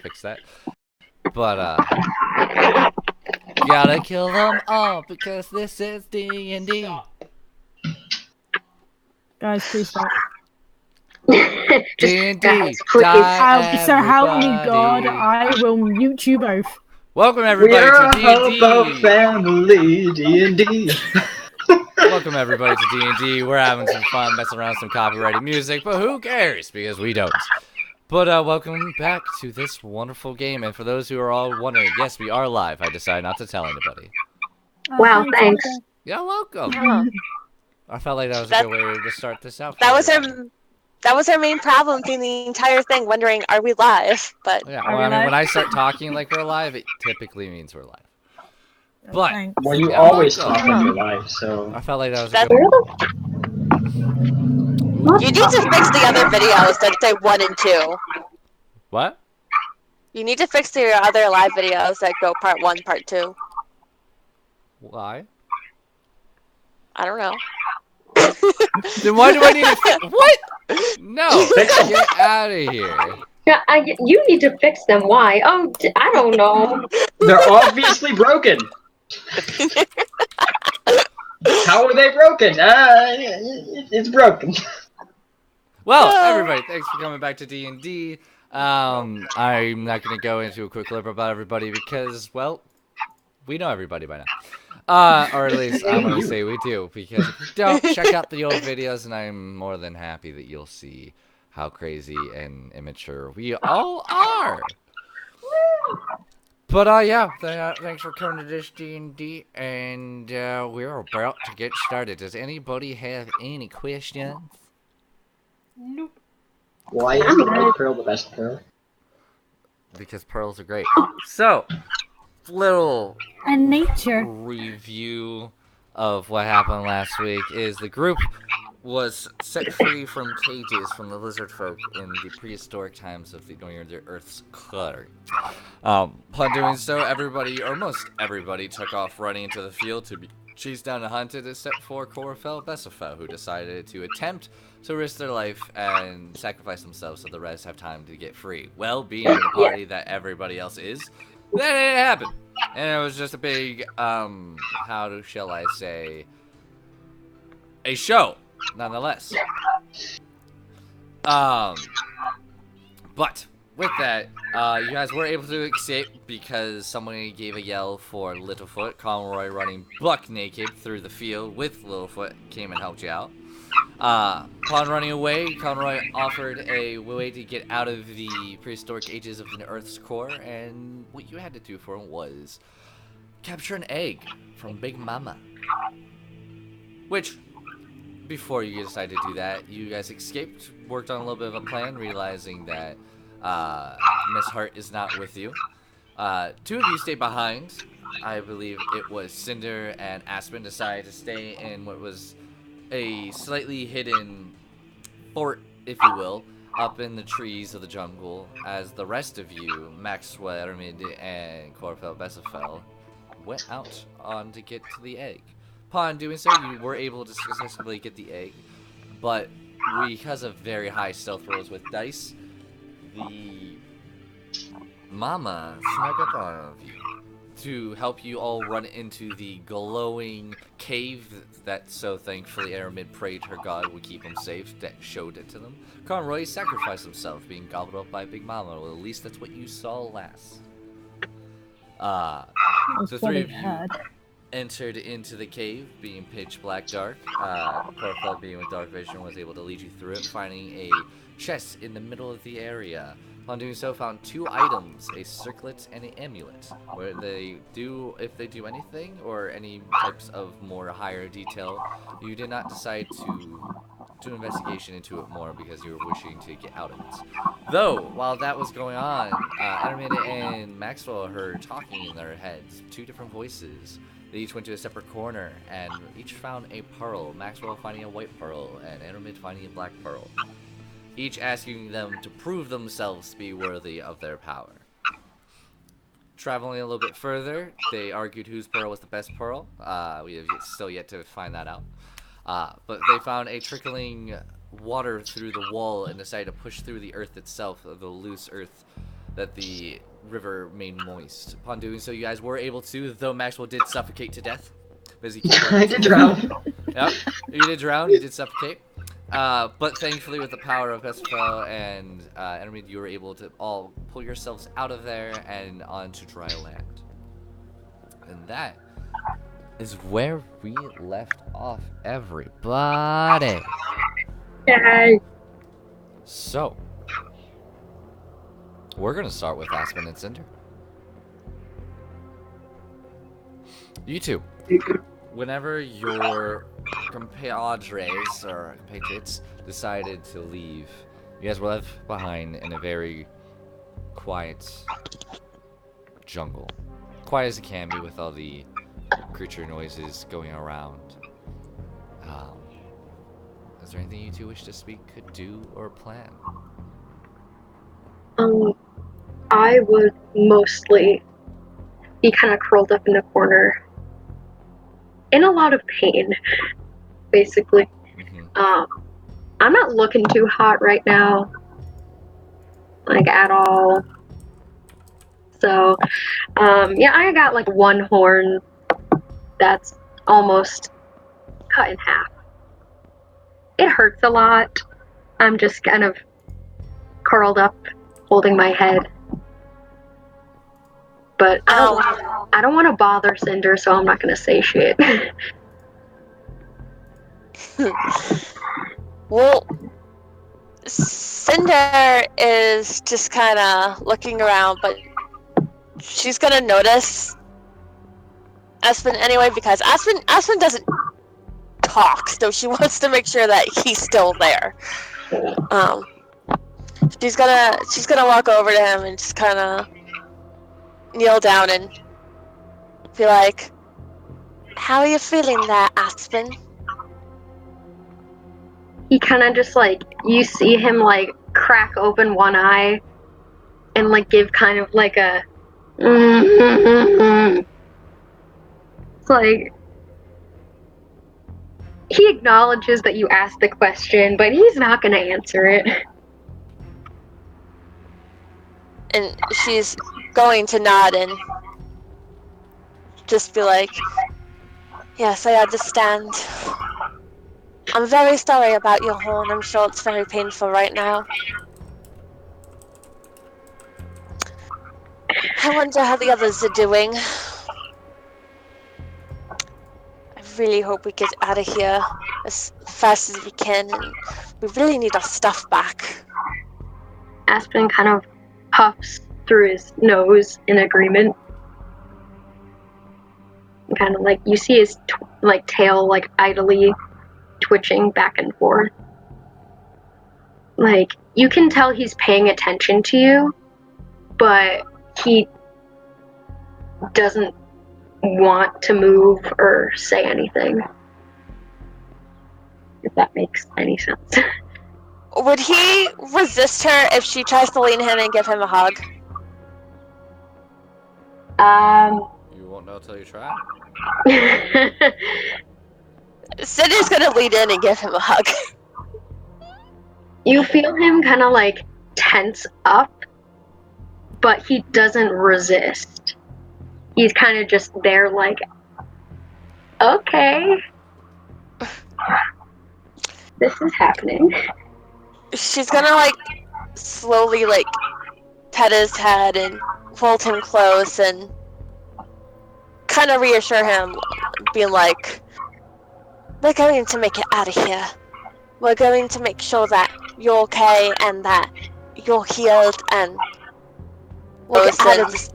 fix that. But gotta kill them all because this is D&D. Guys, please stop. D&D, Guys, please. die So help me God, everybody. I will mute you both. Welcome everybody We're to a hobo D&D. family, D&D. Welcome everybody to D&D. We're having some fun, messing around with some copyrighted music, but who cares? Because we don't. But welcome back to this wonderful game. And for those who are all wondering, yes, we are live. I decided not to tell anybody. Wow, thanks. You're welcome. Yeah. I felt like that was a good way to start this out. That was our main problem through the entire thing, wondering, are we live? But Yeah, Are well, we I mean, live? when I start talking like we're live, it typically means we're live. But Thanks. Well, you Yeah, always welcome. talk when you're live, so... I felt like that was a That's- good you need to fix the other videos that say 1 and 2. What? You need to fix your other live videos that go part 1, part 2. Why? I don't know. Then why do I need to what? No, get out of here. Yeah, you need to fix them. Why? Oh, I don't know. They're obviously broken! How are they broken? It's broken. Well, everybody, thanks for coming back to D&D. I'm not going to go into a quick clip about everybody because, well, we know everybody by now. Or at least I'm going to say we do, because if you don't, check out the old videos, and I'm more than happy that you'll see how crazy and immature we all are. But, yeah, thanks for coming to this D&D, and we're about to get started. Does anybody have any questions? Nope. Why is the white pearl the best pearl? Because pearls are great. So, little And nature. review of what happened last week is the group was set free from cages from the lizard folk in the prehistoric times of the Earth's core. Upon doing so, everybody, or most everybody, took off running into the field to be chased down and hunted, except for Corfel Besifel, who decided to attempt to risk their life and sacrifice themselves so the rest have time to get free. Well, being the party that everybody else is, that didn't happen. And it was just a big, how shall I say, a show, nonetheless. But with that, you guys were able to escape because somebody gave a yell for Littlefoot. Conroy, running buck naked through the field with Littlefoot, came and helped you out. Upon running away, Conroy offered a way to get out of the prehistoric ages of the Earth's core, and what you had to do for him was capture an egg from Big Mama. Which, before you decide to do that, you guys escaped, worked on a little bit of a plan, realizing that Miss Hart is not with you. Two of you stayed behind. I believe it was Cinder and Aspen decided to stay in what was a slightly hidden fort, if you will, up in the trees of the jungle, as the rest of you, Maxwell, Ermid, and Corfel Besifel, went out on to get to the egg. Upon doing so, you were able to successfully get the egg, but because of very high stealth rolls with dice, the mama snuck up on you to help you all run into the glowing cave that so thankfully Aramid prayed her god would keep him safe, that showed it to them. Conroy sacrificed himself, being gobbled up by Big Mama. Well, at least that's what you saw last. The three of you entered into the cave, being pitch black dark. Corfel, being with dark vision, was able to lead you through it, finding a chest in the middle of the area. Upon doing so, found two items, a circlet and an amulet, where they do, if they do anything, or any types of more higher detail, you did not decide to do an investigation into it more because you were wishing to get out of it. Though, while that was going on, Intermediate and Maxwell heard talking in their heads, two different voices. They each went to a separate corner, and each found a pearl, Maxwell finding a white pearl, and Intermid finding a black pearl, each asking them to prove themselves to be worthy of their power. Traveling a little bit further, they argued whose pearl was the best pearl. We have still yet to find that out. But they found a trickling water through the wall and decided to push through the earth itself, the loose earth that the river made moist. Upon doing so, you guys were able to, though Maxwell did suffocate to death. Because he kept I did drown. Yep, you did drown, you did suffocate. But thankfully, with the power of Vesperfell and Enemy, you were able to all pull yourselves out of there and onto dry land. And that is where we left off, everybody. Yay. So, we're going to start with Aspen and Cinder. You two, whenever your compadres or compatriots decided to leave, you guys were left behind in a very quiet jungle. Quiet as it can be with all the creature noises going around. Is there anything you two wish to speak, could do, or plan? I would mostly be kind of curled up in the corner, in a lot of pain, basically. I'm not looking too hot right now, like at all. So, yeah, I got like one horn that's almost cut in half. It hurts a lot. I'm just kind of curled up, holding my head. But I don't want to bother Cinder, so I'm not going to say shit. Well, Cinder is just kind of looking around, but she's gonna notice Aspen anyway, because Aspen doesn't talk, so she wants to make sure that he's still there. She's gonna walk over to him and just kind of kneel down and be like, "How are you feeling there, Aspen?" He kind of just like, you see him like crack open one eye and like give kind of like a it's like he acknowledges that you asked the question, but he's not going to answer it. And she's going to nod and just be like, "Yes, I understand. I'm very sorry about your horn. I'm sure it's very painful right now. I wonder how the others are doing. I really hope we get out of here as fast as we can, and we really need our stuff back." Aspen kind of puffs through his nose in agreement. Kind of like, you see his like tail like idly twitching back and forth. Like, you can tell he's paying attention to you, but he doesn't want to move or say anything. If that makes any sense. Would he resist her if she tries to lean in and give him a hug? You won't know till you try. Cindy's gonna lean in and give him a hug. You feel him kind of like tense up, but he doesn't resist. He's kind of just there like, okay. This is happening. She's gonna like slowly like pet his head and hold him close and kind of reassure him, being like, "We're going to make it out of here. We're going to make sure that you're okay and that you're healed, and we'll get out of this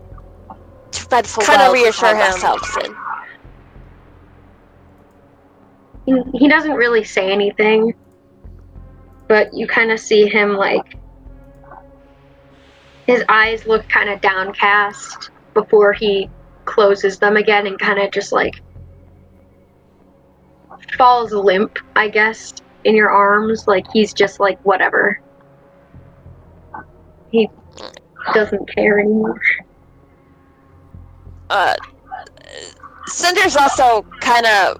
dreadful world." Kind of reassure ourselves in. He doesn't really say anything, but you kind of see him like, his eyes look kind of downcast before he closes them again and kind of just like falls limp, I guess, in your arms. Like, he's just like, whatever. He doesn't care anymore. Cinder's also kind of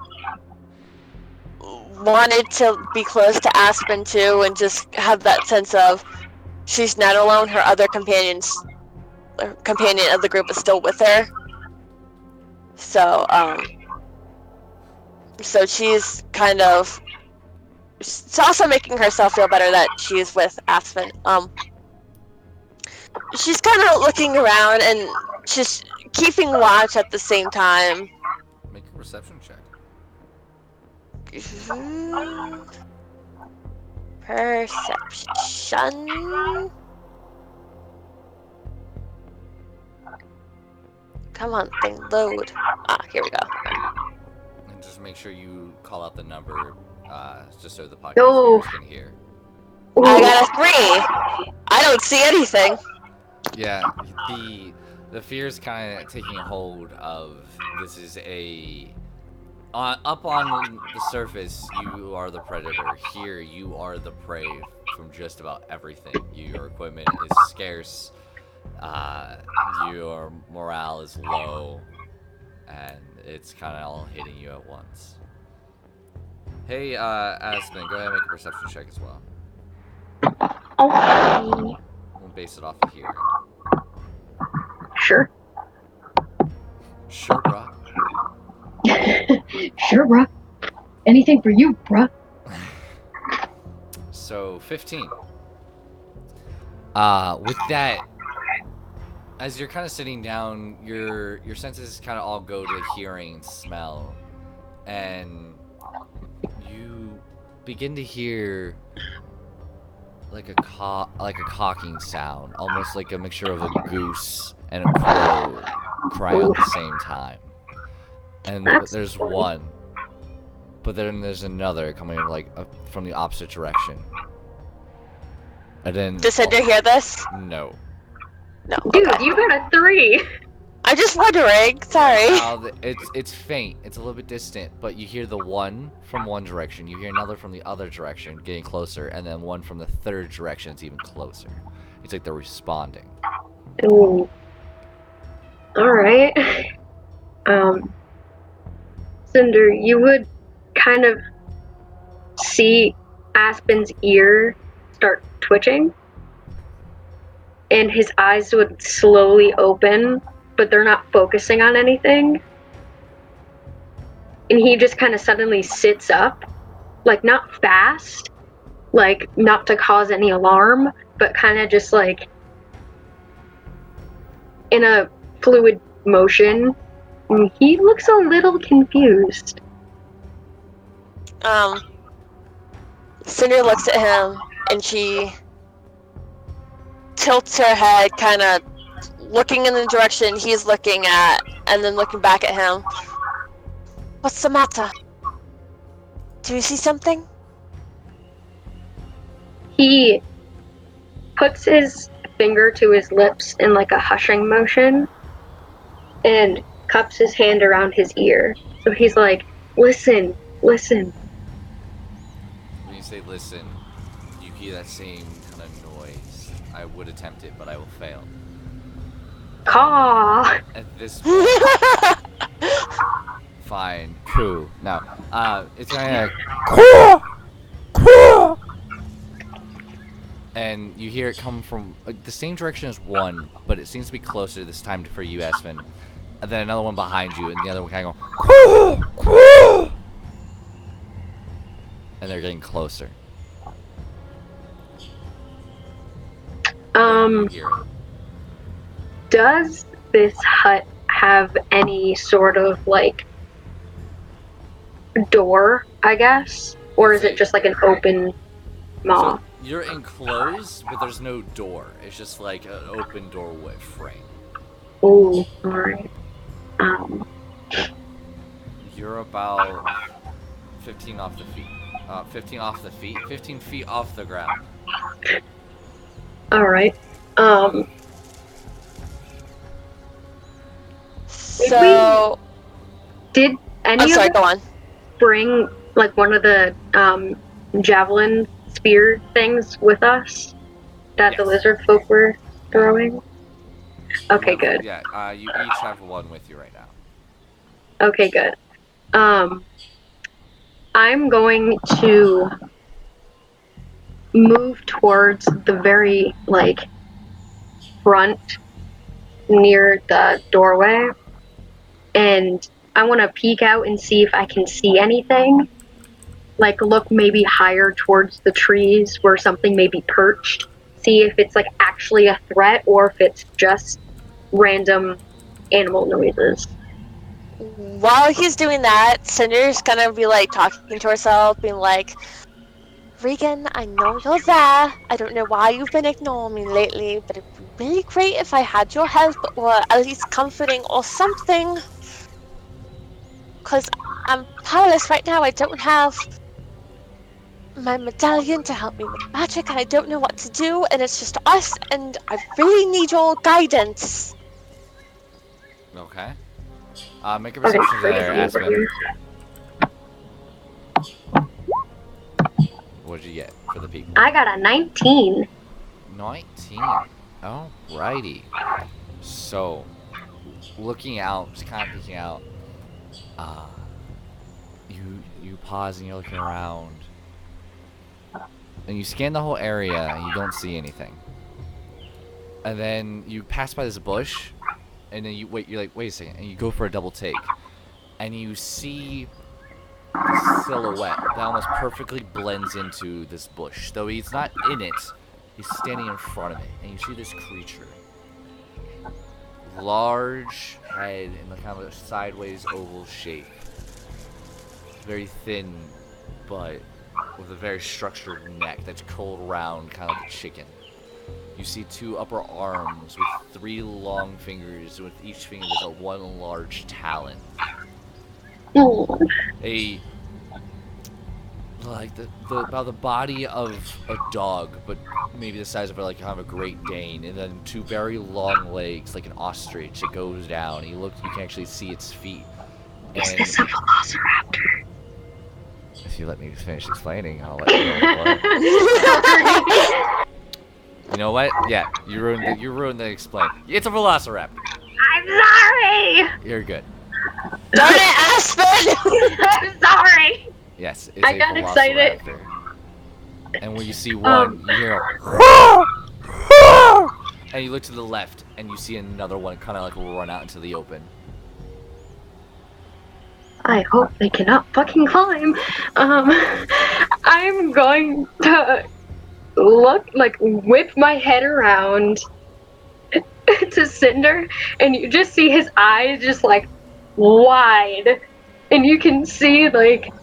wanted to be close to Aspen too, and just have that sense of she's not alone. Her other companions companion of the group is still with her. So, so she's kind of, it's also making herself feel better that she's with Aspen. She's kind of looking around and she's keeping watch at the same time. Make a perception check. Perception. Come on, thing, load. Ah, here we go. And just make sure you call out the number, just so the podcast No. viewers can hear. I got a 3. I don't see anything. Yeah, the fear is kind of taking hold of. This is a up on the surface, you are the predator. Here, you are the prey from just about everything. Your equipment is scarce. Your morale is low, and it's kind of all hitting you at once. Hey, Aspen, go ahead and make a perception check as well. Okay. We'll base it off of here. Sure. Sure, bruh. Sure, bruh. Anything for you, bruh. So 15. With that, as you're kind of sitting down, your senses kind of all go to hearing, smell, and you begin to hear like a cocking sound, almost like a mixture of a goose and a crow cry at the same time. And there's one, but then there's another coming like from the opposite direction. And then Does Cinder hear this? no. No. Dude, Okay. you got a 3. I'm just wondering. Sorry. Now, it's faint. It's a little bit distant, but you hear the one from one direction. You hear another from the other direction, getting closer, and then one from the third direction. It's even closer. It's like they're responding. Ooh. Alright. Cinder, you would kind of see Aspen's ear start twitching, and his eyes would slowly open, but they're not focusing on anything. And he just kind of suddenly sits up, like not fast, like not to cause any alarm, but kind of just like in a fluid motion. And he looks a little confused. Cinder looks at him and she tilts her head, kind of looking in the direction he's looking at, and then looking back at him. What's the matter? Do you see something? He puts his finger to his lips in like a hushing motion and cups his hand around his ear. So he's like, listen, listen. When you say listen, you hear that same kind of noise. I would attempt it, but I will fail. Caw. At this point, fine, cool. Now, it's kind of and you hear it come from the same direction as one, but it seems to be closer this time for you, Aspen. And then another one behind you, and the other one kind of going, and they're getting closer. You hear it. Does this hut have any sort of like door, I guess? Or is it just like an open maw? So you're enclosed, but there's no door. It's just like an open doorway frame. Ooh, alright. You're about 15 off the feet. 15 feet off the ground. Alright. So, Did any I'm sorry, of go us on. bring like one of the javelin spear things with us that the Yes. lizard folk were throwing? Okay, good. Yeah, you each have one with you right now. Okay, good. I'm going to move towards the very like front near the doorway, and I want to peek out and see if I can see anything. Like, look maybe higher towards the trees where something may be perched. See if it's like actually a threat or if it's just random animal noises. While he's doing that, Cinder's gonna be like talking to herself, being like, Regan, I know you're there. I don't know why you've been ignoring me lately, but it'd be really great if I had your help or at least comforting or something. Because I'm powerless right now. I don't have my medallion to help me with magic, and I don't know what to do, and it's just us, and I really need your guidance. Okay. Make a Okay, perception there, crazy over Aspen. here. What did you get for the people? I got a 19. 19. Alrighty. So, looking out, just kind of peeking out. You pause and you're looking around, and you scan the whole area and you don't see anything. And then you pass by this bush, and then you're like, wait a second, and you go for a double take, and you see the silhouette that almost perfectly blends into this bush. Though he's not in it, he's standing in front of it, and you see this creature. Large head in the kind of a sideways oval shape. Very thin, but with a very structured neck that's curled around, kind of like a chicken. You see 2 upper arms with 3 long fingers, with each finger there's a 1 large talon. Like about the body of a dog, but maybe the size of like kind of a Great Dane, and then 2 very long legs like an ostrich. It goes down. And you can actually see its feet. Is And this a velociraptor? if you let me finish explaining, I'll let you go. You know what? Yeah, you ruined the explain. It's a velociraptor. I'm sorry! You're good. Darn it, Aspen! I'm sorry! Yes, it's I a got excited. velociraptor. And when you see one, you hear and you look to the left, and you see another one kind of like run out into the open. I hope they cannot fucking climb. I'm going to look, like, whip my head around to Cinder, and you just see his eyes just, like, wide. And you can see, like,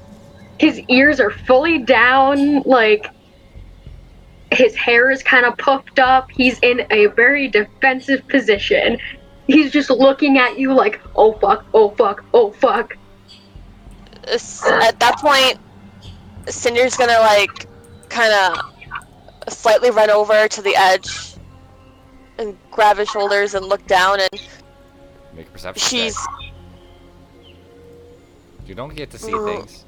his ears are fully down, like, his hair is kind of puffed up. He's in a very defensive position. He's just looking at you like, oh fuck, oh fuck, oh fuck. At that point, Cinder's gonna like kind of slightly run over to the edge and grab his shoulders and look down, and Make a perception she's check. You don't get to see things.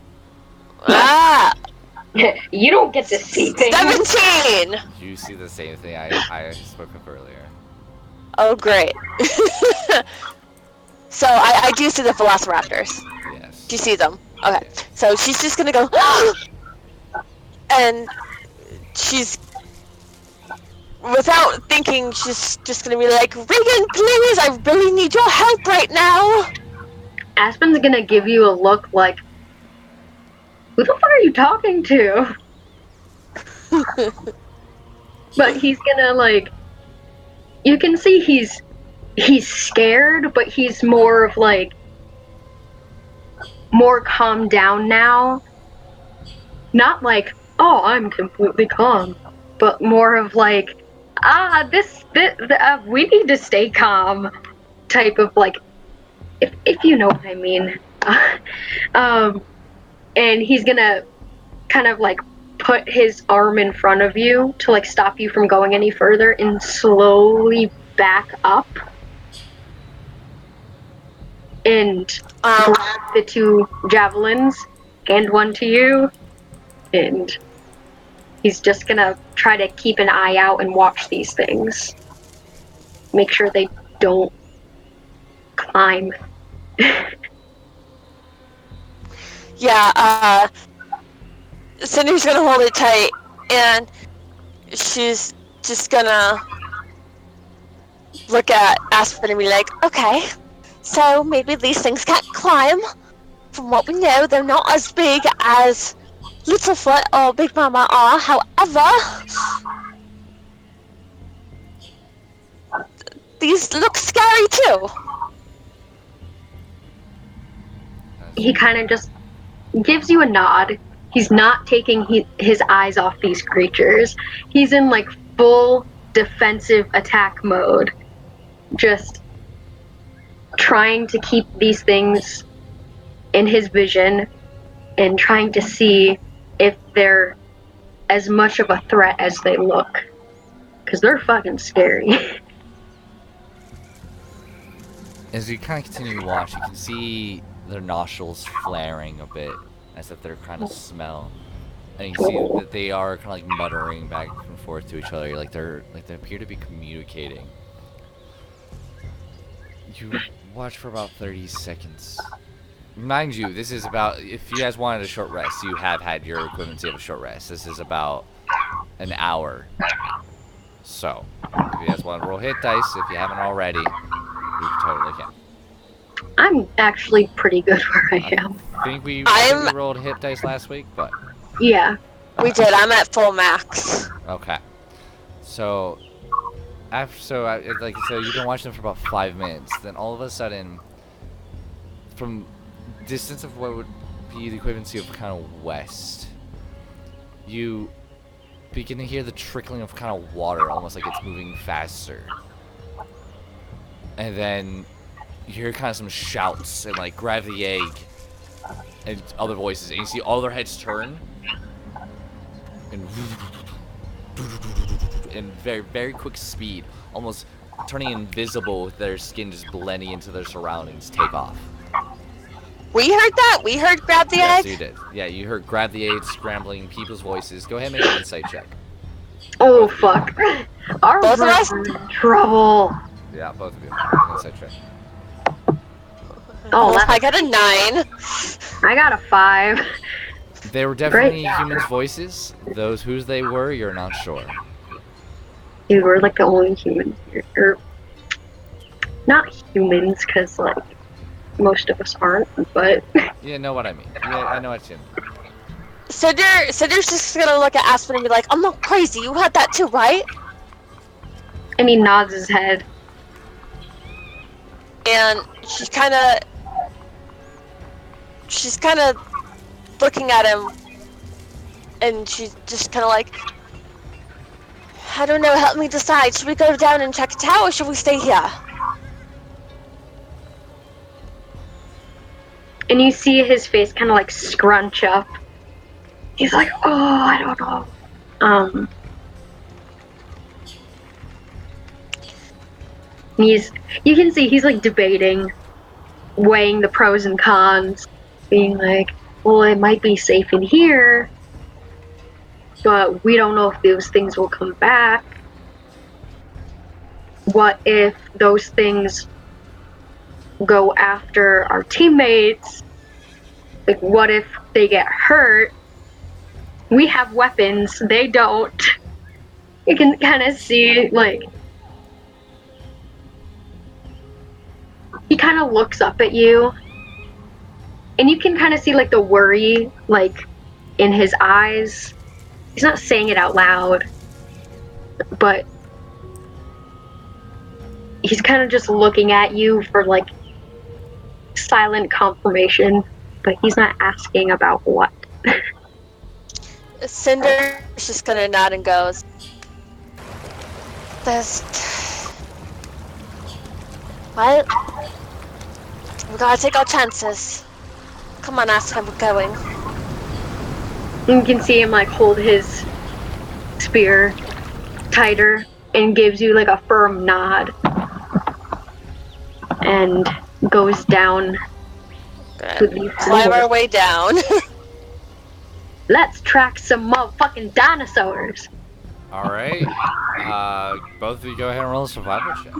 You don't get to see things. 17. You see the same thing I spoke of earlier. Oh great. So I do see the velociraptors. Yes. Do you see them? Okay. So she's just gonna go and she's, without thinking, she's just gonna be like, Regan, please, I really need your help right now. Aspen's gonna give you a look like, who the fuck are you talking to? But he's gonna, like, you can see he's scared, but he's more of like, more calmed down now. Not like, oh, I'm completely calm, but more of like, we need to stay calm type of, like, if you know what I mean. And he's gonna kind of like put his arm in front of you to like stop you from going any further and slowly back up and grab the 2 javelins, hand one to you, and he's just gonna try to keep an eye out and watch these things. Make sure they don't climb. Yeah, Cindy's gonna hold it tight, and she's just gonna look at Aspen and be like, okay, so maybe these things can't climb. From what we know, they're not as big as Littlefoot or Big Mama are. However, these look scary too. He kind of just gives you a nod. He's not taking his eyes off these creatures. He's in like full defensive attack mode. Just trying to keep these things in his vision and trying to see if they're as much of a threat as they look. Because they're fucking scary. As you kind of continue to watch, you can see their nostrils flaring a bit, as if they're trying to smell. And you see that they are kind of like muttering back and forth to each other, like they appear to be communicating. You watch for about 30 seconds. Mind you, this is about, if you guys wanted a short rest, you have had your equivalency of a short rest. This is about an hour. So, if you guys want to roll hit dice, if you haven't already, you totally can. I'm actually pretty good where I am. I think we rolled hit dice last week, but... Yeah. We did. I'm at full max. Okay. So, so you've been watching them for about 5 minutes. Then all of a sudden, from distance of what would be the equivalency of kind of west, you begin to hear the trickling of kind of water, almost like it's moving faster. And then you hear kind of some shouts and like grab the egg and other voices, and you see all their heads turn and in very, very quick speed, almost turning invisible with their skin just blending into their surroundings, take off. We heard that. We heard grab the egg. Yes, you did. Yeah, you heard grab the egg, scrambling people's voices. Go ahead and make an insight check. Oh, fuck. Our Both of us? are in trouble. Yeah, both of you. Make an insight check. Oh, I got a 9. I got a 5. They were definitely humans' voices. Those whose they were, you're not sure. Dude, we're like the only humans here. Or, not humans, because, like, most of us aren't, but... You know what I mean. Yeah, I know what you mean. Cinder's just gonna look at Aspen and be like, I'm not crazy, you had that too, right? And he nods his head. And she's kinda looking at him, and she's just kinda like, I don't know, help me decide. Should we go down and check it out, or should we stay here? And you see his face kind of like scrunch up. He's like, oh, I don't know. You can see he's like debating, weighing the pros and cons, being like, well, it might be safe in here, but we don't know if those things will come back. What if those things go after our teammates? Like, what if they get hurt? We have weapons, they don't. You can kind of see, like, he kind of looks up at you, and you can kind of see, like, the worry, like, in his eyes. He's not saying it out loud, but he's kind of just looking at you for, like, silent confirmation, but he's not asking about what. Cinder's just gonna nod and goes, well, we gotta take our chances. Come on, Aspen, we're going. You can see him, like, hold his spear tighter and gives you, like, a firm nod. And goes down to the Climb floor. our way down. Let's track some motherfucking dinosaurs. Alright. Both of you go ahead and roll a survival check.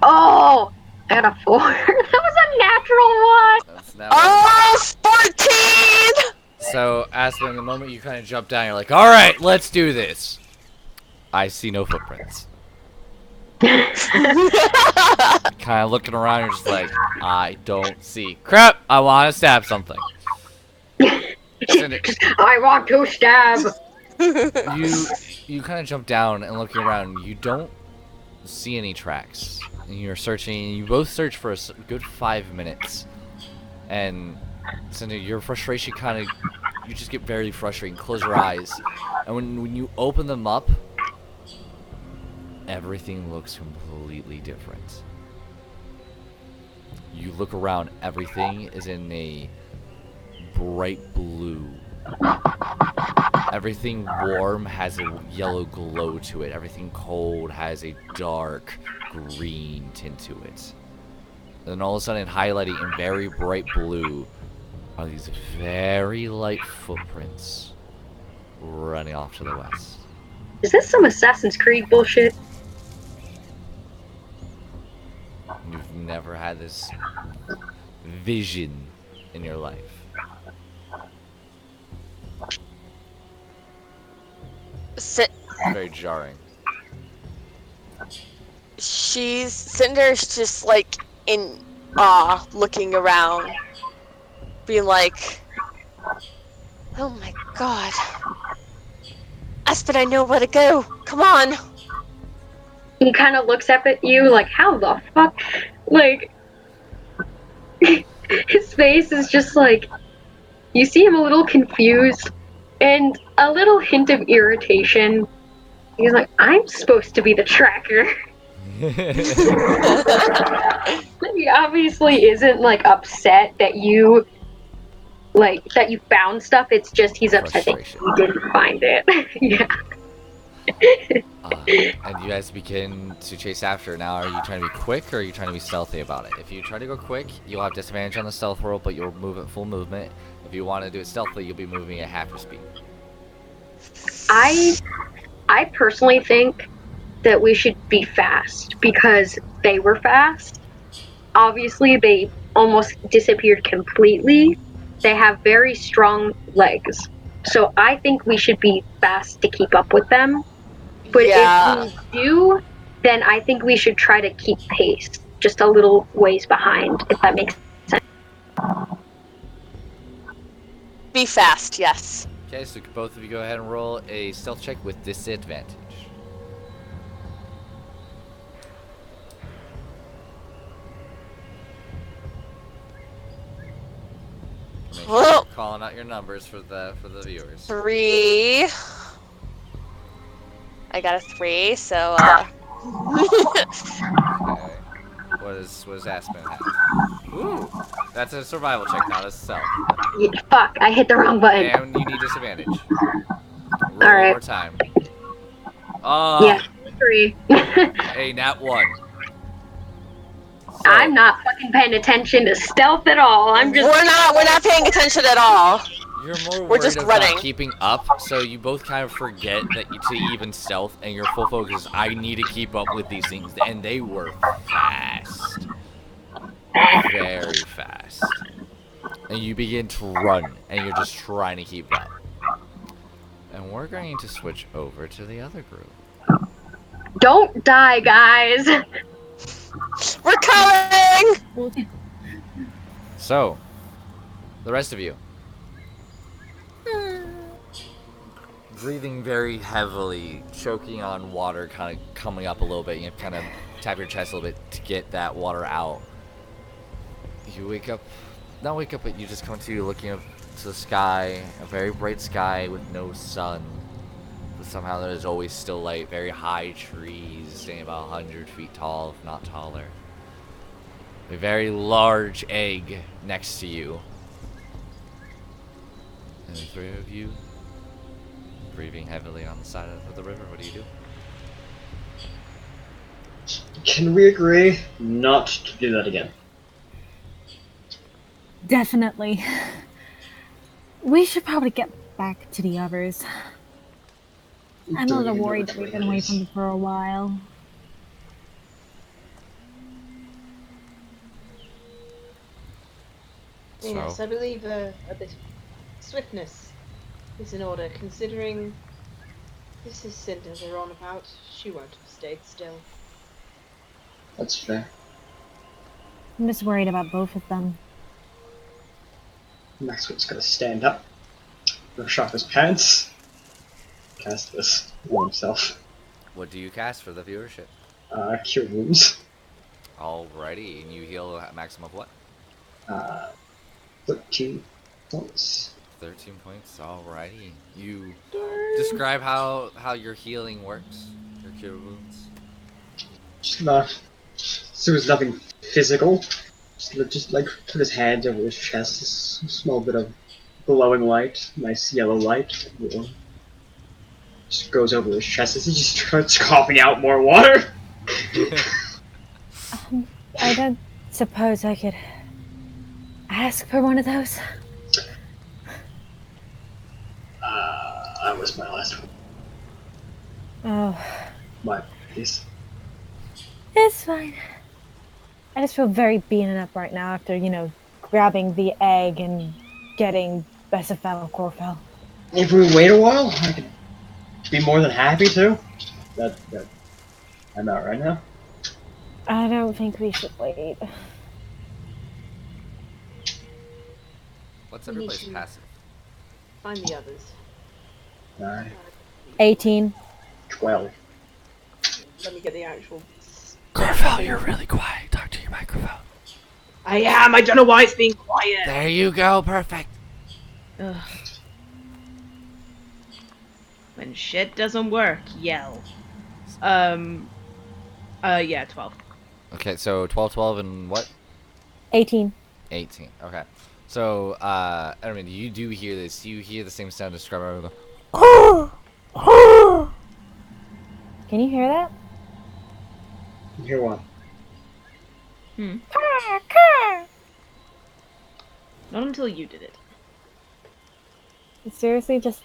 Oh! I got a 4. That was a natural one! That's now Oh, 14! So, Aspen, the moment you kind of jump down, you're like, alright, let's do this. I see no footprints. Kind of looking around, you're just like, I don't see. Crap! I want to stab something. Cinder, I want to stab. you kind of jump down and looking around. You don't see any tracks. And you're searching. You both search for a good 5 minutes, and Cinder, your frustration kind of, you just get very frustrated. Close your eyes, and when you open them up, everything looks completely different. You look around, everything is in a bright blue. Everything warm has a yellow glow to it. Everything cold has a dark green tint to it. And then all of a sudden, highlighting in very bright blue are these very light footprints running off to the west. Is this some Assassin's Creed bullshit? You've never had this vision in your life. Very jarring. Cinder's just like in awe, looking around, being like, "Oh my god, Aspen, I know where to go. Come on." He kind of looks up at you like, how the fuck? Like, his face is just like, you see him a little confused and a little hint of irritation. He's like, I'm supposed to be the tracker. He obviously isn't like upset that you found stuff. It's just he's upset that you didn't find it. Yeah. And you guys begin to chase after. Now, are you trying to be quick or are you trying to be stealthy about it? If you try to go quick, you'll have disadvantage on the stealth roll, but you'll move at full movement. If you want to do it stealthily, you'll be moving at half your speed. I personally think that we should be fast because they were fast. Obviously, they almost disappeared completely. They have very strong legs. So I think we should be fast to keep up with them. But if we do, then I think we should try to keep pace, just a little ways behind, if that makes sense. Be fast, yes. Okay, so both of you go ahead and roll a stealth check with disadvantage. Make sure you're calling out your numbers for the viewers. 3. I got a 3, so Okay. What does Aspen have? Ooh, that's a survival check, not a stealth. Yeah, fuck, I hit the wrong button. And you need disadvantage. Roll All right. more time. Yeah, 3. Hey, nat 1. So, I'm not fucking paying attention to stealth at all. I'm just. we're not paying attention at all. You're more We're worried just of running. not keeping up, so you both kind of forget that to even stealth, and your full focus is, I need to keep up with these things, and they were fast. Very fast. And you begin to run, and you're just trying to keep up. And we're going to switch over to the other group. Don't die, guys! We're coming! So, the rest of you. Breathing very heavily, choking on water, kind of coming up a little bit. You kind of tap your chest a little bit to get that water out. You wake up, not wake up, but you just come to looking up to the sky, a very bright sky with no sun. But somehow there's always still light, very high trees, staying about 100 feet tall, if not taller. A very large egg next to you. And the three of you breathing heavily on the side of the river. What do you do? Can we agree not to do that again? Definitely. We should probably get back to the others. I'm a little worried that we've been away from them for a while. Yes, I believe a bit of swiftness is in order, considering This is Cinder they're on about. She won't have stayed still. That's fair. I'm just worried about both of them. Maxwell's gonna stand up, brush off his pants, cast this on himself. What do you cast for the viewership? Cure wounds. Alrighty, and you heal a maximum of what? 13 points. 13 points. Alrighty. You describe how your healing works. Your cure wounds. So it's nothing physical. Just like put his hand over his chest, a small bit of glowing light, nice yellow light. Just goes over his chest as he just starts coughing out more water. I don't suppose I could ask for one of those. That was my last one. Oh, My piece. it's fine. I just feel very beaten up right now after, grabbing the egg and getting Besafel Corfel. If we wait a while, I could be more than happy to. That I'm out right now. I don't think we should wait. What's We need everybody's to- passive? Find the others. 9, 18. 12. Let me get the actual. Corfel, you're really quiet. Talk to your microphone. I am. I don't know why it's being quiet. There you go. Perfect. Ugh. When shit doesn't work, yell. Yeah, 12. Okay, so 12, 12, and what? 18. 18. Okay. So, Edmund, you do hear this. You hear the same sound as Scrubber. Can you hear that? You hear what? Not until you did it. Seriously, just...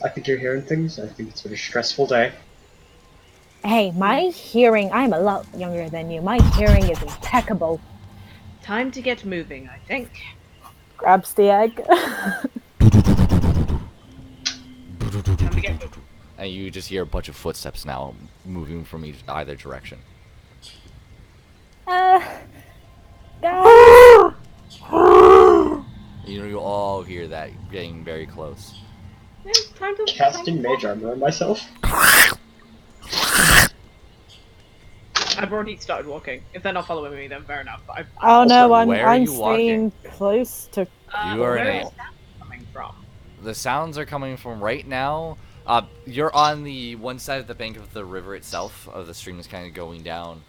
I think you're hearing things. I think it's been a stressful day. Hey, my hearing, I'm a lot younger than you. My hearing is impeccable. Time to get moving, I think. Grabs the egg. Time to get moving. And you just hear a bunch of footsteps now moving from either direction. Guys. You all hear that getting very close. Yeah, time to Casting mage armor on myself. I've already started walking. If they're not following me, then fair enough. But Oh no, Where are I'm you walking? staying close to... You are where in is a- that coming from? The sounds are coming from right now. You're on the one side of the bank of the river itself, of the stream is kind of going down.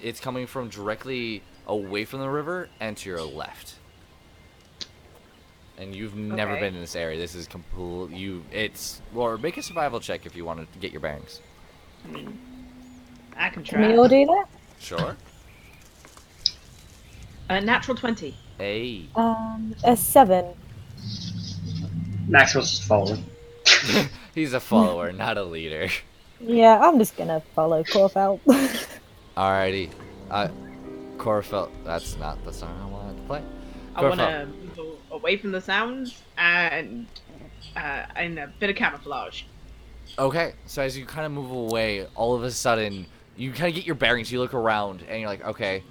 It's coming from directly away from the river and to your left. And you've never Okay. been in this area. This is or make a survival check if you want to get your bearings. I can Can we try. all do that? Sure. Natural 20. Hey. A 7. Maxwell's just following. He's a follower, not a leader. Yeah, I'm just gonna follow Corfel. Alrighty. Corfel, that's not the song I wanted to play. I want Corfel. to move away from the sounds and a bit of camouflage. Okay, so as you kind of move away, all of a sudden, you kind of get your bearings, you look around, and you're like, okay,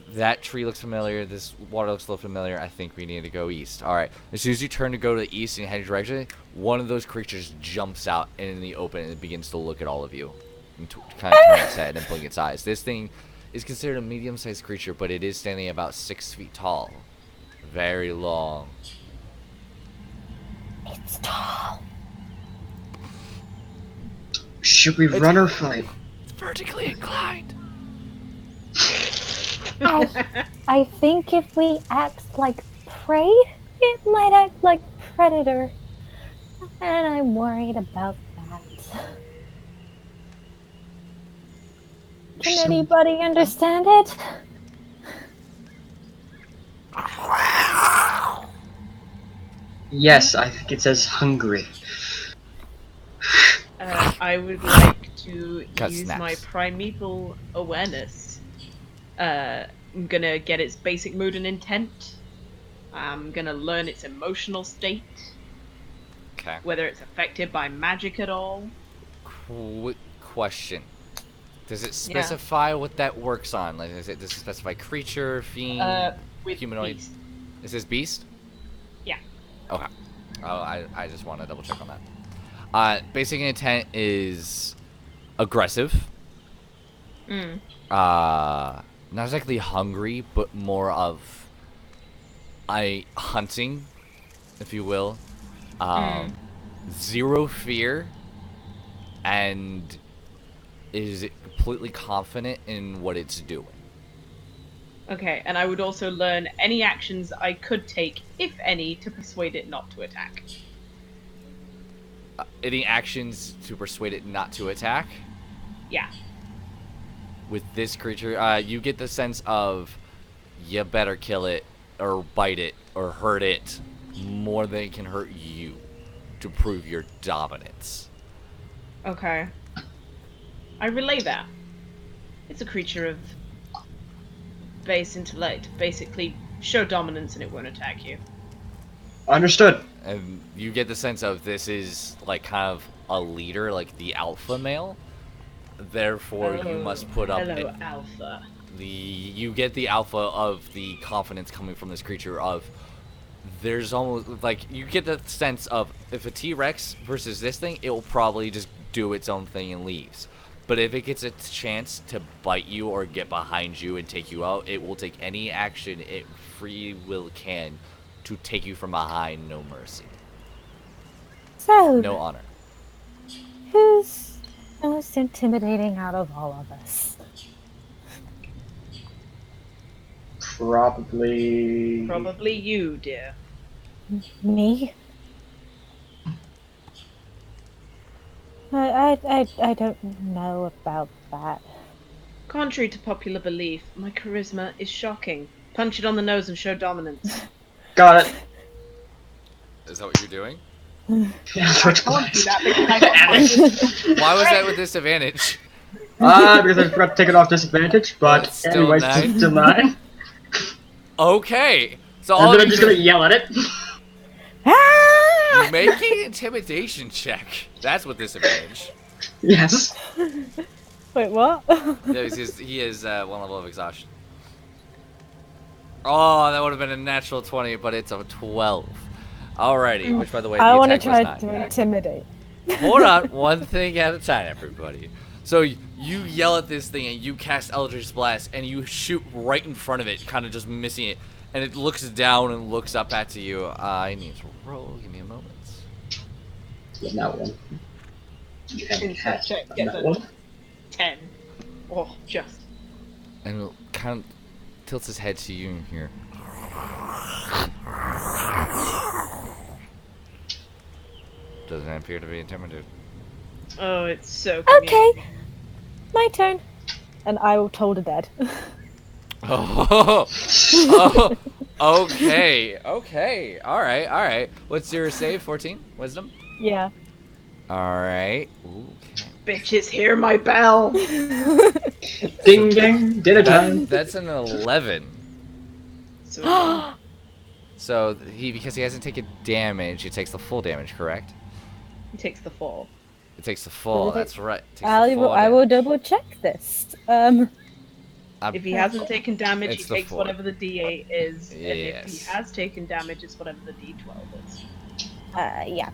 that tree looks familiar, this water looks a little familiar, I think we need to go east. Alright, as soon as you turn to go to the east and head direction, one of those creatures jumps out in the open and it begins to look at all of you. And kind of turn its head and blink its eyes. This thing is considered a medium-sized creature, but it is standing about 6 feet tall. Very long. It's tall. Should we run or fight? It's vertically inclined. I think if we act like prey, it might act like predator. And I'm worried about that. Can anybody understand it? Yes, I think it says hungry. I would like to Got use snaps. my primeval awareness. I'm gonna get its basic mood and intent. I'm gonna learn its emotional state. Okay. Whether it's affected by magic at all. Quick question. Does it specify what that works on? Like, does it specify creature, fiend, With humanoid? beast. Is this beast? Yeah. Okay. Oh, I just want to double check on that. Basic intent is aggressive. Not exactly hungry, but more of hunting, if you will. Zero fear, and is completely confident in what it's doing. Okay, and I would also learn any actions I could take, if any, to persuade it not to attack. Any actions to persuade it not to attack? Yeah. With this creature, you get the sense of you better kill it, or bite it, or hurt it more than it can hurt you to prove your dominance. Okay. I relay that. It's a creature of base intellect. Basically, show dominance and it won't attack you. Understood. And you get the sense of this is like kind of a leader, like the alpha male. Therefore, you must put up. Hello, alpha. You get the alpha of the confidence coming from this creature. Of there's almost like you get the sense of if a T-Rex versus this thing, it will probably just do its own thing and leaves. But if it gets a chance to bite you or get behind you and take you out, it will take any action it free will can to take you from behind, no mercy. So, No honor. who's most intimidating out of all of us? Probably. Probably you, dear. Me? I don't know about that. Contrary to popular belief, my charisma is shocking. Punch it on the nose and show dominance. Got it. Is that what you're doing? Yeah, switch I won't do class. that because I got mine. Why was that with disadvantage? Because I forgot to take it off disadvantage, but it's still anyways, 9. it's still 9. Okay. So And all then I'm you just gonna yell at it. Ah! make an intimidation check. That's with disadvantage. Yes. Wait, what? He is 1 level of exhaustion. Oh, that would have been a natural 20, but it's a 12. Alrighty, which by the way, I the want to attack was try 9. to intimidate. Hold on, one thing at a time, everybody. So you yell at this thing and you cast Eldritch Blast and you shoot right in front of it, kind of just missing it, and it looks down and looks up at you. I need to roll. Give me a moment. Yeah, that one. You haven't Insight had check, on get that the- one. 10. Oh, just. And it kind of tilts his head to you here. Doesn't appear to be intimidated. Oh, it's so convenient. Okay, my turn. And I will toll the dead. Oh, okay, okay, all right. What's your save? 14 wisdom. Yeah. All right. Okay. Bitches, hear my bell! Ding ding, dinner time. That's an 11. So, So because he hasn't taken damage, he takes the full damage, correct? he takes the fall. It takes the full. Okay. That's right. Takes the I full will damage. double check this. If he hasn't taken damage, It's he the takes four. whatever the D8 is. And if Yes. he has taken damage, it's whatever the D12 is. yeah.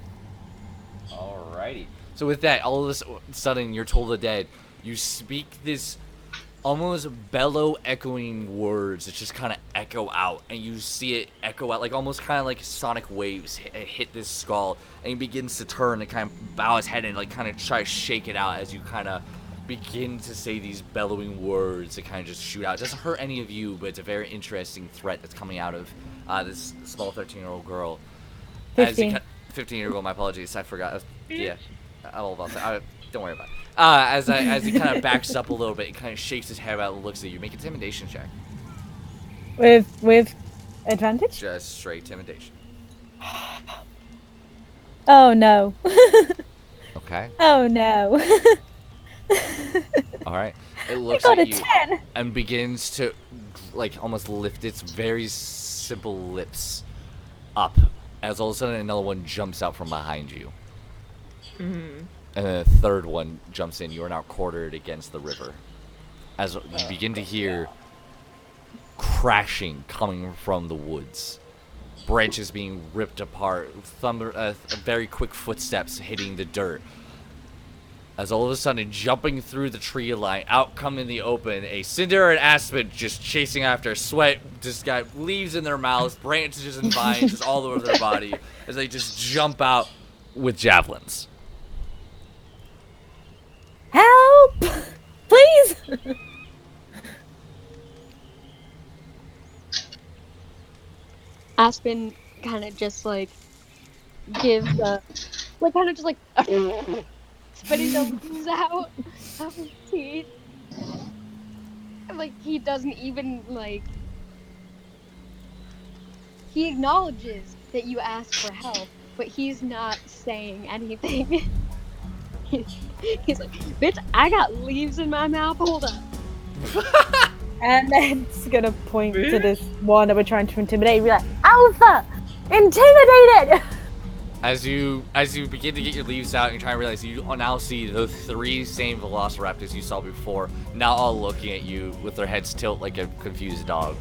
Alrighty. So with that, all of a sudden, you're told the dead. You speak this almost bellow echoing words that just kind of echo out, and you see it echo out like almost kind of like sonic waves hit this skull, and he begins to turn and kind of bow his head and like kind of try to shake it out as you kind of begin to say these bellowing words that kind of just shoot out. It doesn't hurt any of you, but it's a very interesting threat that's coming out of this small 13-year-old girl. 15. 15-year-old girl, my apologies, I forgot. Yeah, I'm all about that. Don't worry about it. As he kind of backs up a little bit, and kind of shakes his head out and looks at you. Make an intimidation check. With advantage? Just straight intimidation. Oh no. Okay. Oh no. All right. It I looks got a at you 10. and begins to, like, almost lift its very simple lips up as all of a sudden another one jumps out from behind you. Mm-hmm. And then a third one jumps in. You are now quartered against the river. As you begin to hear crashing coming from the woods. Branches being ripped apart. Very quick footsteps hitting the dirt. As all of a sudden, jumping through the tree line, out come in the open, a Cinder and Aspen just chasing after, sweat, just got leaves in their mouths, branches and vines just all over their body, as they just jump out with javelins. Help! Please! Aspen kind of just like gives a like kind of just like spitting the leaves out of his teeth. And, like he doesn't even like he acknowledges that you asked for help, but he's not saying anything. He's like, bitch, I got leaves in my mouth. Hold up. And then it's gonna point to this one that we're trying to intimidate and be like, Alpha! Intimidated! As you begin to get your leaves out, and you try to realize you now see the 3 same velociraptors you saw before, now all looking at you with their heads tilt like a confused dog.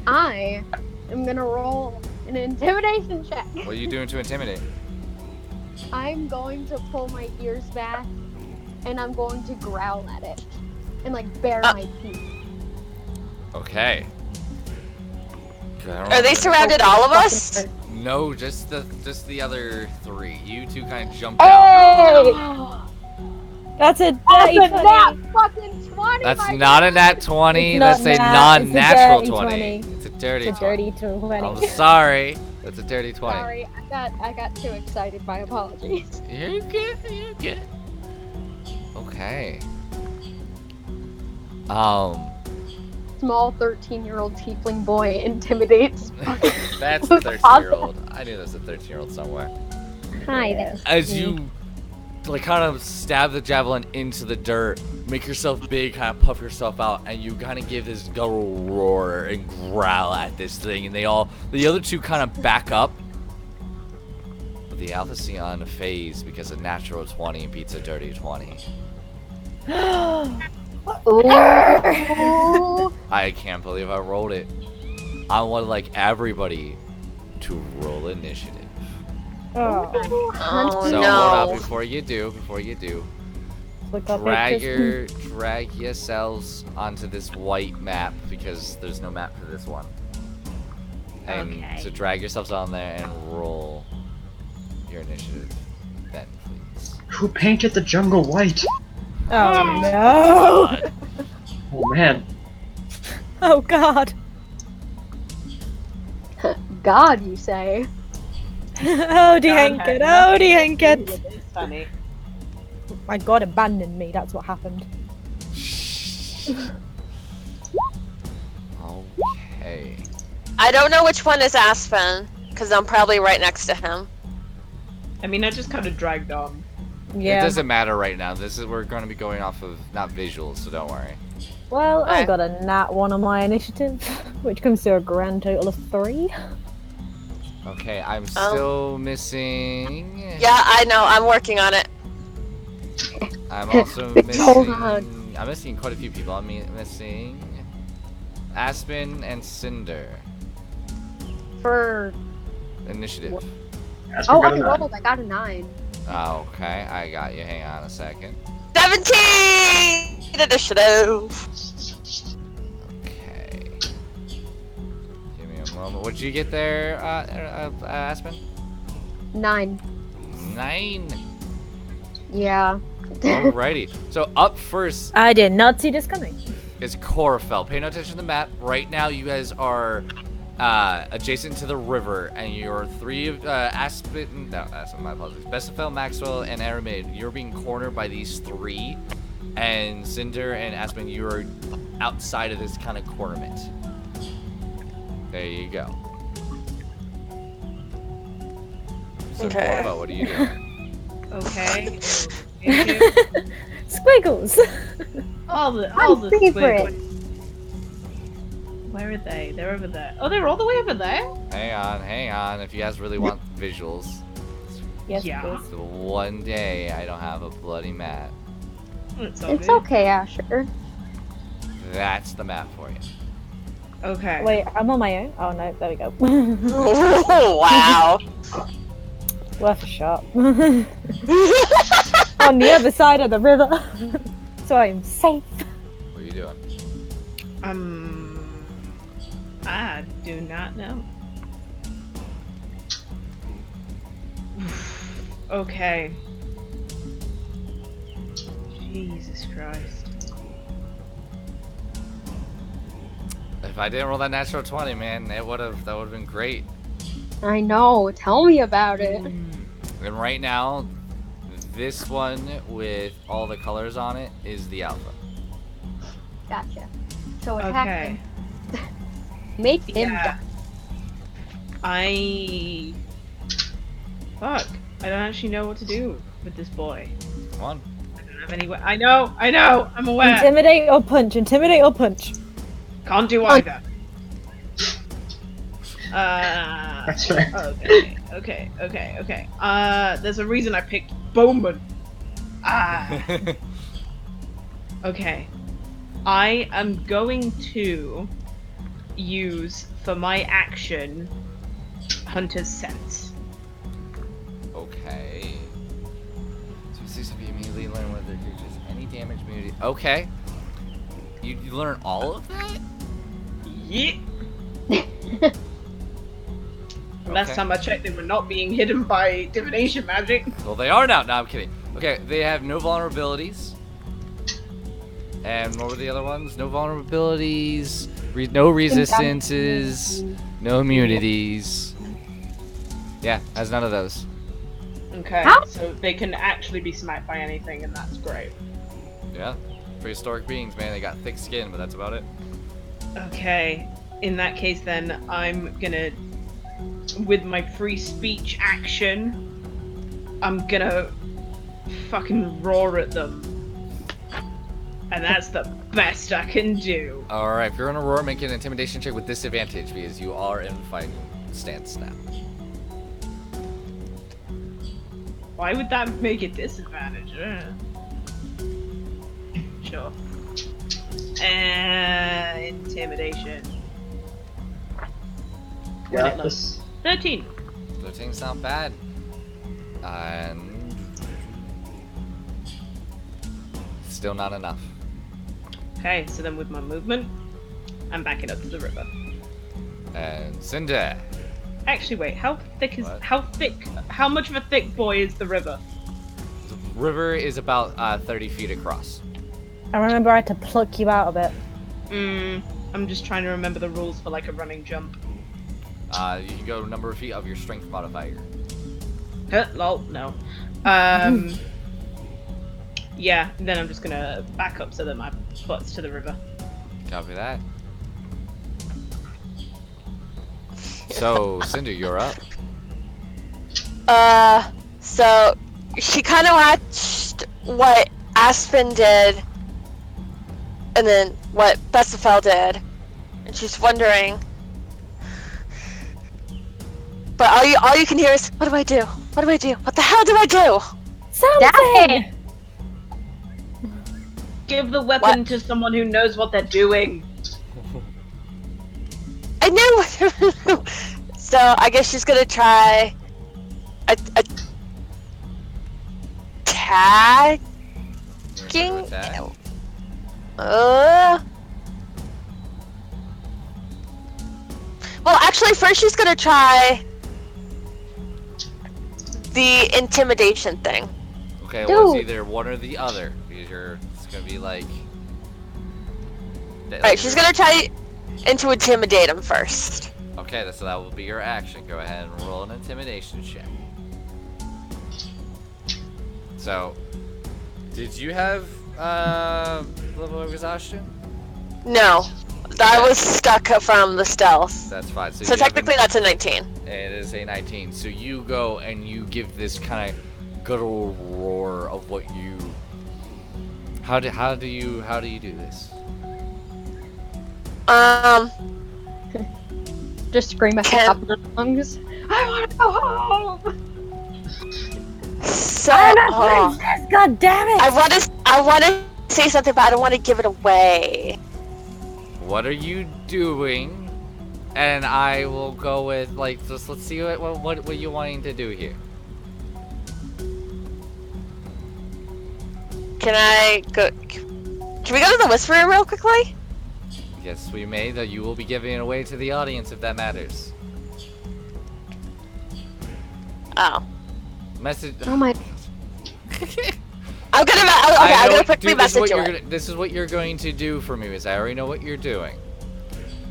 I am gonna roll an intimidation check. What are you doing to intimidate? I'm going to pull my ears back and I'm going to growl at it and like bare my teeth. Okay. Are they surrounded all of us? No, just the other 3. You 2 kind of jumped out. That's a That's dirty a 20. nat fucking 20. That's my not a God. nat 20. It's That's not a nat, non-natural it's a 20. dirty It's a dirty It's a 20. dirty 20. I'm sorry. That's a dirty 20. Sorry, I got too excited. My apologies. You're good. You're good. Okay. Small 13-year-old tiefling boy intimidates. That's a 13-year-old. I knew there was a 13-year-old somewhere. Hi there. As you like kind of stab the javelin into the dirt, make yourself big, kind of puff yourself out, and you kind of give this guttural roar and growl at this thing, and the other 2 kind of back up. But the Alpha seem unfazed because a natural 20 beats a dirty 20. Ooh. I can't believe I rolled it. I want like everybody to roll initiative. Oh. Oh So no. hold up before you do, Look up drag pictures. yourselves onto this white map because there's no map for this one. And Okay. so drag yourselves on there and roll your initiative then, please. Who painted the jungle white? Oh no! Oh man. Oh god! God, you say? Oh Henket! Oh Henket! It's funny. My god abandoned me, that's what happened. Okay. I don't know which one is Aspen, because I'm probably right next to him. I mean, I just kind of dragged on. Yeah. It doesn't matter right now. We're going to be going off of not visuals, so don't worry. Well, I Okay. got a nat 1 on my initiative, which comes to a grand total of 3. Okay, I'm still missing. Yeah, I know. I'm working on it. I'm also Hold missing. on. I'm missing quite a few people. I'm missing Aspen and Cinder. For Initiative. Aspen oh, got I a 9. rolled. I got a 9. Okay, I got you. Hang on a second. 17 initiative. Okay. Give me a moment. What'd you get there, Aspen? 9. 9. Yeah. Alrighty. So up first I did not see this coming. is Corafel. Pay no attention to the map. Right now, you guys are adjacent to the river, and you're 3 of Aspen. No, Aspen. My apologies. Bestafel, Maxwell, and Aramid. You're being cornered by these 3, and Cinder and Aspen. You are outside of this kind of cornerment. There you go. So Okay. Corafel, what are you doing? Okay. Initiative. Squiggles! all the My favorite. squiggles. Where are they? They're over there. Oh, they're all the way over there? Hang on. If you guys really want visuals, Yes, Yeah. please. the one day I don't have a bloody map. It's all It's good. okay, Asher. That's the map for you. Okay. Wait, I'm on my own? Oh no, there we go. Wow. Worth a shot. On the other side of the river. So I'm safe. What are you doing? I do not know. Okay. Jesus Christ. If I didn't roll that natural 20, man, that would have been great. I know. Tell me about it. And right now, this one with all the colors on it is the alpha. Gotcha. So attack Okay. him. Make him Yeah. Fuck. I don't actually know what to do with this boy. Come on. I don't have any way. I know! I'm aware! Intimidate or punch, intimidate or punch. Can't do either. That's right. Okay. There's a reason I picked Bowman. Okay. I am going to use, for my action, Hunter's Sense. Okay. 2 of you immediately learn whether creatures any damage immunity. Okay. You learn all of that? Yeah. Last Okay. time I checked, they were not being hidden by divination magic. Well, they are now. No, I'm kidding. Okay, they have no vulnerabilities. And what were the other ones? No vulnerabilities, no resistances, no immunities. Yeah, has none of those. Okay, How? so they can actually be smacked by anything, and that's great. Yeah, prehistoric beings, man. They got thick skin, but that's about it. Okay, in that case, then I'm gonna, with my free speech action, I'm gonna fucking roar at them. And that's the best I can do. All right, if you're in a roar, make an intimidation check with disadvantage because you are in fighting stance now. Why would that make a disadvantage? Sure. Intimidation. Yeah, it this 13. 13's not bad. And still not enough. Okay, so then with my movement, I'm backing up to the river. And Cinder. Actually, wait, how thick is What? how much of a thick boy is the river? The river is about 30 feet across. I remember I had to pluck you out of it. I'm just trying to remember the rules for like a running jump. You can go number of feet of your strength modifier. Lol, no. Yeah, then I'm just gonna back up so that my butt's to the river. Copy that. So, Cinder, you're up. So she kind of watched what Aspen did, and then what Besafel did, and she's wondering. But all you can hear is, what do I do? What do I do? What the hell do I do? Something! Give the weapon to someone who knows what they're doing. I know. So I guess she's gonna try tagging. You're gonna attack. Well, actually, first she's gonna try the intimidation thing. Okay, well, it's Dude. either one or the other. Because it's gonna be like. Alright, she's gonna try to intimidate him first. Okay, so that will be your action. Go ahead and roll an intimidation check. So, did you have level of exhaustion? No, that was stuck from the stealth. That's fine. So you have technically that's a 19. It is a 19. So you go and you give this kind of guttural roar of what you. How do you do this? Just scream at the top of their lungs. I want to go home. So, I'm a princess, god damn it! I want to say something, but I don't want to give it away. What are you doing? And I will go with like just let's see what you wanting to do here. Can I go? Can we go to the whisper room real quickly? Yes, we may. Though you will be giving it away to the audience if that matters. Oh. Message. Oh my. I'm gonna quickly message you. This is what you're going to do for me, Miss. I already know what you're doing.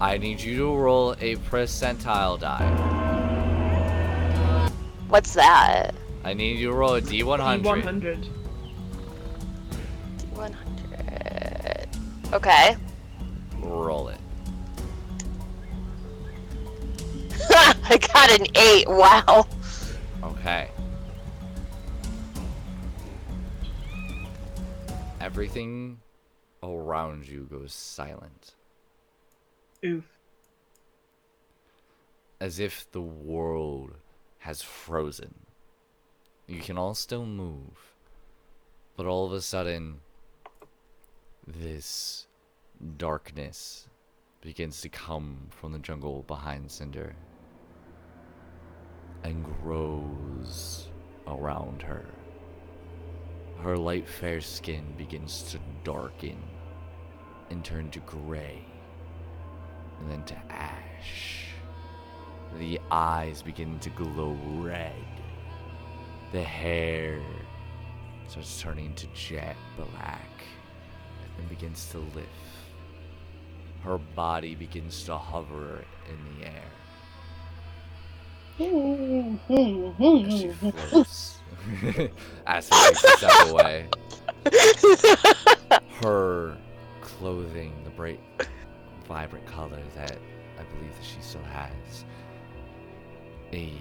I need you to roll a percentile die. What's that? I need you to roll a D100. D100. D100. Okay. Roll it. I got an 8. Wow. Okay. Everything around you goes silent. Oof. As if the world has frozen. You can all still move, but all of a sudden, this darkness begins to come from the jungle behind Cinder and grows around her. Her light fair skin begins to darken and turn to gray and then to ash. The eyes begin to glow red. The hair starts turning to jet black and begins to lift. Her body begins to hover in the air. As she floats. As she takes a step away. Her clothing, the bright, vibrant color that I believe that she still has. A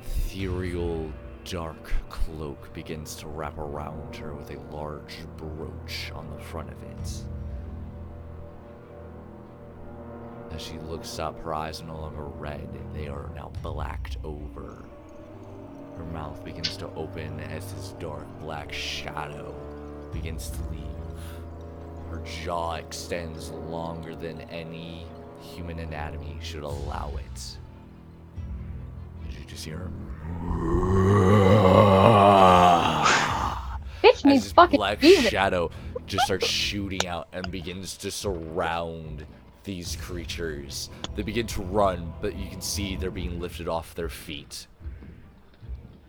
ethereal, dark cloak begins to wrap around her with a large brooch on the front of it. As she looks up, her eyes are no longer red, they are now blacked over. Her mouth begins to open as this dark black shadow begins to leave. Her jaw extends longer than any human anatomy should allow it. You just hear her. Bitch As needs this fucking black Jesus. shadow just starts shooting out and begins to surround these creatures. They begin to run, but you can see they're being lifted off their feet.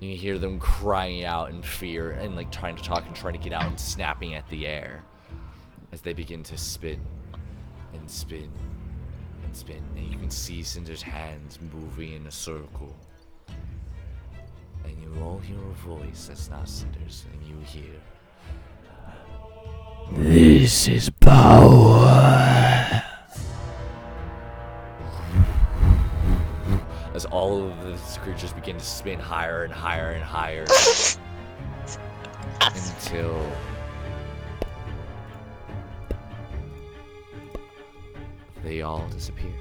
You hear them crying out in fear and like trying to talk and trying to get out and snapping at the air as they begin to spin and spin and spin. And you can see Cinder's hands moving in a circle. And you all hear a voice that's not Cinder's, and you hear, "This is power." As all of these creatures begin to spin higher and higher and higher until they all disappear.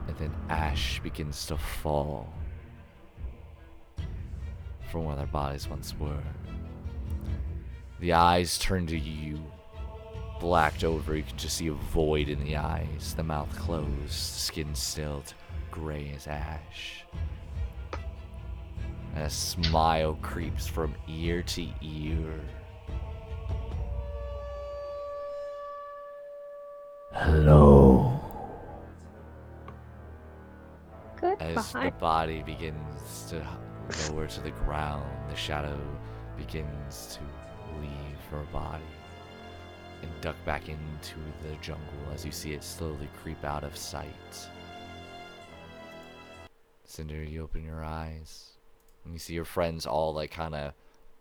And then ash begins to fall from where their bodies once were. The eyes turn to you, blacked over. You can just see a void in the eyes, the mouth closed, skin still gray as ash. And a smile creeps from ear to ear. Hello. As the Goodbye. body begins to lower to the ground, the shadow begins to leave her body and duck back into the jungle as you see it slowly creep out of sight. Cinder, you open your eyes and you see your friends all like kind of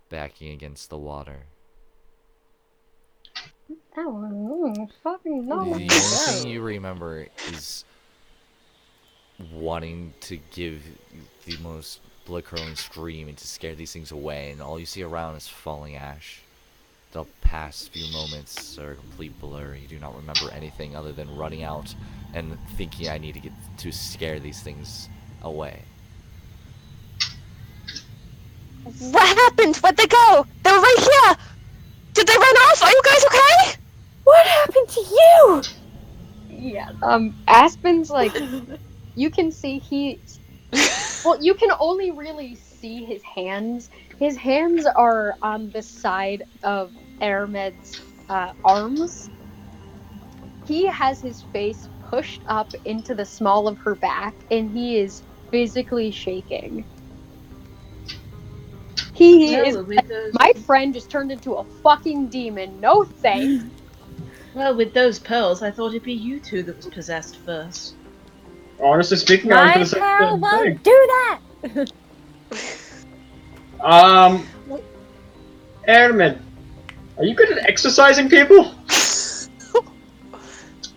backing against the water. That one, fucking no. The only thing you remember is wanting to give the most blood-curdling scream and to scare these things away, and all you see around is falling ash. The past few moments are a complete blur. You do not remember anything other than running out and thinking I need to get to scare these things away. What happened? Where'd they go? They were right here! Did they run off? Are you guys okay? What happened to you? Yeah. Aspen's like, you can see well, you can only really see his hands. His hands are on the side of Airmed's arms. He has his face pushed up into the small of her back, and he is physically shaking. He is. My friend just turned into a fucking demon. No thanks. Well, with those pearls, I thought it'd be you two that was possessed first. Honestly speaking, I was My gonna pal say the won't do that. thing. Airman, are you good at exercising people?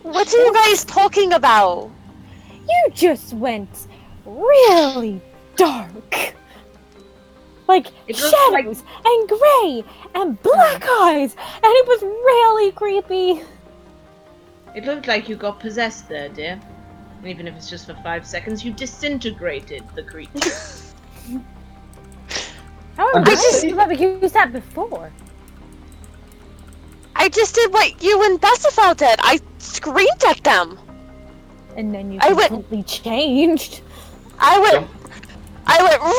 What are you guys talking about? You just went really dark. Like It looks shadows and gray and black eyes, and it was really creepy. It looked like you got possessed there, dear. And even if it's just for 5 seconds, you disintegrated the creature. However, I never used that before. I just did what you and Bessafel did. I screamed at them. And then you I went- completely changed. I went roar!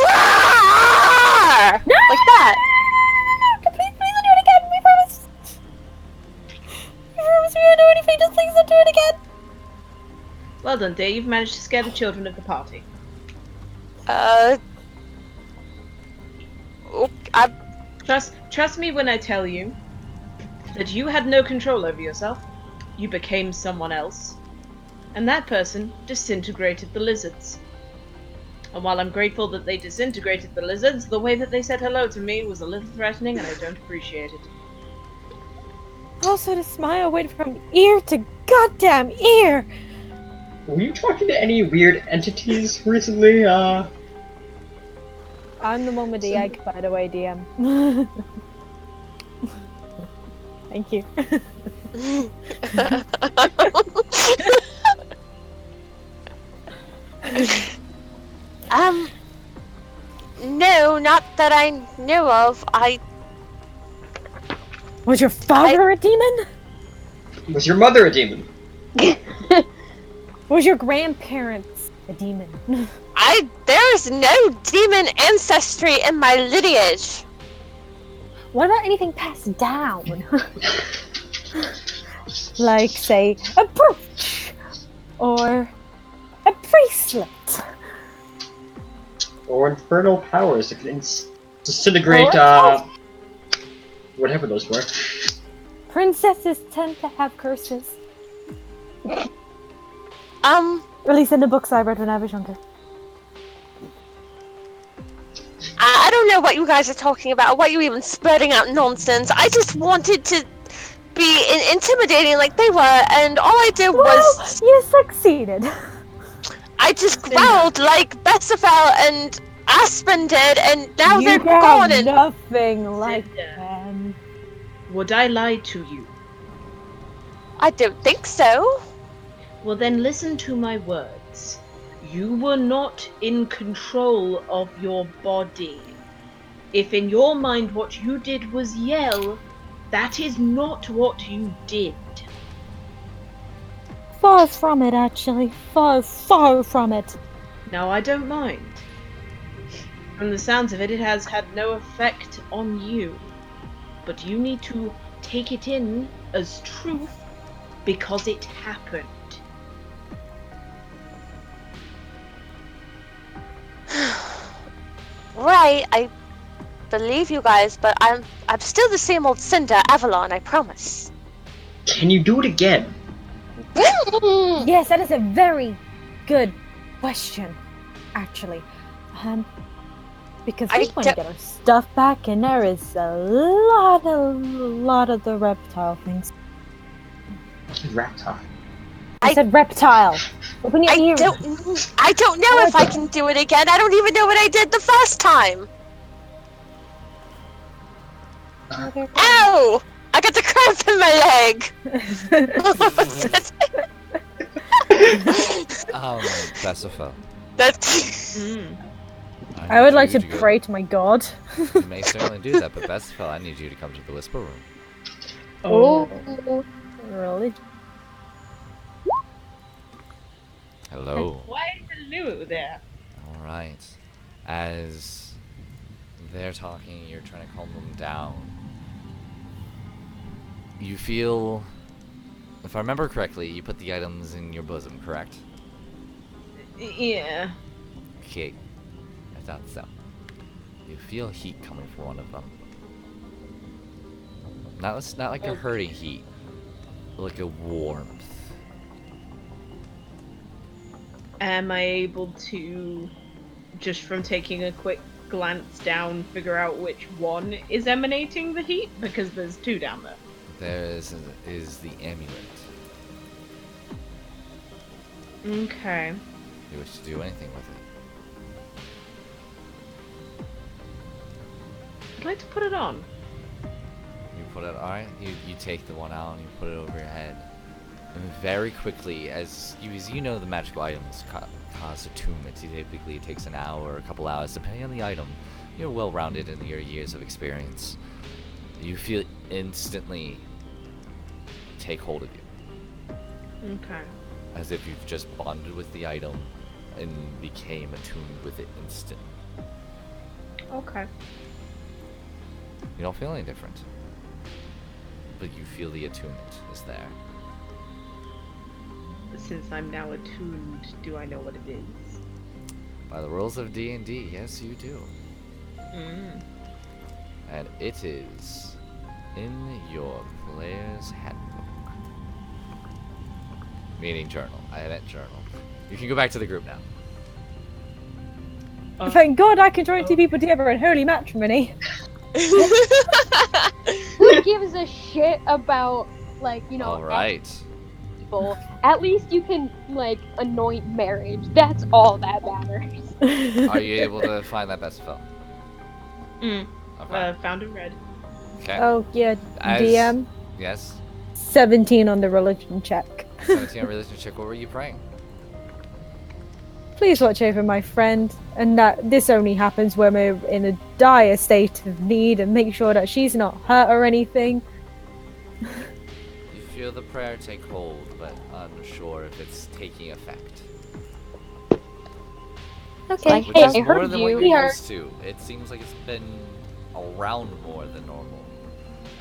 No! Like that. No, please don't do it again. We promise. We promise we won't do anything. Just please don't do it again. Well done, dear. You've managed to scare the children of the party. Trust me when I tell you that you had no control over yourself. You became someone else. And that person disintegrated the lizards. And while I'm grateful that they disintegrated the lizards, the way that they said hello to me was a little threatening and I don't appreciate it. Also, the smile went from ear to goddamn ear. Were you talking to any weird entities recently? I'm the one with the egg, by the way, DM. Thank you. No, not that I knew of. Was your father a demon? Was your mother a demon? Was your grandparents a demon? There's no demon ancestry in my lineage. What about anything passed down? Like, say, a brooch or a bracelet. Or infernal powers that can disintegrate, whatever those were. Princesses tend to have curses. At least in the books I read when I was younger. I don't know what you guys are talking about, why you even spreading out nonsense. I just wanted to be intimidating like they were, and all I did was... you succeeded. I just growled like Bessafel and Aspen did, and now they're gone and... nothing like them. Would I lie to you? I don't think so. Well then listen to my words. You were not in control of your body. If in your mind what you did was yell, that is not what you did. Far from it, actually. Far, far from it. Now I don't mind. From the sounds of it, it has had no effect on you. But you need to take it in as truth because it happened. Right, I believe you guys, but I'm still the same old Cinder Avalon, I promise. Can you do it again? Yes, that is a very good question, actually. Because we want to get our stuff back, and there is a lot of the reptile things. Reptile. I said reptile. Open your ears. I don't know if I can do it again. I don't even know what I did the first time. Ow! I got the cramp in my leg! Bessifel. That's... I would like need to you go- pray to my god. You may certainly do that, but Bessifel, I need you to come to the Whisper Room. Oh. Really? Hello. Why hello there? Alright. As they're talking, you're trying to calm them down. You feel... If I remember correctly, you put the items in your bosom, correct? Yeah. Okay. I thought so. You feel heat coming from one of them. Not like a hurting heat, but like a warmth. Am I able to, just from taking a quick glance down, figure out which one is emanating the heat? Because there's two down there. There is the amulet. Okay. You wish to do anything with it. I'd like to put it on. You put it, alright, you take the one out and you put it over your head. And very quickly, as you know the magical items cause attunement. Typically it takes an hour or a couple hours, depending on the item. You're well-rounded in your years of experience. You feel instantly take hold of you. Okay. As if you've just bonded with the item and became attuned with it instantly. Okay. You don't feel any different. But you feel the attunement is there. Since I'm now attuned, do I know what it is? By the rules of D&D, yes you do. And it is in your player's handbook. Meaning journal. I meant journal. You can go back to the group now. Thank God I can join two people together in holy matrimony. Who gives a shit about, like, you know, Alright. people? At least you can, like, anoint marriage. That's all that matters. Are you able to find that best spell? Okay. Found in red. Okay. Oh, yeah, DM. Yes. 17 on the religion check. 17 on religion check. What were you praying? Please watch over my friend, and that this only happens when we're in a dire state of need, and make sure that she's not hurt or anything. You feel the prayer take hold, but unsure if it's taking effect. Okay. Which Hey, is I more heard than you. what We you're heard. used to. It seems like it's been around more than normal.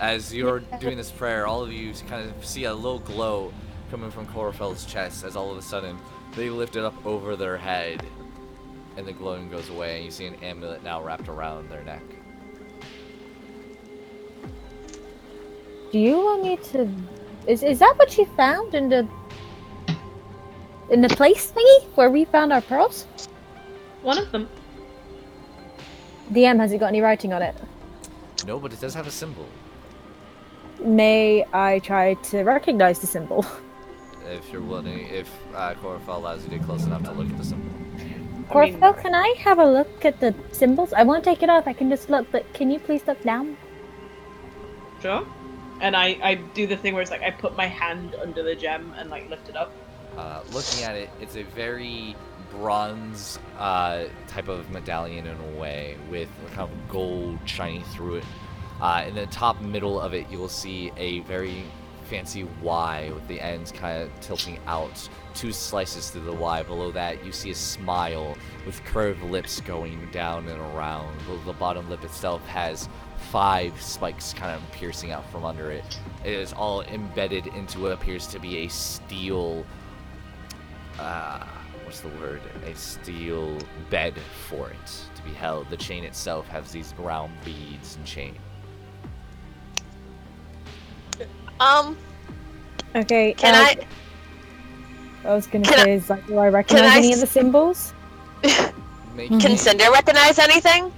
As you're doing this prayer, all of you kind of see a little glow coming from Chlorophel's chest as all of a sudden they lift it up over their head and the glowing goes away and you see an amulet now wrapped around their neck. Do you want me to... Is that what you found in the place thingy where we found our pearls? One of them. DM, has it got any writing on it? No, but it does have a symbol. May I try to recognize the symbol? If you're willing, if Chlorophyll allows you to get close enough to look at the symbol. Corfel, can I have a look at the symbols? I won't take it off, I can just look, but can you please look down? Sure. And I do the thing where it's like I put my hand under the gem and like lift it up. Looking at it, it's a very bronze type of medallion in a way, with kind of gold shining through it. In the top middle of it, you will see a very fancy Y with the ends kind of tilting out. 2 slices through the Y. Below that, you see a smile with curved lips going down and around. The bottom lip itself has 5 spikes kind of piercing out from under it. It is all embedded into what appears to be a steel... what's the word? A steel bed for it to be held. The chain itself has these brown beads and chain. Okay, Can I was gonna Can say, is like, do I recognize any of the symbols? Can Cinder recognize anything?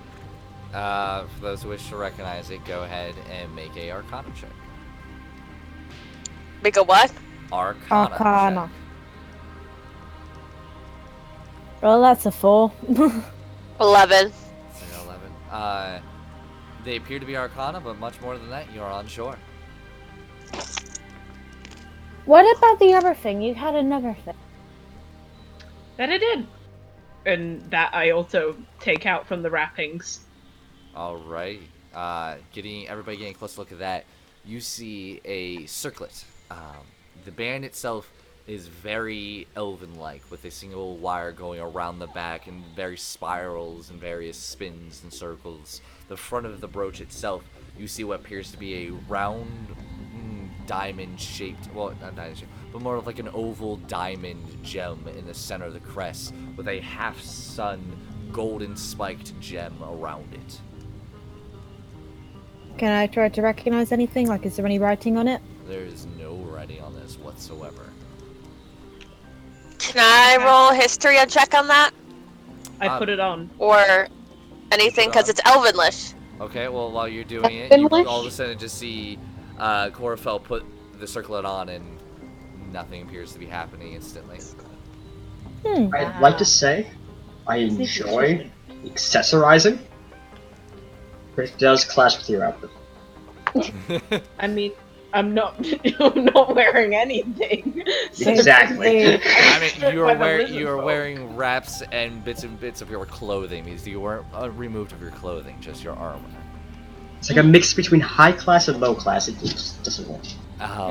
For those who wish to recognize it, go ahead and make a Arcana check. Make a what? Arcana. Check. Well, that's a 4. 11. It's an 11. They appear to be arcana, but much more than that, you are unsure. What about the other thing? You had another thing. That I did. And that I also take out from the wrappings. Alright. Everybody getting a close look at that. You see a circlet. The band itself is very elven-like, with a single wire going around the back and various spirals and various spins and circles. The front of the brooch itself, you see what appears to be a round diamond-shaped, well, not diamond-shaped, but more of like an oval diamond gem in the center of the crest, with a half-sun golden spiked gem around it. Can I try to recognize anything? Like, is there any writing on it? There is no writing on this whatsoever. Can I roll history and check on that? I put it on. Or anything, because it's Elvenlish. Okay, well, while you're doing it, you all of a sudden just see Corafel put the circlet on and nothing appears to be happening instantly. I'd like to say I enjoy accessorizing, but it does clash with your outfit. I mean, I'm not wearing anything. So Exactly. I mean, you are wearing wraps and bits of your clothing. Because you weren't removed of your clothing, just your armor. It's like a mix between high class and low class. It just doesn't work.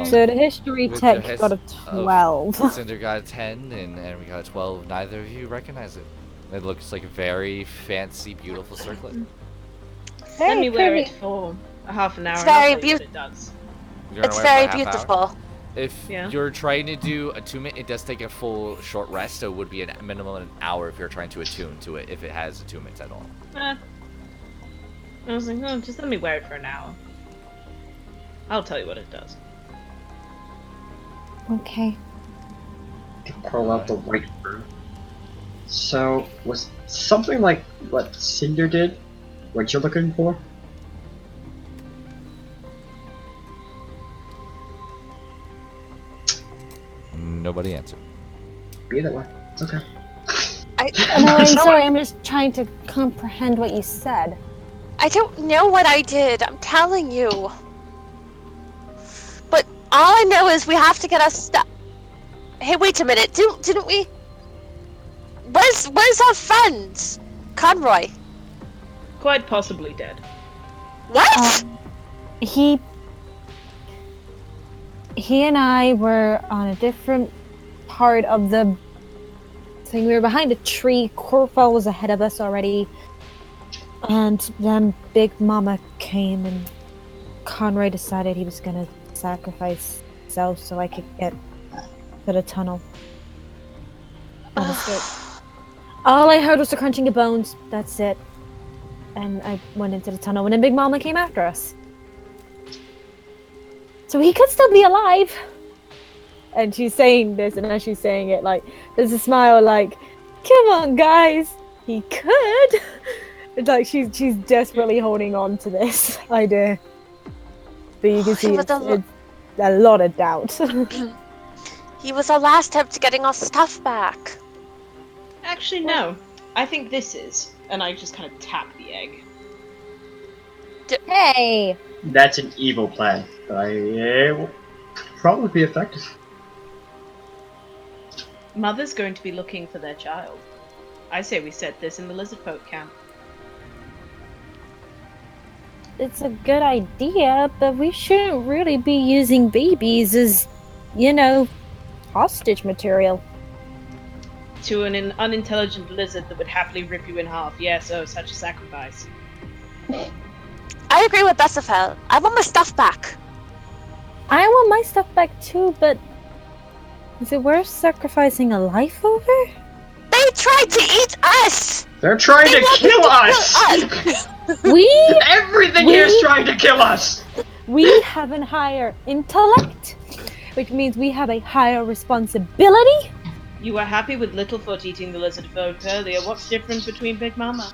So the history With tech the got a 12. Cinder got a 10, and we got a 12. Neither of you recognize it. It looks like a very fancy, beautiful circlet. Let me wear it for a half an hour. It's and I'll very tell you what it does. It's very beautiful. If you're trying to do attunement, it does take a full short rest, so it would be a minimum of an hour if you're trying to attune to it, if it has attunements at all. I was like, oh, just let me wear it for an hour. I'll tell you what it does. Okay. Curl out the white fur. So, was something like what Cinder did what you're looking for? Nobody answered. Either way, it's okay. No, I'm sorry, I'm just trying to comprehend what you said. I don't know what I did, I'm telling you. But all I know is we have to get us stuck. Hey, wait a minute, didn't we? Where's our friend? Conroy? Quite possibly dead. What? He and I were on a different part of the thing. We were behind a tree. Corfell was ahead of us already. And then Big Mama came and Conroy decided he was gonna sacrifice himself so I could get to the tunnel. All I heard was the crunching of bones. That's it. And I went into the tunnel and then Big Mama came after us. So he could still be alive. And she's saying this, and as she's saying it, like, there's a smile like, come on, guys. He could. It's like she's desperately holding on to this idea. But you can see it's a lot of doubt. He was our last hope to getting our stuff back. Actually, no. I think this is. And I just kind of tap the egg. Hey! That's an evil plan, but it will probably be effective. Mother's going to be looking for their child. I say we set this in the lizard folk camp. It's a good idea, but we shouldn't really be using babies as, hostage material. To an unintelligent lizard that would happily rip you in half. Yes, oh, such a sacrifice. I agree with Besafel. I want my stuff back. I want my stuff back too, but is it worth sacrificing a life over? They tried to eat us! They're trying to kill us! Everything here is trying to kill us! We have a higher intellect, which means we have a higher responsibility. You were happy with Littlefoot eating the lizard folk earlier. What's different between Big Mama?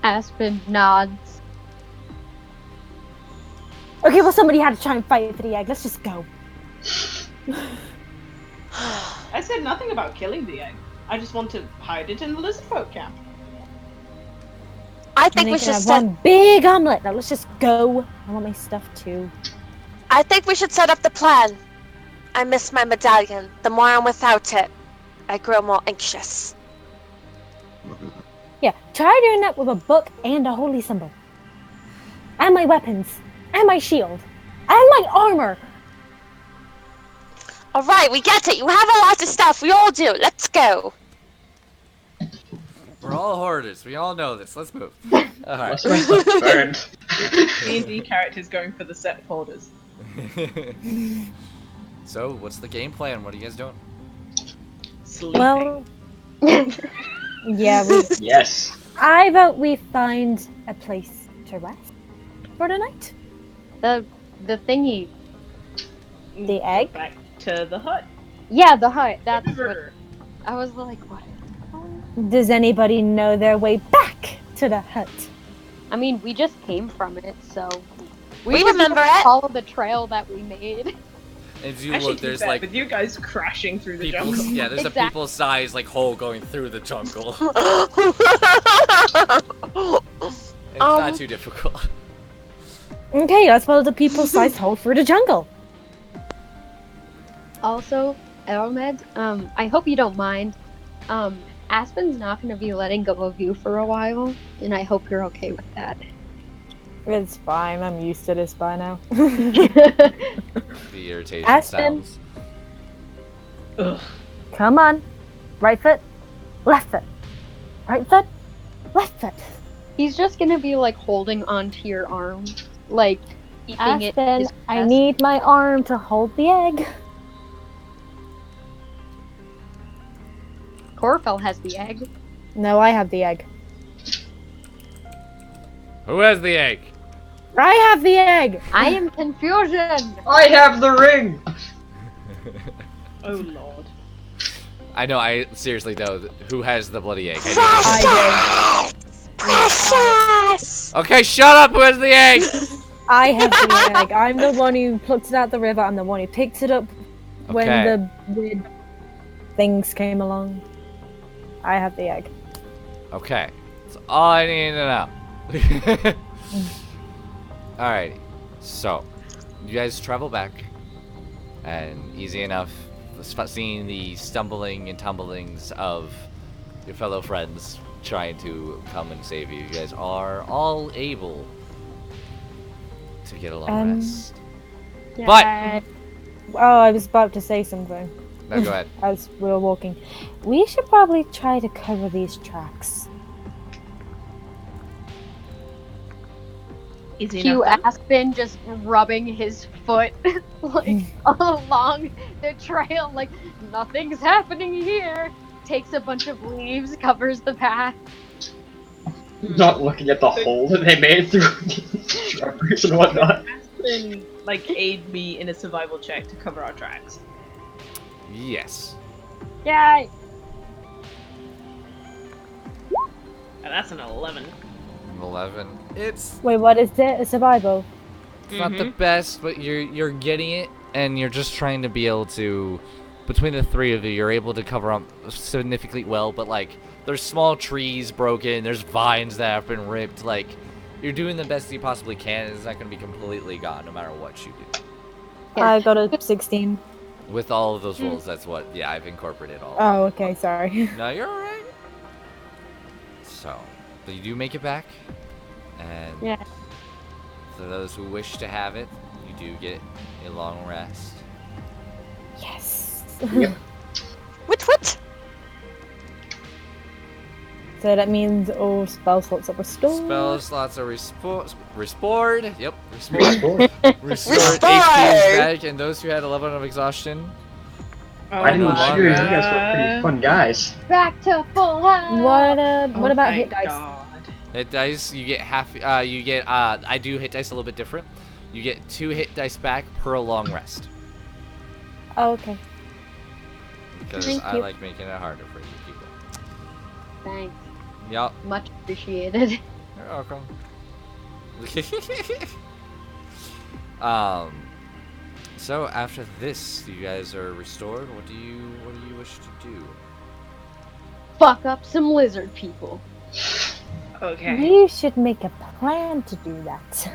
Aspen nods. Okay, well, somebody had to try and fight for the egg. Let's just go. I said nothing about killing the egg. I just want to hide it in the lizard folk camp. I And think they we can should have set. one big omelet. Now let's just go. I want my stuff too. I think we should set up the plan. I miss my medallion. The more I'm without it, I grow more anxious. Yeah, try doing that with a book and a holy symbol. And my weapons. And my shield. And my armor. All right, we get it. You have a lot of stuff. We all do. Let's go. We're all hoarders. We all know this. Let's move. Alright. Most of my stuff burned. D&D characters going for the set hoarders. So, what's the game plan? What are you guys doing? Sleeping. Well, yeah, Yes. I vote we find a place to rest for the night. The thingy. The egg? Back to the hut. Yeah, the hut. That's what River. I was like. What? Does anybody know their way back to the hut? I mean, we just came from it, so We just remember have to it. Follow the trail that we made. As you Actually, look, to be there's fair, like with you guys crashing through the people. jungle. Yeah, there's a Exactly. people-sized like hole going through the jungle. It's not too difficult. Okay, let's follow the people-sized hole through the jungle. Also, Elmed, I hope you don't mind. Aspen's not going to be letting go of you for a while, and I hope you're okay with that. It's fine. I'm used to this by now. The irritation Aspen. sounds. Ugh. Come on. Right foot, left foot. Right foot, left foot. He's just going to be like holding onto your arm, like keeping it. Aspen, his I chest. need my arm to hold the egg. Corfel has the egg. No, I have the egg. Who has the egg? I have the egg. I am confusion. I have the ring! Oh lord. I know. I seriously though. Who has the bloody egg? I Precious! know. Okay, shut up. Who has the egg? I have the egg. I'm the one who plucked it out the river. I'm the one who picked it up when Okay. the weird things came along. I have the egg. Okay, that's all I need to know. Alrighty, so you guys travel back, and easy enough, seeing the stumbling and tumblings of your fellow friends trying to come and save you. You guys are all able to get a long rest. But Oh, I was about to say something no, go ahead. as we were walking. We should probably try to cover these tracks. Is he Cue not done? Aspen just rubbing his foot like along the trail, like nothing's happening here. Takes a bunch of leaves, covers the path. Not looking at the hole that they made through the shrubberies and whatnot. Aspen, like, aid me in a survival check to cover our tracks. Yes. Yay! And that's an 11. 11. It's Wait, what is it? A survival? not the best, but you're getting it, and you're just trying to be able to. Between the three of you, you're able to cover up significantly well. But like, there's small trees broken. There's vines that have been ripped. Like, you're doing the best you possibly can. It's not going to be completely gone, no matter what you do. Yeah. I got a 16. With all of those rules, that's what. Yeah, I've incorporated all. Oh, okay, sorry. No, you're alright. So, but you do make it back, and Yeah. for those who wish to have it, you do get a long rest. Yes. Yep. What? So that means all spell slots are restored. Spell slots are restored. Yep, restored. Restored. Restored HP is back, and those who had a level of exhaustion. Oh I didn't no know longer. you guys were pretty fun guys. Back to full health. What about hit thank dice? God. Hit dice, you get half. You get. I do hit dice a little bit different. You get 2 hit dice back per long rest Oh, okay. because Thank I you. like making it harder for you people. Thanks. Yup. Much appreciated. You're welcome. So after this, you guys are restored. What do you wish to do? Fuck up some lizard people. Okay. We should make a plan to do that.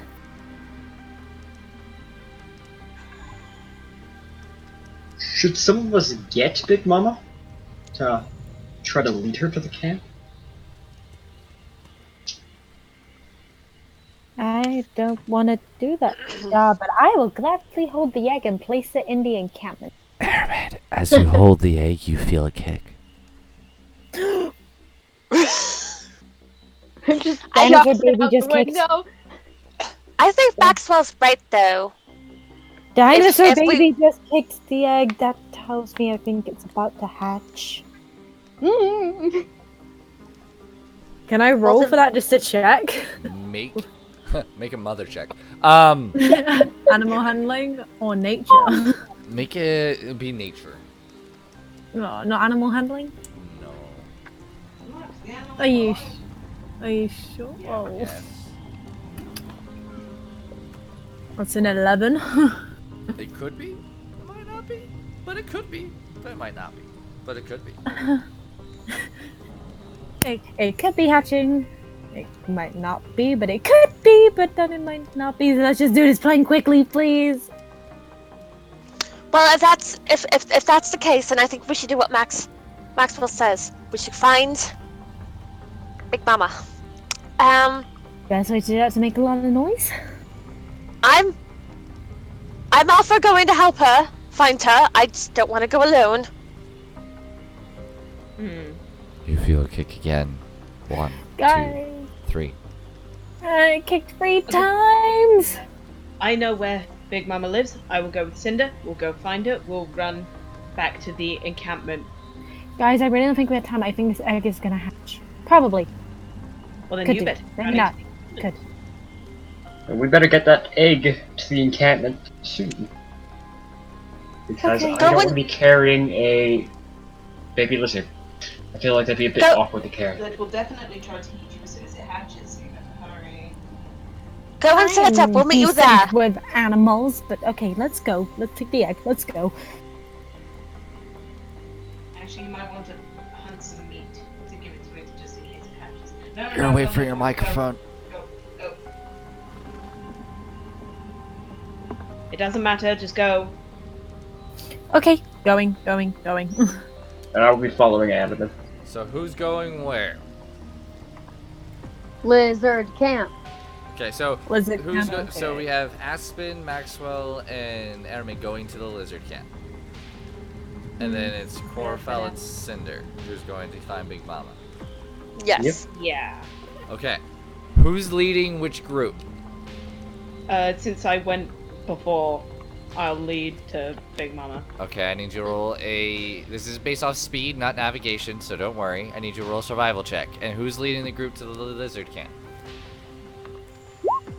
Should some of us get Big Mama to try to lead her to the camp? I don't want to do that job, but I will gladly hold the egg and place it in the encampment. Aramid, as you hold the egg, you feel a kick. I'm just Dinosaur tossing baby out just the kicked. window. I think Maxwell's right though. Dinosaur if we- baby just kicked the egg. That tells me I think it's about to hatch. Mm. Can I roll then- for that just to check? Make a mother check. Animal handling or nature? Make it be nature. No, not animal handling. No. Are you sure? Oh, Yes. that's an 11. It could be. It might not be. But it could be. But it might not be. But it could be. It could be hatching. It might not be, but it could be. But then it might not be. So let's just do this plan quickly, please. Well, if that's the case, then I think we should do what Maxwell says. We should find Big Mama. Best way to do that to make a lot of noise. I'm all for going to help her find her. I just don't want to go alone. You feel a kick again. 1, Guys, 2, 3. I kicked 3 times. I know where Big Mama lives. I will go with Cinder. We'll go find her. We'll run back to the encampment. Guys, I really don't think we have time. I think this egg is gonna hatch. Probably. Well, then Could you do. bet. Maybe not. Could. And we better get that egg to the encampment soon. Because Okay. I Go don't want on. to be carrying a baby lizard. I feel like that'd be a bit Go- awkward to carry. But we'll definitely try to eat you as soon as it hatches, so you better hurry. Go and set up. We'll meet you there. Decent with animals, but okay, let's go. Let's take the egg. Let's go. Actually, you might want to hunt some meat to give it to it just in case it hatches. No, You're gonna wait for your microphone. Go. It doesn't matter. Just go. Okay, going. And I'll be following Adam. So who's going where? Lizard camp. Okay, so Lizard who's camp, so okay. we have Aspen, Maxwell, and Aramid going to the lizard camp. And then it's Corfell and Cinder who's going to find Big Mama. Yes. Yeah. Okay. Who's leading which group? Since I went before, I'll lead to Big Mama. Okay, I need you to roll a... This is based off speed, not navigation, so don't worry. I need you to roll a survival check. And who's leading the group to the lizard camp?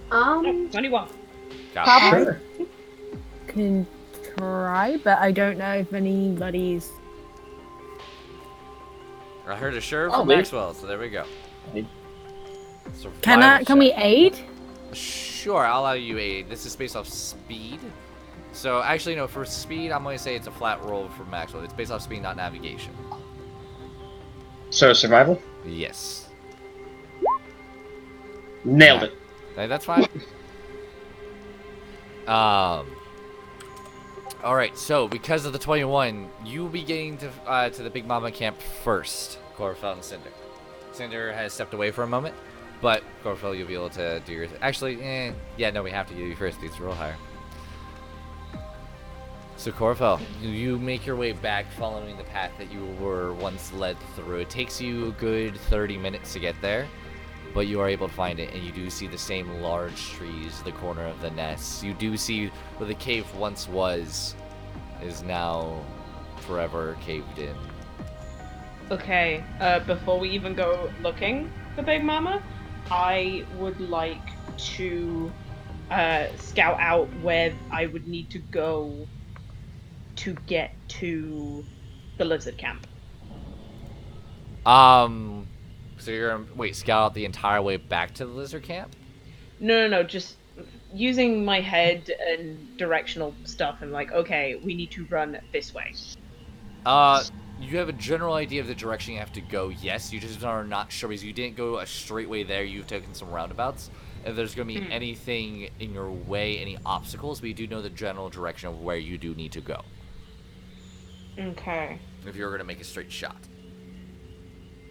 21. Got it. Sure. Can try, but I don't know if anybody's. I heard a sure Oh, from maybe. Maxwell, so there we go. Maybe. Can we aid? Sure, I'll allow you aid. This is based off speed. So actually, no, for speed, I'm going to say it's a flat roll for Maxwell. It's based off speed, not navigation. So, survival? Yes. Nailed it. Hey, that's fine. Alright, so because of the 21, you will be getting to the Big Mama camp first, Corfell and Cinder. Cinder has stepped away for a moment, but Corfell, you'll be able to do your... Actually, yeah, no, we have to do you first. These roll higher. So Corfell, you make your way back following the path that you were once led through. It takes you a good 30 minutes to get there, but you are able to find it, and you do see the same large trees, the corner of the nest. You do see where the cave once was, is now forever caved in. Okay, before we even go looking for Big Mama, I would like to scout out where I would need to go to get to the lizard camp. So you're gonna, wait, scout out the entire way back to the lizard camp? No, just using my head and directional stuff and like, okay, we need to run this way. You have a general idea of the direction you have to go, yes. You just are not sure because you didn't go a straight way there. You've taken some roundabouts. If there's going to be anything in your way, any obstacles, but you do know the general direction of where you do need to go. Okay. If you're going to make a straight shot.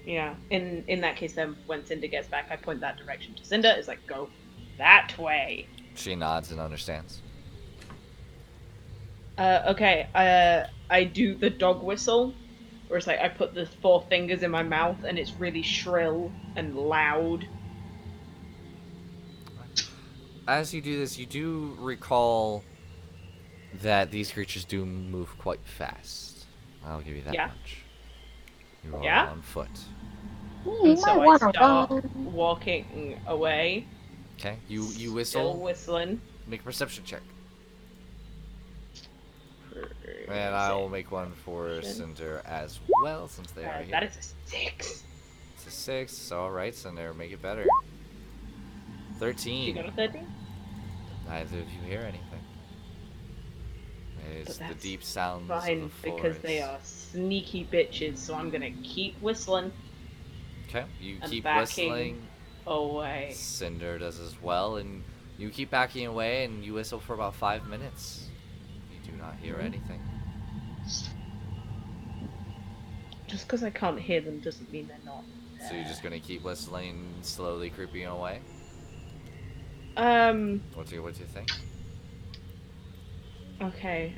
Yeah. In that case, then when Cinder gets back, I point that direction to Cinder. It's like, go that way. She nods and understands. Okay. I do the dog whistle, where it's like I put the 4 fingers in my mouth and it's really shrill and loud. As you do this, you do recall that these creatures do move quite fast. I'll give you that Yeah. much. You are Yeah? on foot. You And so might I want to start run. walking away, Okay, you still whistle. whistling. Make a perception check. And I will make one for Cinder as well, since they are here. That is a 6. It's a 6, so alright, Cinder, make it better. You 13. got a 13? Neither of you hear anything. It's But the that's deep sounds fine, of the forest. because they are sneaky bitches, so I'm gonna keep whistling Okay, you and keep backing whistling. away. Cinder does as well, and you keep backing away, and you whistle for about 5 minutes. You do not hear anything. Just because I can't hear them doesn't mean they're not. So you're just gonna keep whistling, slowly creeping away? What do you think? Okay.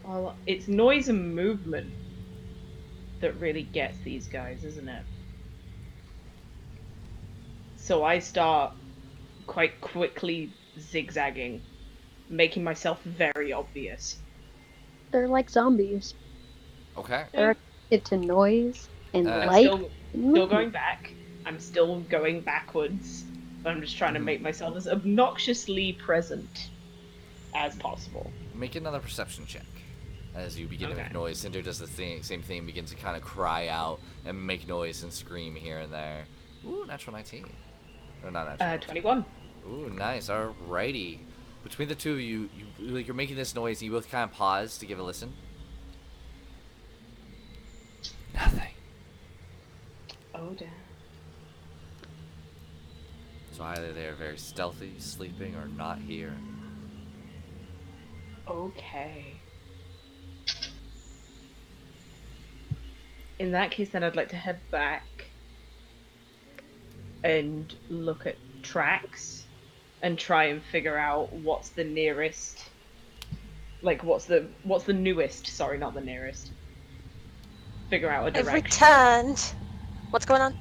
Well, it's noise and movement that really gets these guys, isn't it? So I start quite quickly zigzagging, making myself very obvious. They're like zombies. Okay. They're addicted to noise and I'm I'm light. still going back. I'm still going backwards. But I'm just trying to make myself as obnoxiously present as possible. Make another perception check. As you begin to make Okay. noise, Cinder does the same thing, begins to kind of cry out and make noise and scream here and there. Ooh, natural 19. Or not natural. 21. Ooh, nice. Alrighty. Between the two of you, you're making this noise, and you both kind of pause to give a listen. Nothing. Oh, damn. So either they are very stealthy, sleeping, or not here. Okay. In that case, then I'd like to head back and look at tracks and try and figure out what's the nearest. Like, what's the newest? Sorry, not the nearest. Figure out a I've direction. returned. What's going on?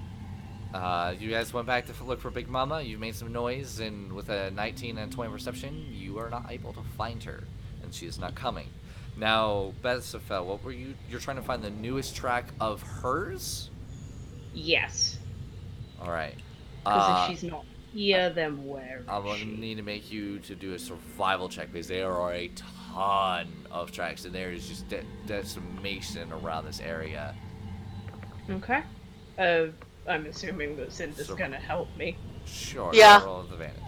You guys went back to look for Big Mama. You made some noise, and with a 19 and 20 perception, you are not able to find her, and she is not coming. Now, Bezafel, what were you? You're trying to find the newest track of hers? Yes. All right. Because if she's not here, then where is I'm gonna she? need to make you to do a survival check because there are a ton of tracks, and there is just decimation around this area. Okay. I'm assuming that Cinder's So- gonna help me. Sure. Yeah. Roll with advantage.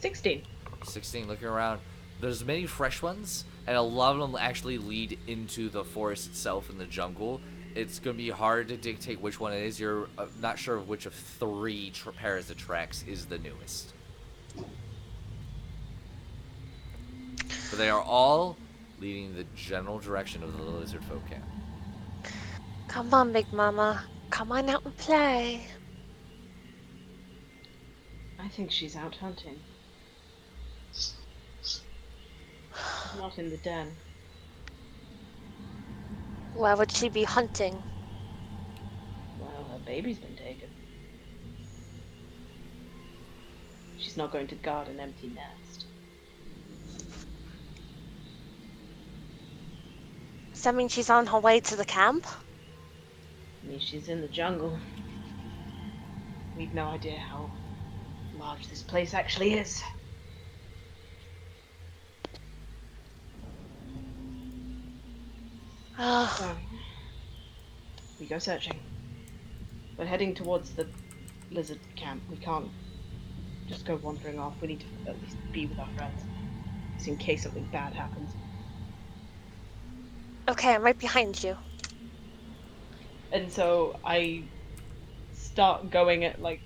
16. 16. Looking around, there's many fresh ones, and a lot of them actually lead into the forest itself in the jungle. It's gonna be hard to dictate which one it is. You're not sure of which of 3 pairs of tracks is the newest. But they are all leading the general direction of the lizard folk camp. Come on, Big Mama. Come on out and play. I think she's out hunting. She's not in the den. Where would she be hunting? Well, her baby's been taken. She's not going to guard an empty nest. Does that mean she's on her way to the camp? I mean, she's in the jungle. We've no idea how large this place actually is. Ah, So, we go searching. We're heading towards the lizard camp. We can't just go wandering off. We need to at least be with our friends, just in case something bad happens. Okay, I'm right behind you. And so I start going at like,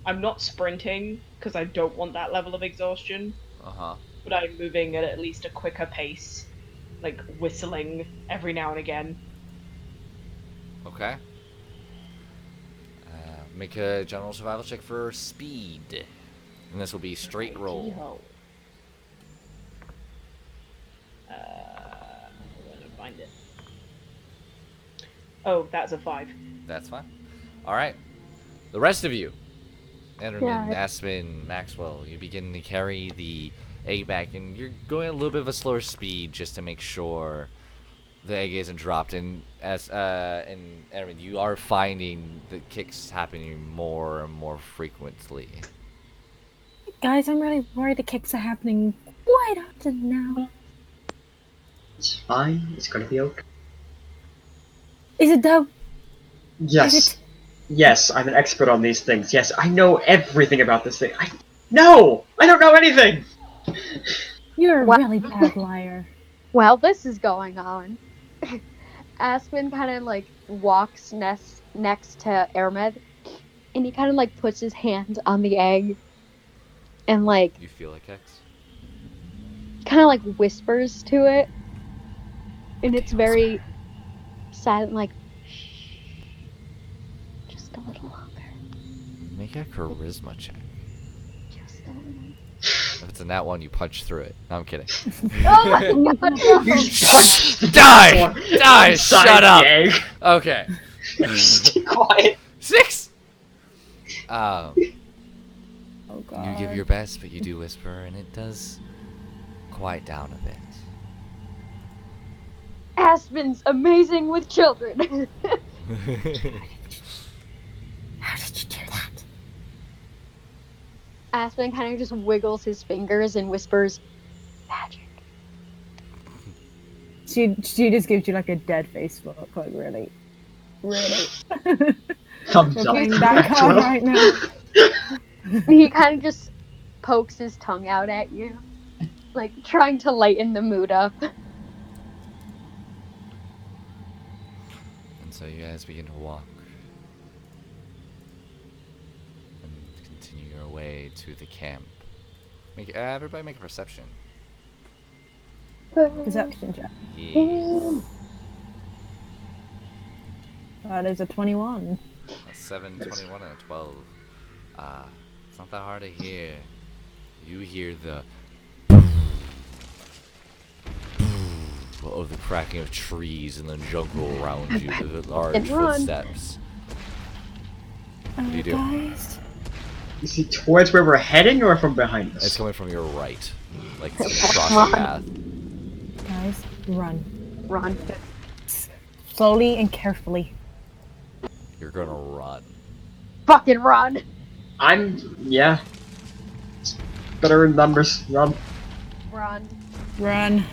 I'm not sprinting because I don't want that level of exhaustion, Uh-huh. but I'm moving at least a quicker pace, like whistling every now and again. Okay. Make a general survival check for speed. And this will be straight roll. Righty-ho. I'm gonna find it. Oh, that's a 5. That's fine. Alright. The rest of you, Enderman, Yeah. Aspen, Maxwell, you begin to carry the egg back, and you're going at a little bit of a slower speed just to make sure the egg isn't dropped. And Enderman, you are finding the kicks happening more and more frequently. Guys, I'm really worried the kicks are happening quite often now. It's fine. It's gonna be okay. Is it though? Yes. Is it? Yes, I'm an expert on these things. Yes, I know everything about this thing. No! I don't know anything! You're a What? really bad liar. While this is going on, Aspen kind of like walks next to Airmed, and he kind of like puts his hand on the egg, and like You feel like X? kind of like whispers to it, and it's very silent, like shh, just a little longer, Make a charisma check. just a little. If it's a nat one, you punch through it. No, I'm kidding. Oh my god! No. You punch the Die! door Die! inside Shut the up! egg. Okay. Stay quiet. 6! Oh god. You give your best, but you do whisper, and it does quiet down a bit. Aspen's amazing with children. How did you do that? Aspen kind of just wiggles his fingers and whispers, "Magic." She just gives you like a dead face look, like really. Really? Thumbs We're up. playing that card right now. He kind of just pokes his tongue out at you, like trying to lighten the mood up. And so you guys begin to walk. And continue your way to the camp. Everybody make a perception. Perception check. Yeah. That is a 21. A 7, 21, and a 12. It's not that hard to hear. You hear the of the cracking of trees in the jungle around you, the large And run. footsteps. What do you do? Guys, Is he towards where we're heading or from behind us? It's coming from your right, like across the path. guys, run. Run. Slowly and carefully. You're gonna run. Fucking run. Yeah. Better in numbers. Run. Run. Run.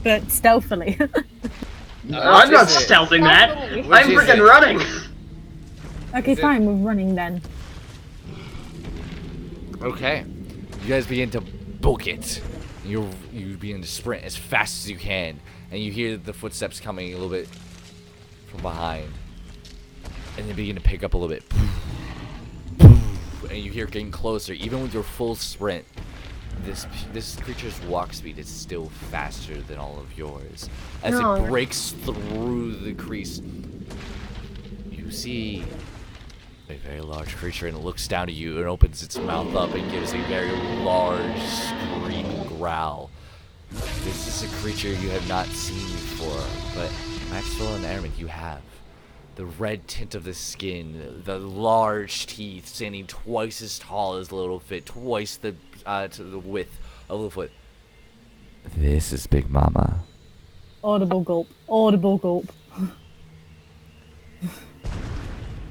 But stealthily. I'm not is it? stealthing that. Stealthily. I'm Which is freaking it? running. Okay, Is it- fine, we're running then. Okay. You guys begin to book it. You begin to sprint as fast as you can, and you hear the footsteps coming a little bit from behind, and they begin to pick up a little bit. And you hear it getting closer, even with your full sprint. This creature's walk speed is still faster than all of yours. As No. it breaks through the crease, you see a very large creature, and it looks down at you and opens its mouth up and gives a very large screaming growl. This is a creature you have not seen before, but Maxwell and Airman, you have. The red tint of the skin, the large teeth, standing twice as tall as Littlefoot, twice the to the width of Littlefoot. This is Big Mama. Audible gulp. Audible gulp.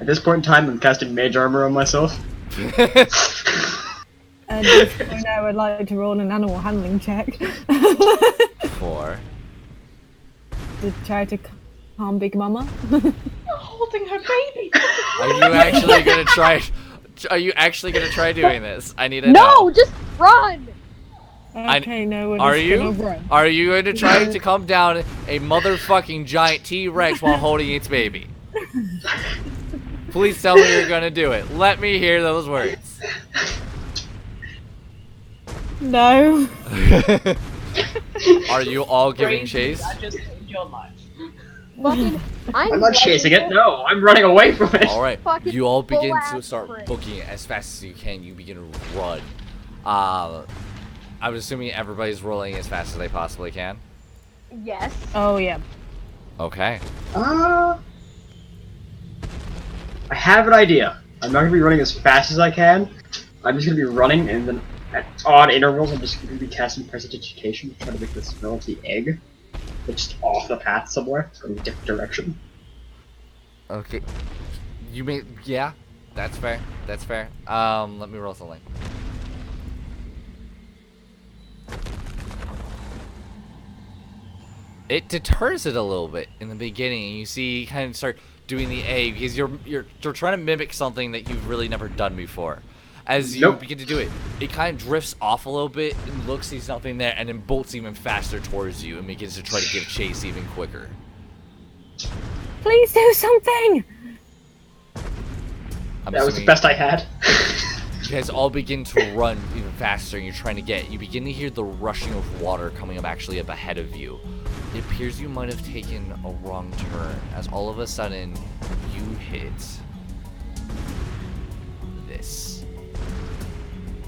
At this point in time, I'm casting mage armor on myself. At this point, I would like to roll an animal handling check. 4. To try to calm Big Mama. Holding her baby. Are you actually gonna try? Are you actually gonna try doing this? I need to No, know. just run. Okay, no, we're Are just you? gonna run. Are you going to try to calm down a motherfucking giant T-Rex while holding its baby? Please tell me you're gonna do it. Let me hear those words. No. Are you all giving Crazy, chase? I just saved your life. Fucking, I'm not chasing it. No, I'm running away from it. All right, Fucking you all begin to full-ass start sprint. booking it as fast as you can. You begin to run. I'm assuming everybody's rolling as fast as they possibly can. Yes. Oh yeah. Okay. I have an idea. I'm not gonna be running as fast as I can. I'm just gonna be running, and then at odd intervals, I'm just gonna be casting Prestidigitation to try to make the smell of the egg, but just off the path somewhere, going in a different direction. Okay. You may. Yeah. That's fair. That's fair. Let me roll something. It deters it a little bit in the beginning. You see, you kind of start doing the egg because you're trying to mimic something that you've really never done before. As you begin to do it, it kind of drifts off a little bit and looks, sees nothing there, and then bolts even faster towards you and begins to try to give chase even quicker. Please do something. I'm That was the assuming best I had. you guys all begin to run even faster, and you're trying to get. You begin to hear the rushing of water coming up actually up ahead of you. It appears you might have taken a wrong turn, as all of a sudden you hit this.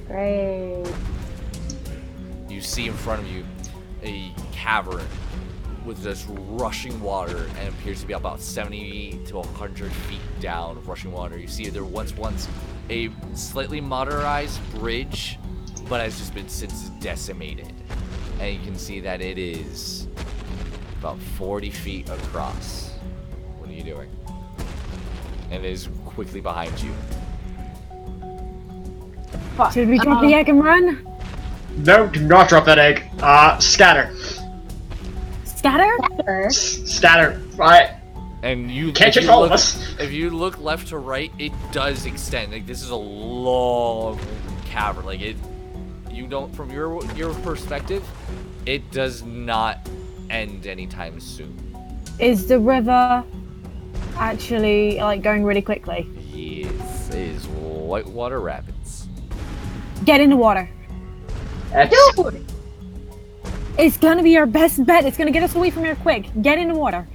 Great. You see in front of you a cavern with this rushing water, and appears to be about 70 to 100 feet down of rushing water. You see there was once a slightly modernized bridge, but has just been since decimated. And you can see that it is about 40 feet across. What are you doing? And it is quickly behind you. Should we drop the egg and run? No, do not drop that egg. Scatter. Scatter? Scatter. Alright. And you Can't if you chase all of look- us. If you look left to right, it does extend. Like, this is a long cavern. Like, it, you don't, from your perspective, it does not end anytime soon. Is the river actually like going really quickly? Yes, it is Whitewater Rapids. Get in the water. Dude! It's gonna be our best bet. It's gonna get us away from here quick. Get in the water.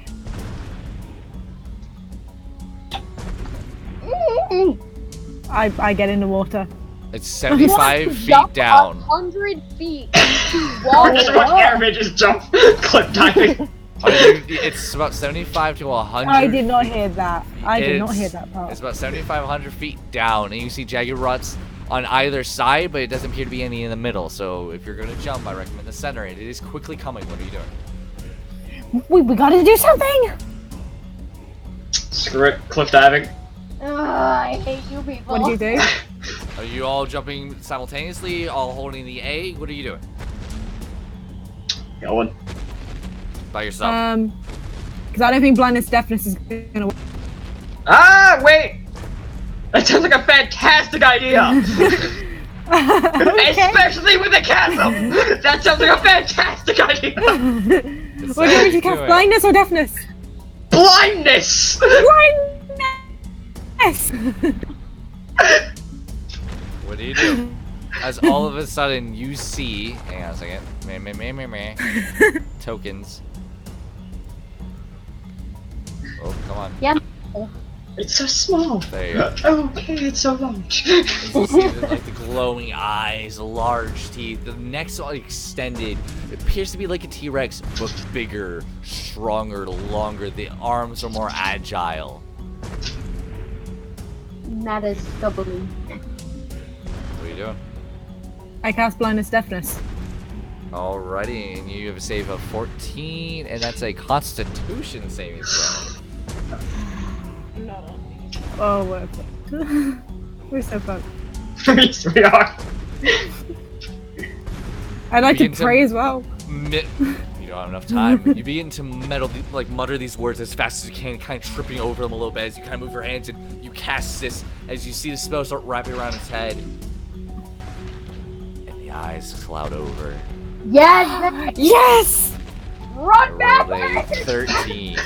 I get in the water. It's 75 feet Jump down. 100 feet. I just watch airmen just jump, clip diving. It's about 75 to 100. I did not hear that. I did not It's- hear that part. It's about 7,500 feet down, and you see jagged ruts on either side, but it doesn't appear to be any in the middle. So if you're gonna jump, I recommend the center. It is quickly coming. What are you doing? We gotta do something. Screw it, cliff diving. I hate you people. What did you do? Are you all jumping simultaneously, all holding the egg? What are you doing? Going. By yourself? Because I don't think blindness deafness is gonna work. Ah, wait! That sounds like a fantastic idea! Especially with the chasm! That sounds like a fantastic idea! It's What do you want to cast? do it. Blindness or deafness? Blindness! Blindness! What do you do? As all of a sudden you see, hang on a second, tokens. Oh, come on. Yeah. It's so small. There you go. Okay, it's so large. You see like the glowing eyes, the large teeth, the neck's all extended. It appears to be like a T-Rex, but bigger, stronger, longer. The arms are more agile. That is the belief. What are you doing? I cast blindness deafness. Alrighty, and you have a save of 14, and that's a Constitution saving throw. Not on me. Oh, we're so fucked. Yes, we are. I'd like to Begin to- pray as well. You don't have enough time. You begin to mutter these words as fast as you can, kind of tripping over them a little bit as you kind of move your hands and you cast this as you see the spell start wrapping around its head. And the The eyes cloud over. Yes! Yes! Run back! Rolled a 13.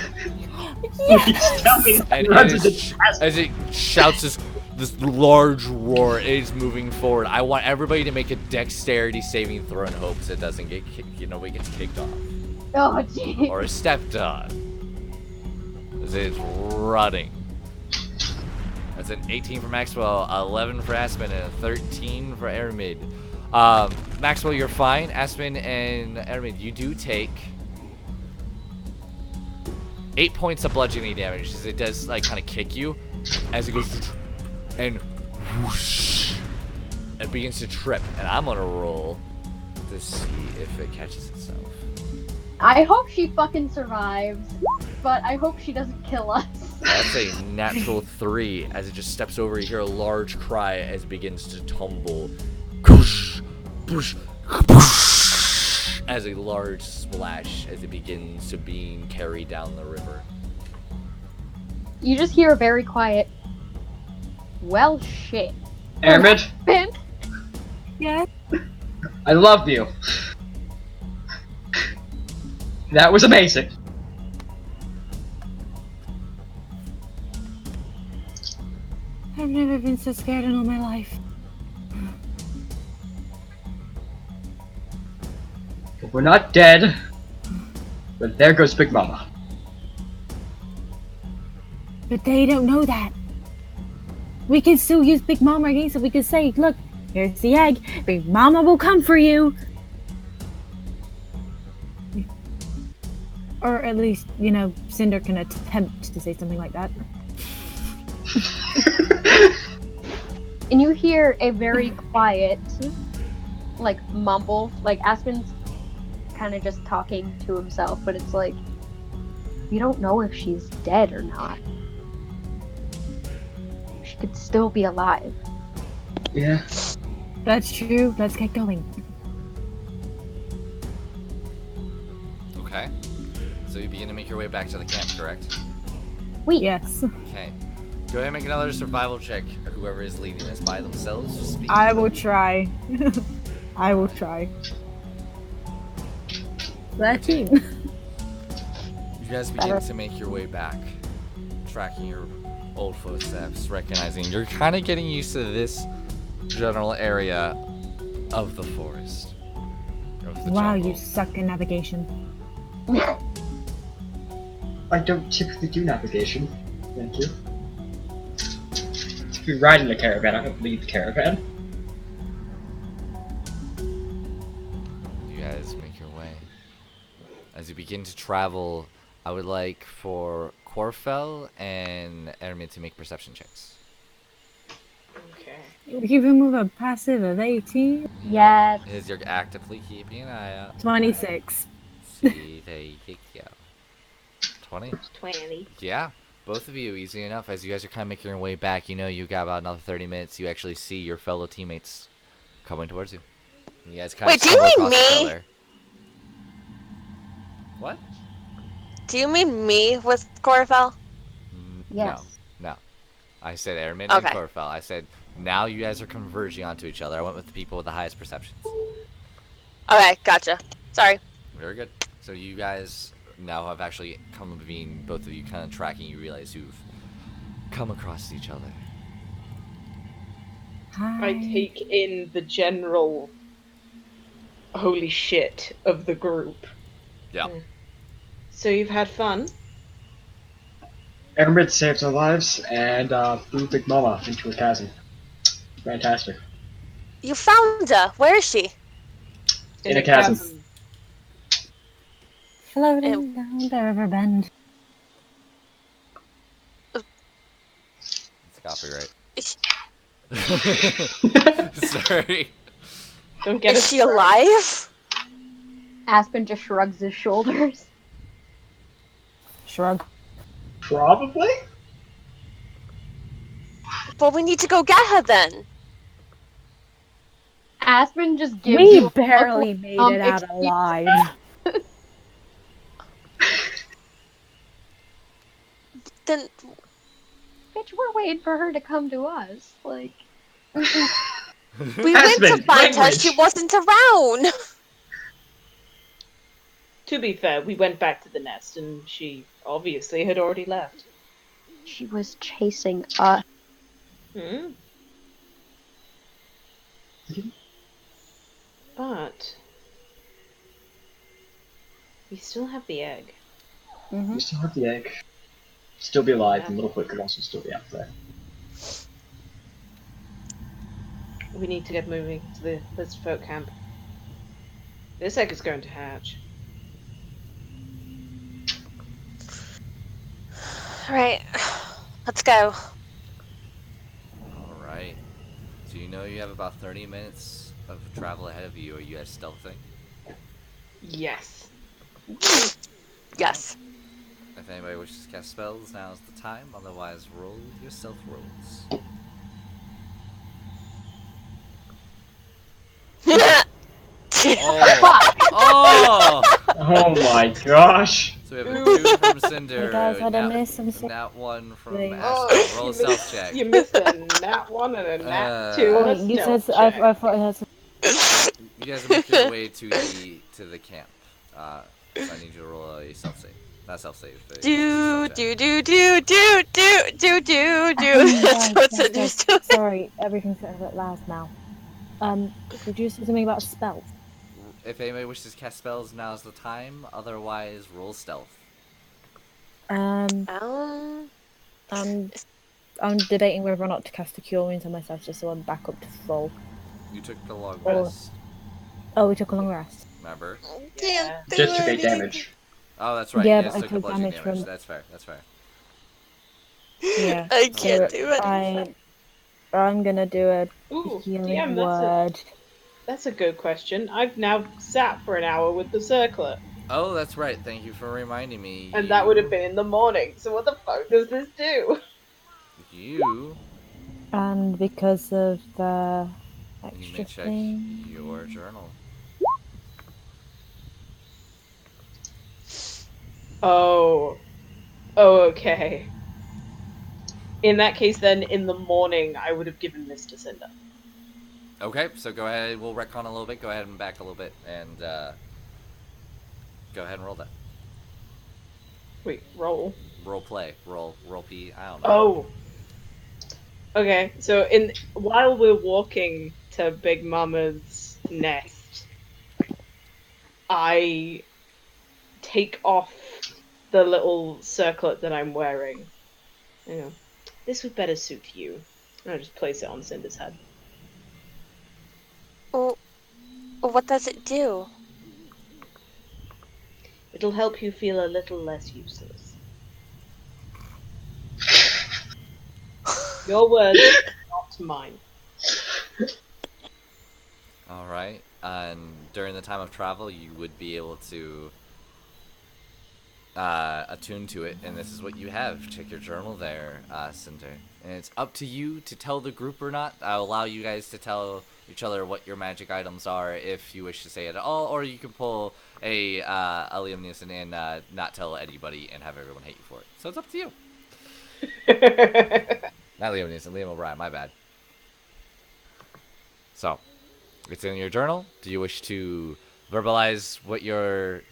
Please tell me And it runs into as it shouts this large roar, it is moving forward. I want everybody to make a dexterity saving throw in hopes it doesn't get nobody gets kicked off. Oh, jeez. Or stepped on. As it is running. That's an 18 for Maxwell, 11 for Aspen, and a 13 for Aramid. Maxwell, you're fine. Aspen and Aramid, you do take 8 points of bludgeoning damage as it does like kind of kick you as it goes and whoosh, it begins to trip. And I'm gonna roll to see if it catches itself. I hope she fucking survives, but I hope she doesn't kill us. That's a natural 3 as it just steps over. You hear a large cry as it begins to tumble. As a large splash as it begins to being carried down the river. You just hear a very quiet, well, shit. Aramid, Ben? Yeah. I love you. That was amazing. I've never been so scared in all my life. We're not dead, but there goes Big Mama. But they don't know that. We can still use Big Mama against it. We can say, look, here's the egg. Big Mama will come for you. Or at least, you know, Cinder can attempt to say something like that. And you hear a very quiet, like, mumble. Like, Aspen's kind of just talking to himself, but it's like, we don't know if she's dead or not. She could still be alive. Yeah. That's true. Let's get going. Okay. So you begin to make your way back to the camp, correct? Yes. Okay. Go ahead and make another survival check. Whoever is leading this by themselves. Just speak. I will try. I will try. 13. You guys begin to make your way back, tracking your old footsteps, recognizing you're kind of getting used to this general area of the forest. Of the Wow, jungle. you suck in navigation. I don't typically do navigation. Thank you. If we ride in the caravan, I don't lead the caravan. You guys make your way. As you begin to travel, I would like for Corfel and Ermid to make perception checks. Okay. You can remove a passive of 18. Yes. As you're actively keeping an eye out. 26. See if they kick you out. 20? 20. Yeah. Both of you, easy enough. As you guys are kind of making your way back, you know you got about another 30 minutes. You actually see your fellow teammates coming towards you. You guys kind Wait, of do you stumble mean across each me? other. What? Do you mean me with Corfel? Yes. No. I said Airman Okay. and Corfel. I said now you guys are converging onto each other. I went with the people with the highest perceptions. Okay, gotcha. Sorry. Very good. So you guys now have actually come being both of you kind of tracking. You realize you've come across each other. Hi. I take in the general holy shit of the group. Yeah. So you've had fun? Aramid saved our lives and threw Big Mama into a chasm. Fantastic. You found her. Where is she? In a chasm. Floating down the river bend. It's copyright. Is Sorry. Don't get is us she alive? Aspen just shrugs his shoulders. Shrug. Probably? Well, we need to go get her then. Aspen just gives We you barely made it out excuse- alive. Then Bitch, we're waiting for her to come to us. Like, We went to Aspen, find her. language. She wasn't around. To be fair, we went back to the nest, and she obviously had already left. She was chasing us. Hmm. But we still have the egg. We still have the egg. Still be alive, Yeah. and Littlefoot could also still be out there. We need to get moving to the Lizardfolk camp. This egg is going to hatch. Right. Let's go. Alright. So you know you have about 30 minutes of travel ahead of you. Are you guys stealthing? Yes. Yes. If anybody wishes to cast spells, now is the time. Otherwise, roll your stealth rolls. Oh! Oh! Oh my gosh! So we have a 2 from Cinder, Hey guys, had I missed some nat 1 from Please. Aspen. Roll a stealth check. You missed a nat 1 and a nat 2 Oh, on a wait, you stealth said check. I thought it had some. You guys are making your way to the camp. So I need you to roll a stealth save. Not stealth save, but Do stealth check. do. That's what Cinder's doing. Sorry, everything's a bit loud now. Did you say something about spells? If anybody wishes to cast spells, now's the time. Otherwise, roll stealth. Um, I'm debating whether or not to cast a cure wounds on myself just so I'm back up to full. You took a long Oh. rest. Oh, we took a long rest. Remember? Yeah. Just took 8 damage. Oh, that's right. Yeah, you but guys I took a took bludgeoning damage damage. from- That's fair. That's fair. Yeah. I can't do it. I'm gonna do a Ooh, healing DM, word. that's a good question. I've now sat for an hour with the circlet, Oh, that's right. Thank you for reminding me. and that would have been in the morning. So what the fuck does this do? You. And because of the You may extra check thing. your journal. Oh. Oh, okay. In that case, then, in the morning, I would have given this to Cinder. Okay, so go ahead. We'll retcon a little bit. Go ahead and back a little bit, and go ahead and roll that. Wait, roll? Role play. Roll P. I don't know. Oh. Okay, so while we're walking to Big Mama's nest, I take off the little circlet that I'm wearing. You know, this would better suit you. And I just place it on Cinder's head. Oh, what does it do? It'll help you feel a little less useless. Your words, not mine. All right. And during the time of travel, you would be able to attune to it, and this is what you have. Check your journal there, Cinder. And it's up to you to tell the group or not. I'll allow you guys to tell each other what your magic items are if you wish to say it at all, or you can pull a Liam Neeson and not tell anybody and have everyone hate you for it. So it's up to you. Not Liam Neeson, Liam O'Brien, my bad. So, it's in your journal. Do you wish to verbalize what your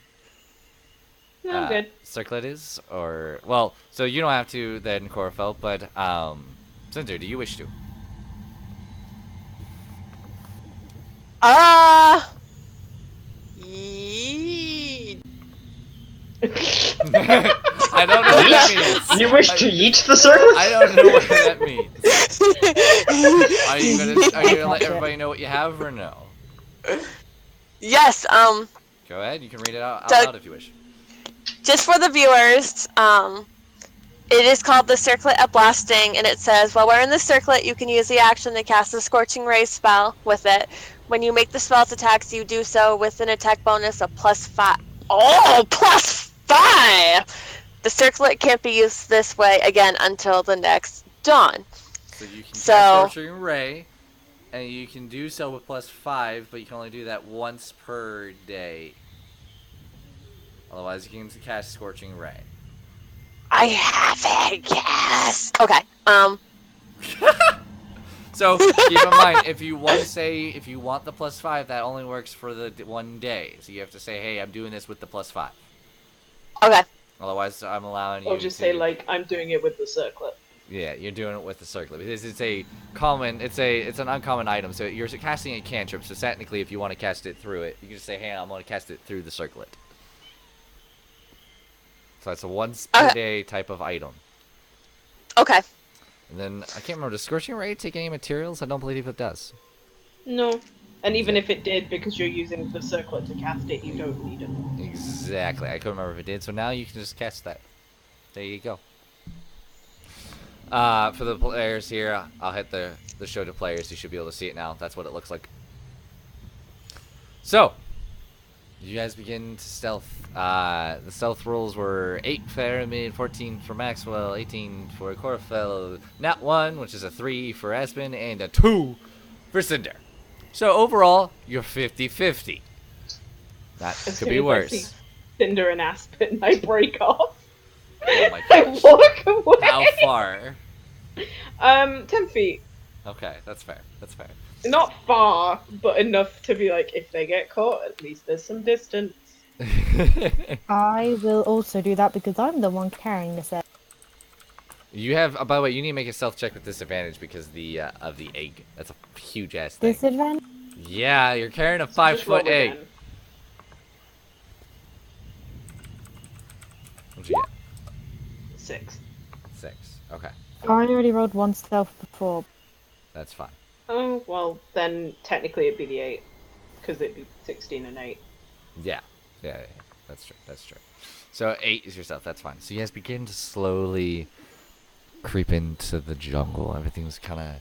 No, I'm good. circlet is? Or, well, so you don't have to then, Corfel, but, Cinder, do you wish to? Yee. I don't know what that means. You wish to eat the circlet? I don't know what that means. Are you gonna let everybody know what you have or no? Yes, Go ahead, you can read it out Doug- loud if you wish. just for the viewers, it is called the Circlet of Blasting, and it says, while wearing the circlet, you can use the action to cast a Scorching Ray spell with it. When you make the spell's attacks, you do so with an attack bonus of +5. Oh, +5! The circlet can't be used this way again until the next dawn. So you can So- cast Scorching Ray, and you can do so with +5, but you can only do that once per day. Otherwise, you can cast Scorching Ray. I have it, yes! Okay, So keep in mind, if you want the +5, that only works for the one day. So you have to say, hey, I'm doing this with the +5. Okay. Otherwise, I'm allowing you Or just to. say like, I'm doing it with the circlet. Yeah, you're doing it with the circlet because it's a common. It's an uncommon item. So you're casting a cantrip. So technically, if you want to cast it through it, you can just say, hey, I'm going to cast it through the circlet. So it's a once per day type of item. Okay. And then I can't remember. Does scorching ray take any materials? I don't believe it does. No. And even Exactly. if it did, because you're using the circlet to cast it, you don't need it. Exactly. I couldn't remember if it did. So now you can just cast that. There you go. For the players here, I'll hit the show to players. You should be able to see it now. That's what it looks like. So, you guys begin to stealth. The stealth rolls were 8 for Aramid, 14 for Maxwell, 18 for Corfell, Nat 1, which is a 3 for Aspen, and a 2 for Cinder. So overall, you're 50-50. That As could soon be as I worse. see Cinder and Aspen, I break off. Oh my I gosh. walk away. How far? 10 feet. Okay, that's fair. That's fair. Not far, but enough to be like, if they get caught, at least there's some distance. I will also do that because I'm the one carrying this egg. You have. By the way, you need to make a stealth check with disadvantage because of the egg. That's a huge ass thing. Disadvantage? Yeah, you're carrying a Just 5-foot roll egg. again. What'd you get? 6. 6. Okay, I already rolled one stealth before. that's fine. Oh, well, then technically it'd be the 8. Because it'd be 16 and 8. Yeah. That's true. That's true. So 8 is your stealth. That's fine. So you guys begin to slowly creep into the jungle. Everything's kind of.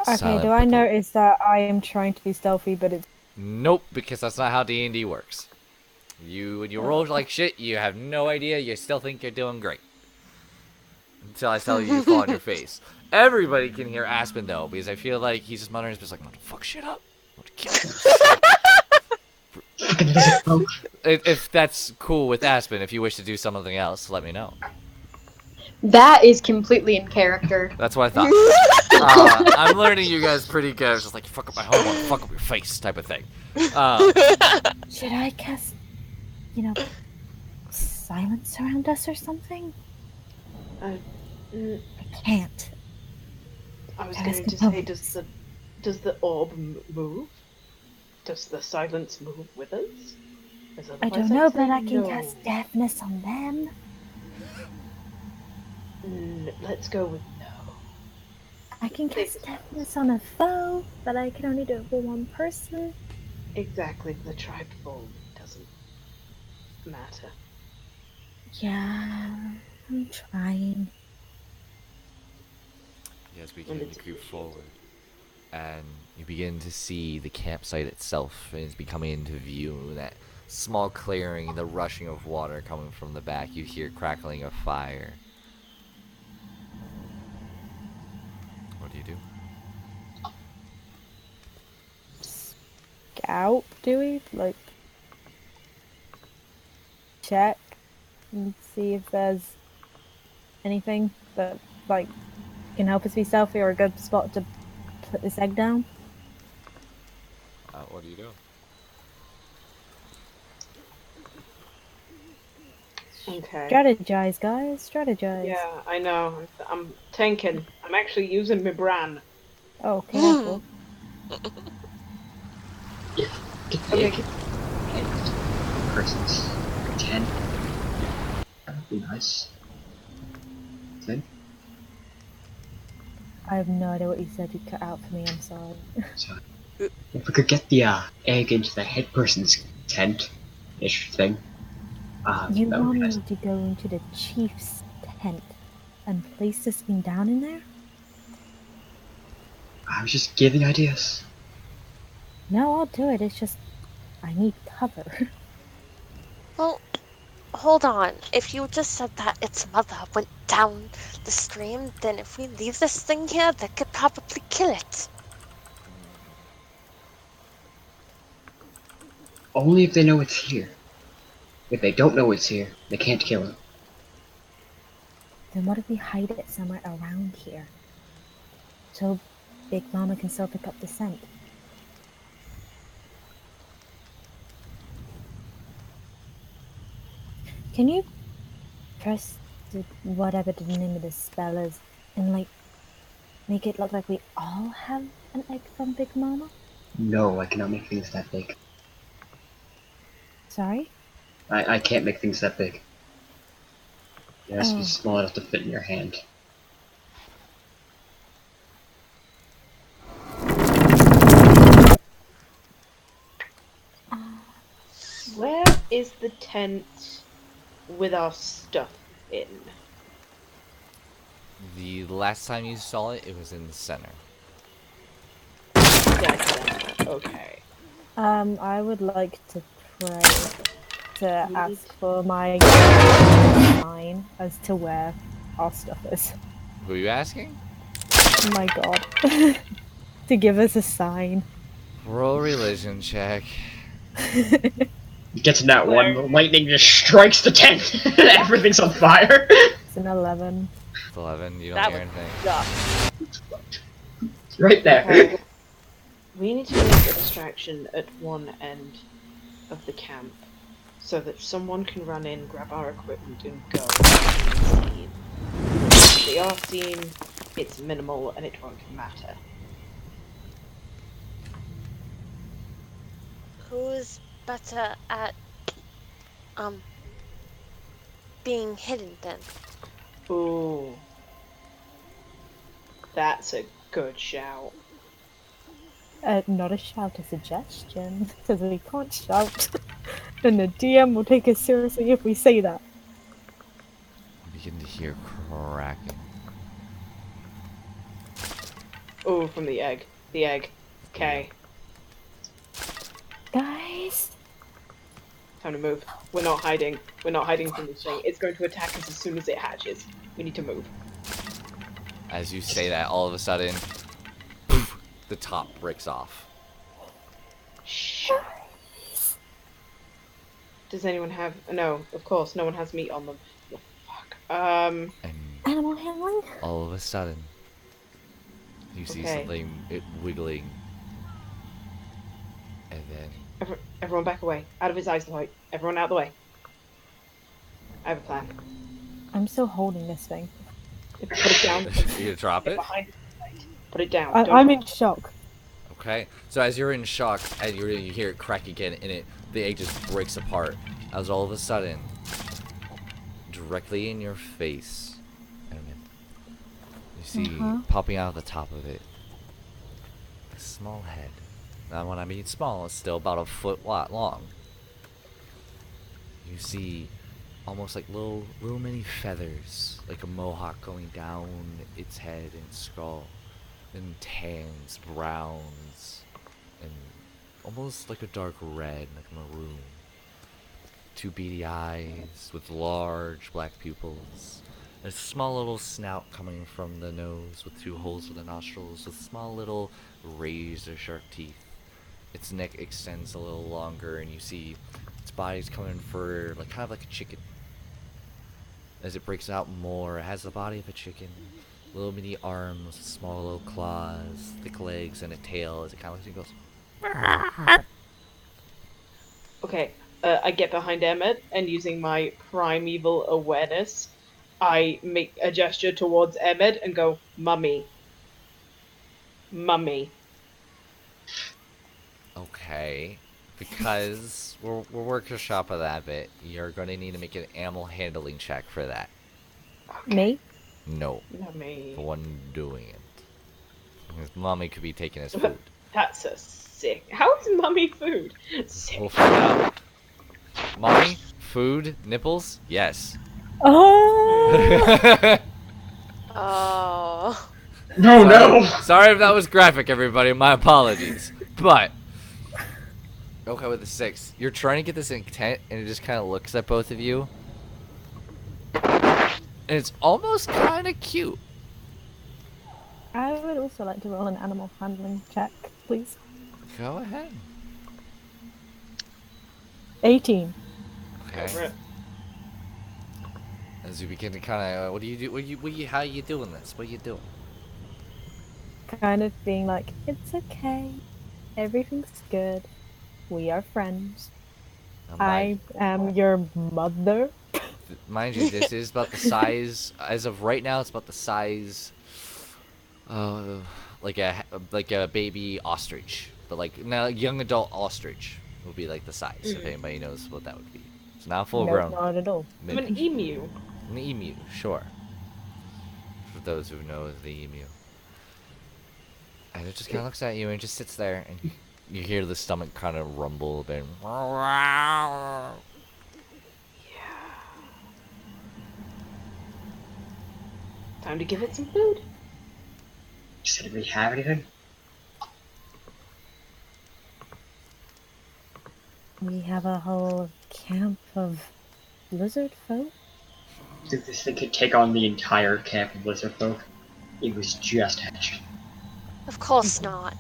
Okay, do I notice that I am trying to be stealthy, but it's... Nope, because that's not how D&D works. When you roll like shit, you have no idea. You still think you're doing great. Until I tell you fall on your face. Everybody can hear Aspen, though, because I feel like he's just muttering. He's just like, I'm gonna fuck shit up. I'm gonna kill you. If that's cool with Aspen, if you wish to do something else, let me know. That is completely in character. That's what I thought. I'm learning you guys pretty good. It's just like, fuck up my homework, fuck up your face type of thing. Should I cast, silence around us or something? I can't. I was That going is to the say, does the orb move? Does the silence move with us? I don't know, but I can cast deafness on them. Let's go with no. I can cast deafness on a foe, but I can only do it for one person. Exactly, the tribe form doesn't matter. Yeah, I'm trying. You guys begin to creep forward, and you begin to see the campsite itself is becoming into view. That small clearing, the rushing of water coming from the back. You hear crackling of fire. What do you do? Scout, do we? Like, check and see if there's anything that, can help us be stealthy or a good spot to put this egg down. What do you do? Okay. Strategize, guys. Strategize. Yeah, I know. I'm tanking. I'm actually using my bran. Oh, careful. Get the Okay. egg. Persons. 10. That'd be nice. 10. I have no idea what you said. You cut out for me. I'm sorry. So, if we could get the egg into the head person's tent-ish thing. You that would want be me nice. to go into the chief's tent and place this thing down in there? I was just giving ideas. No, I'll do it. It's just I need cover. Well, hold on. If you just said that its mother went down the stream, then if we leave this thing here, that could probably kill it. Only if they know it's here. If they don't know it's here, they can't kill him. Then what if we hide it somewhere around here? So Big Mama can still pick up the scent. Can you press whatever the name of the spell is and like make it look like we all have an egg from Big Mama? No, I cannot make things that big. Sorry? I can't make things that big. It has to be Oh. small enough to fit in your hand. Where is the tent with our stuff in? The last time you saw it, it was in the center. Dead. Okay. I would like to pray to ask for my sign as to where our stuff is. Who are you asking? Oh my god. To give us a sign. Roll religion check. You get to that one, the lightning just strikes the tent, and everything's on fire. It's an 11. It's 11. You don't That hear would anything. suck. It's right there. Okay. We need to make a distraction at one end of the camp so that someone can run in, grab our equipment, and go unseen. If they are seen, it's minimal and it won't matter. Who's better at being hidden then? Ooh. That's a good shout. Not a shout, a suggestion. Because we can't shout. And the DM will take us seriously if we say that. You begin to hear cracking. Ooh, from the egg. The egg. Okay. Guys? Time to move. We're not hiding. We're not hiding from this thing. It's going to attack us as soon as it hatches. We need to move. As you say that, all of a sudden, poof, the top breaks off. Shh. Does anyone have... No, of course, no one has meat on them. Oh, fuck. And Animal handling? all of a sudden, you see Okay. something wiggling. And then Everyone back away. Out of his eyes, light. Everyone out of the way. I have a plan. I'm still holding this thing. Put it down. you drop Get it. behind it. Put it down. I'm in shock. Okay, so as you're in shock, and you hear it crack again, and the egg just breaks apart. As all of a sudden, directly in your face, you see popping out of the top of it a small head. Now, when I mean small, it's still about a foot long. You see almost like little mini feathers, like a mohawk going down its head and skull. And tans, browns, and almost like a dark red, like maroon. Two beady eyes with large black pupils. A small little snout coming from the nose with two holes for the nostrils with small little razor sharp teeth. Its neck extends a little longer and you see its body's coming for like kind of like a chicken. As it breaks out more, it has the body of a chicken. Little mini arms, small little claws, thick legs, and a tail as it kind of looks and goes. Okay, I get behind Emmett, and using my primeval awareness, I make a gesture towards Emmett and go, "Mummy. Mummy." Okay, because we're workshopping that bit, you're going to need to make an animal handling check for that. Me? No, Mummy. the one doing it. His mommy could be taking his food. That's a sick. How is mummy food? Sick. We'll find out. Mommy, food, nipples? Yes. Oh! Oh. No, no! Sorry if that was graphic, everybody. My apologies. But okay, with the 6, you're trying to get this intent, and it just kind of looks at both of you, and it's almost kind of cute. I would also like to roll an animal handling check, please. Go ahead. 18. Okay. As you begin to kind of, what do you do? How are you doing this? What are you doing? kind of being like, it's okay. Everything's good. We are friends. I am your mother. Mind you, this is about the size. As of right now, it's about the size, uh, like a baby ostrich, but like now young adult ostrich would be like the size. If anybody knows what that would be, it's not full No, grown. not at all. I'm an emu. An emu, sure. For those who know the emu, and it just kind of looks at you and just sits there, and you hear the stomach kind of rumble a bit. Time to give it some food. Does anybody have anything? We have a whole camp of lizard folk. Think this thing could take on the entire camp of lizard folk? It was just hatched. Of course not.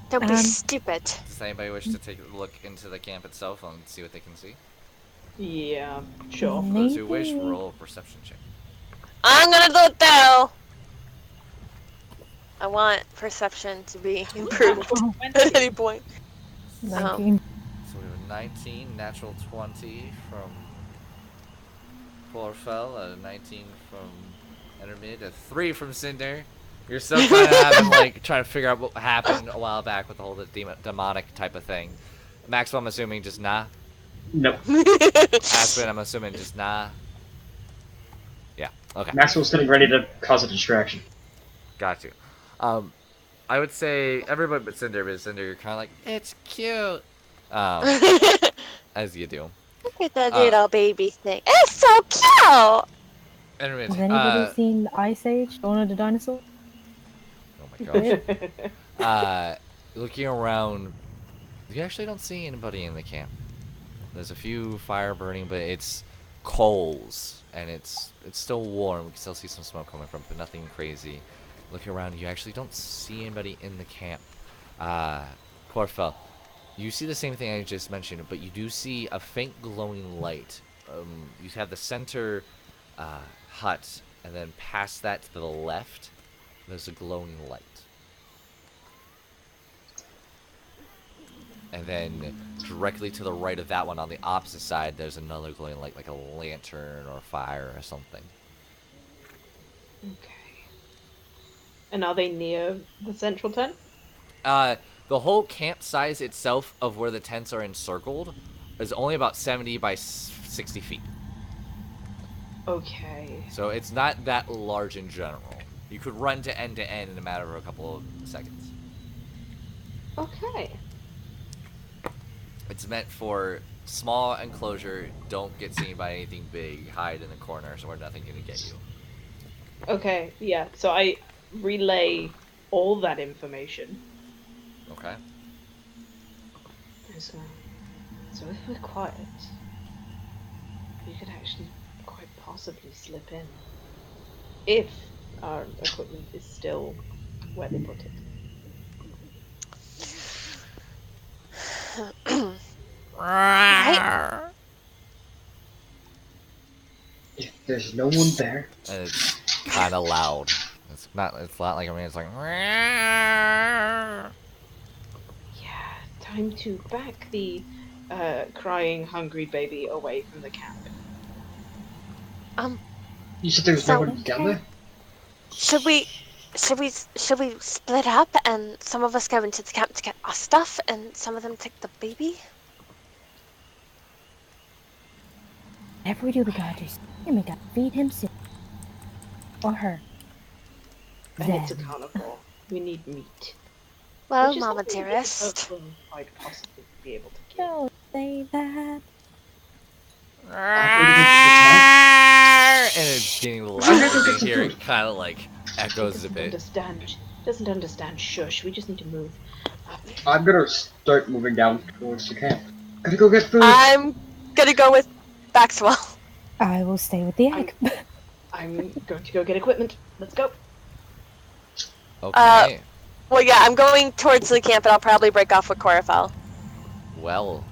Don't be stupid. Does anybody wish to take a look into the camp itself and see what they can see? Yeah, sure. For those who wish, roll a perception check. I'm gonna do it though. I want perception to be improved at any point. 19. So we have a 19, natural 20 from Porfel, a 19 from Endermid, a 3 from Cinder. You're still kind of having, like, trying to figure out what happened a while back with the whole demonic type of thing. Maxwell, I'm assuming just nah. Nope. Aspen, I'm assuming just nah. Yeah, okay. Maxwell's getting ready to cause a distraction. Got you. I would say everybody but Cinder, you're kind of like, it's cute. As you do. Look at that little baby thing. It's so cute! Endermid, Has anybody seen Ice Age, Dawn of the Dinosaur? oh my gosh. Looking around, you actually don't see anybody in the camp. There's a few fire burning, but it's coals, and it's still warm. We can still see some smoke coming from, but nothing crazy. Looking around, you actually don't see anybody in the camp. Porfel, you see the same thing I just mentioned, but you do see a faint glowing light. You have the center hut, and then past that to the left, there's a glowing light. And then directly to the right of that one, on the opposite side, there's another glowing light, like a lantern or fire or something. Okay. And are they near the central tent? The whole camp size itself of where the tents are encircled is only about 70 by 60 feet. Okay. So it's not that large in general. You could run to end in a matter of a couple of seconds. Okay. It's meant for small enclosure, don't get seen by anything big, hide in the corners where nothing can get you. Okay, yeah. So I relay all that information. Okay. So if we're quiet, we could actually quite possibly slip in. If our equipment is still where they put it. Right? If there's no one there, And it's kind of loud. It's not like, I mean, it's like... Yeah, time to back the crying, hungry baby away from the camp. you said there's no one down there? Should we split up and some of us go into the camp to get our stuff and some of them take the baby? Whatever we do, we gotta do something. We gotta feed him soon. Or her. And it's a Them. carnivore. We need meat. Well, Which is Mama something that dearest. will quite possibly be able to give. Don't say that. And it's getting louder. You hear it kind of like echoes a bit. Doesn't understand. Shush. We just need to move. I'm gonna start moving down towards the camp. Gotta go get food! I'm gonna go with Maxwell. I will stay with the egg. I'm going to go get equipment. Let's go. Okay. Well, yeah, I'm going towards the camp and I'll probably break off with Corafel. Well,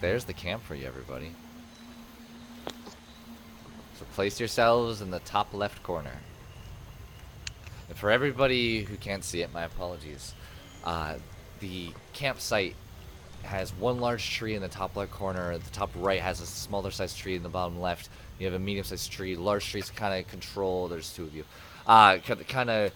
there's the camp for you, everybody. So place yourselves in the top left corner. And for everybody who can't see it, my apologies. The campsite has one large tree in the top left corner. The top right has a smaller sized tree in the bottom left. You have a medium sized tree. Large trees kind of control. There's two of you. Kind of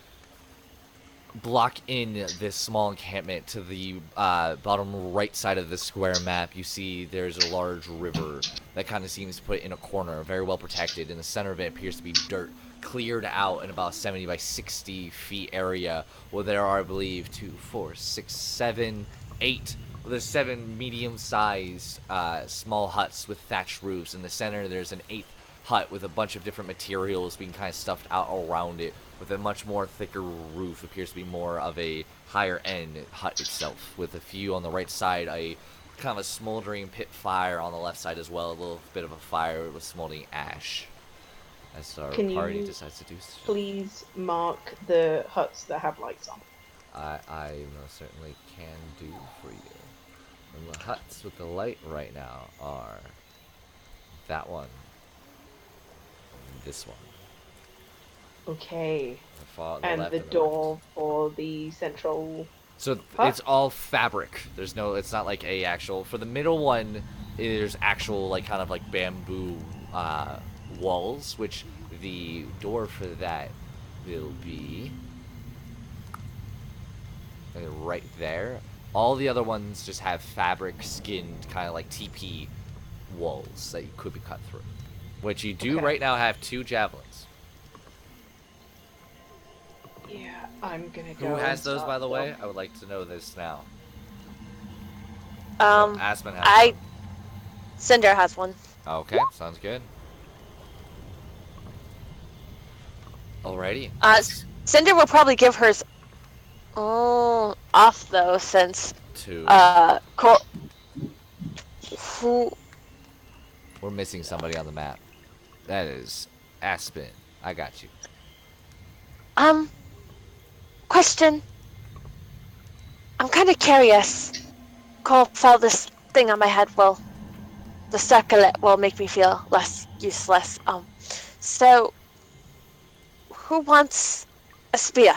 block in this small encampment. To the bottom right side of the square map, you see there's a large river that kind of seems put in a corner, very well protected. In the center of it appears to be dirt cleared out in about 70 by 60 feet area, where there are, I believe, 2, 4, 6, 7, 8. Well, there's 7 medium-sized small huts with thatched roofs. In the center, there's an 8th hut with a bunch of different materials being kind of stuffed out around it, with a much more thicker roof. Appears to be more of a higher end hut itself, with a few on the right side, a kind of a smoldering pit fire on the left side as well, a little bit of a fire with smoldering ash, as our Can party you decides to do so. Please mark the huts that have lights on. I most certainly can do for you. And the huts with the light right now are that one, and this one. Okay. The And left the and the door right. for the central. So Huh? it's all fabric. There's no. It's not like a actual. For the middle one, there's actual like kind of like bamboo walls, which the door for that will be right there. All the other ones just have fabric skinned kind of like TP walls that you could be cut through. Which you do Okay. right now have 2 javelins. Yeah, I'm gonna go. Who has and those, start by the them. way? I would like to know this now. Um, Aspen has I- one. Cinder has one. Okay, sounds good. Alrighty. Cinder will probably give hers off though, since Two. who We're missing somebody on the map. That is Aspen. I got you. Question. I'm kind of curious. Cole felt this thing on my head. Well, the circlet will make me feel less useless. So who wants a spear?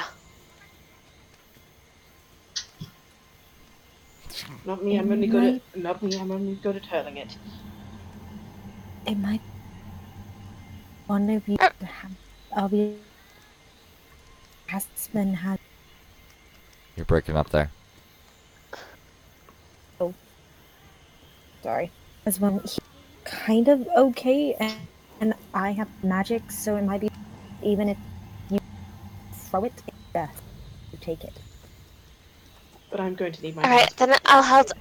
Not me. I'm only good at. Not me. I'm only good at hurling it. It might. One of you have. Aspen has. You're breaking up there. Sorry. As one, he's kind of okay, and I have magic, so it might be. Even if you throw it, it's best to take it. But I'm going to need my. All right, then I'll hold.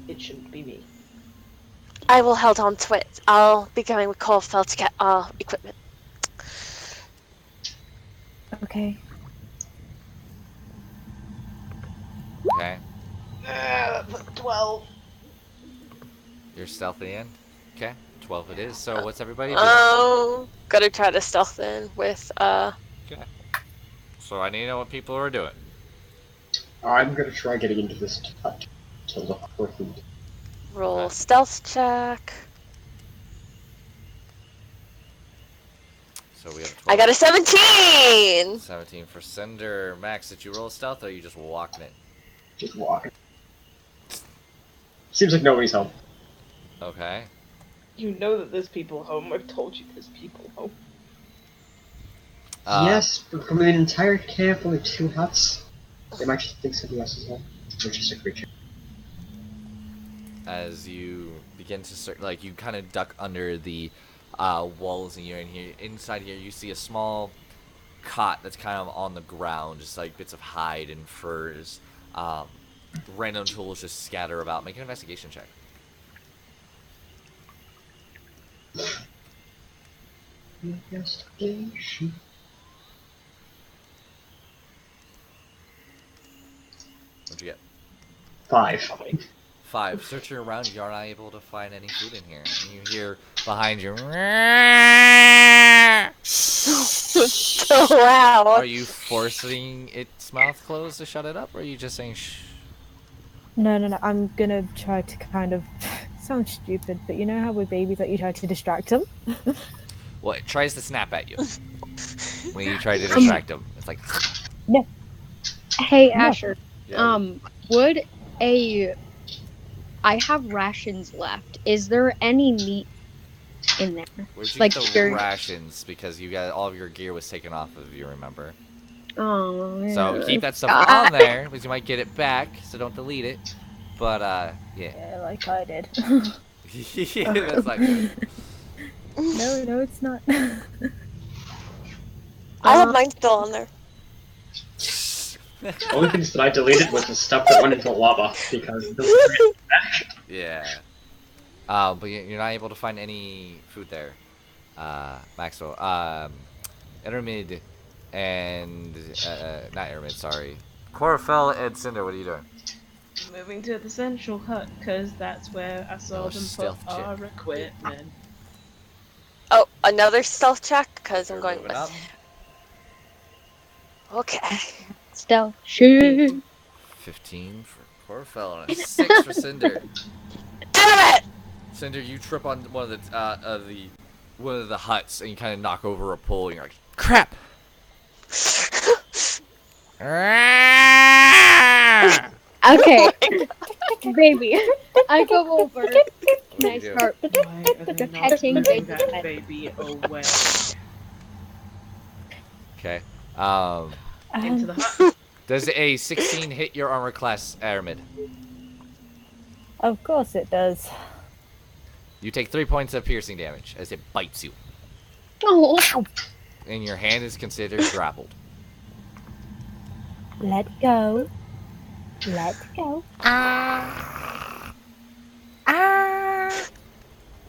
It shouldn't be me. I will hold on to it. I'll be going with Corfell to get our equipment. Okay. Okay. That's a 12. You're stealthy in? Okay. 12 it is. So what's everybody doing? Oh, gotta try to stealth in with Okay. So I need to know what people are doing. I'm gonna try getting into this hut to look for food. roll stealth check. So we have 12. I got a 17. 17 for Cinder. Max, did you roll stealth or are you just walking it? Just walking. Seems like nobody's home. Okay. You know that there's people home. I've told you there's people home. Yes, but from the entire camp, only 2 huts. They might just think somebody else is home. Or just a creature. As you begin to like you kind of duck under the walls, and you're in here. Inside here, you see a small cot that's kind of on the ground, just like bits of hide and furs. Random tools just scatter about. Make an investigation check. Investigation. What'd you get? 5. 5. Searching around, you're not able to find any food in here. And you hear behind you. So loud. Are you forcing its mouth closed to shut it up, or are you just saying shh? No. I'm gonna try to kind of sound stupid, but you know how with babies that you try to distract them. Well, it tries to snap at you when you try to distract them. It's like. Hey, No. Asher. Yeah. Would a I have rations left. Is there any meat in there? Where'd you Like get the your rations? Because you got all of your gear was taken off of you. Remember. Oh, So keep that stuff God. on there because you might get it back. So don't delete it. But yeah. Yeah, like I did. Yeah, that's not good. No, it's not. I have mine still on there. The only things that I deleted was the stuff that went into lava because it doesn't bring it back. Yeah. But you're not able to find any food there, Maxwell. Intermid and not Intermid, sorry. Chlorophyll and Cinder, what are you doing? Moving to the central hut, because that's where I saw Oh, them put stealth check. our equipment. Oh, another stealth check, because I'm You're going moving with. up. Okay. Stealth shit. 15 for Chlorophyll and a 6 for Cinder. Damn it! Cinder, you trip on one of the huts and you kind of knock over a pole and you're like, crap! Okay, baby. I go over. What do And I you do? start Why are they not petting moving baby. that baby away? Okay. Into the hut. Does a 16 hit your armor class, Aramid? Of course it does. You take 3 points of piercing damage as it bites you, Oh, and your hand is considered grappled. Let go. Let go. Ah.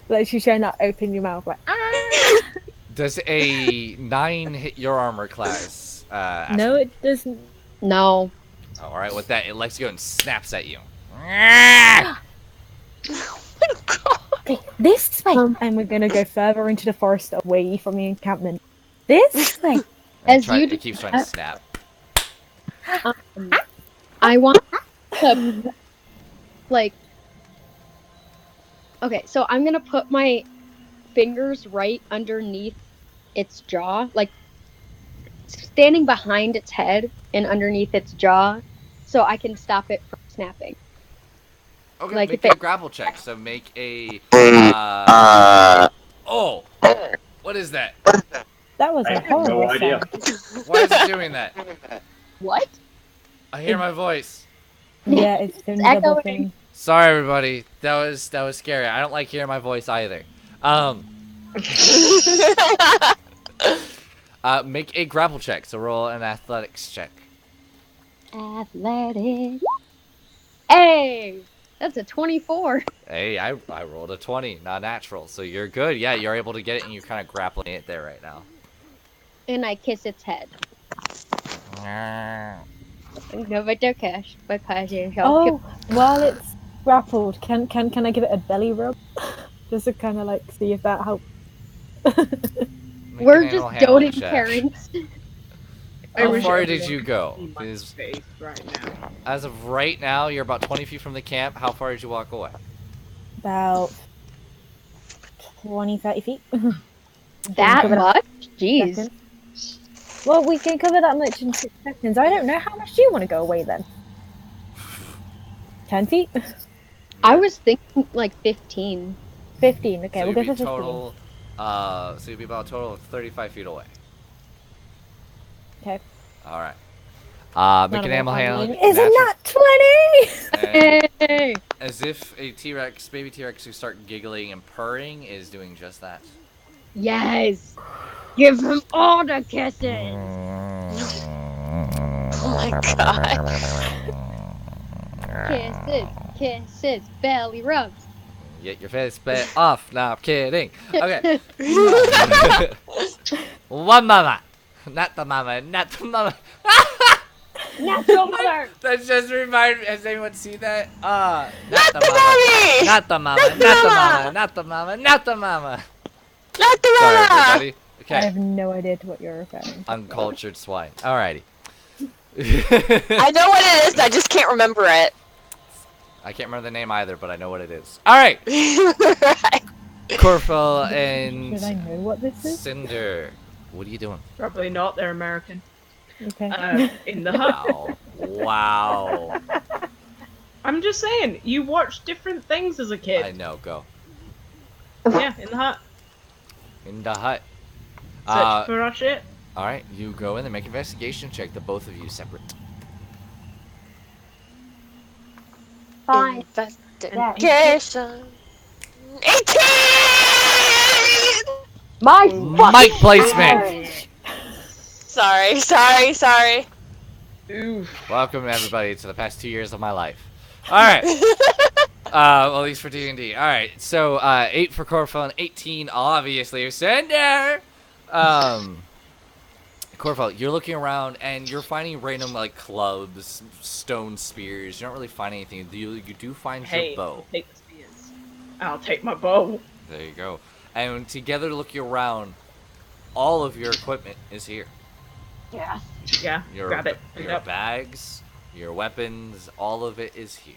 Like she's trying to open your mouth like Does a 9 hit your armor class? No, it doesn't. no. Oh, all right, with that, it lets go and snaps at you. Okay, this way. And we're gonna go further into the forest away from the encampment. This way. As you it keeps trying to snap. I want to, like, okay, so I'm gonna put my fingers right underneath its jaw, like standing behind its head and underneath its jaw, so I can stop it from snapping. Okay, Like, make if a it- grapple check. So make a. Oh, what is that? That was I a have horrible no idea. sound. Why is it doing that? What? I hear my voice. Yeah, it's doing the It's double echoing. thing. Sorry, everybody. That was scary. I don't like hearing my voice either. Make a grapple check. So roll an athletics check. Athletic. Hey, that's a 24. Hey, I rolled a 20, not natural. So you're good. Yeah, you're able to get it, and you're kind of grappling it there right now. And I kiss its head. No, but okay, because it's Oh, while it's grappled, can I give it a belly rub? Just to kind of like see if that helps. Make We're an animal just handling doting check. parents. I How wish far everyone did you could go? see my Because face right now. as of right now, you're about 20 feet from the camp. How far did you walk away? About 20, 30 feet. That Cover much? Jeez. Second. Well, we can cover that much in 6 seconds. I don't know. How much do you want to go away then? 10 feet? I was thinking like 15. 15. Okay, So we'll you'd go be for 15. total. So you'd be about a total of 35 feet away. Okay. All right. Make an animal handling. Isn't that 20? And Hey! as if a T-Rex, baby T-Rex who start giggling and purring is doing just that. Yes! Give him all the kisses! Oh my god. Kisses, belly rubs. Get your face bit off. No, I'm kidding. Okay. One mama. Not the mama. Not the mama. Natural mother! That just reminded me. Has anyone seen that? Not Not the the mama. mommy! Not the mama. Not the Not the mama. mama. Not the mama. Not the mama. Not the Sorry, mama! everybody. I Okay. have no idea to what you're referring to. Uncultured swine. Alrighty. I know what it is, I just can't remember it. I can't remember the name either, but I know what it is. Alright. Right. Corfel and Should I know what this is? Cinder. What are you doing? Probably not, they're American. Okay. In the hut. Wow. I'm just saying, you watch different things as a kid. I know. Go Yeah, in the hut. in the hut. Search for our shit. All right, you go in and make an investigation check. The both of you separate. Fine. Investigation. 18! My Ooh. Mic fucking placement. Sorry. Oof. Welcome everybody to the past 2 years of my life. All right. Well, at least for D&D. All right. So 8 for Corfel and 18 obviously Cinder. Corfel, you're looking around and you're finding random like clubs, stone spears. You don't really find anything. You do find Hey, your bow. I'll take the spears. I'll take my bow. There you go. And together looking around, all of your equipment is here. Yes. Yeah, Your, grab it. your Yep. bags, your weapons, all of it is here.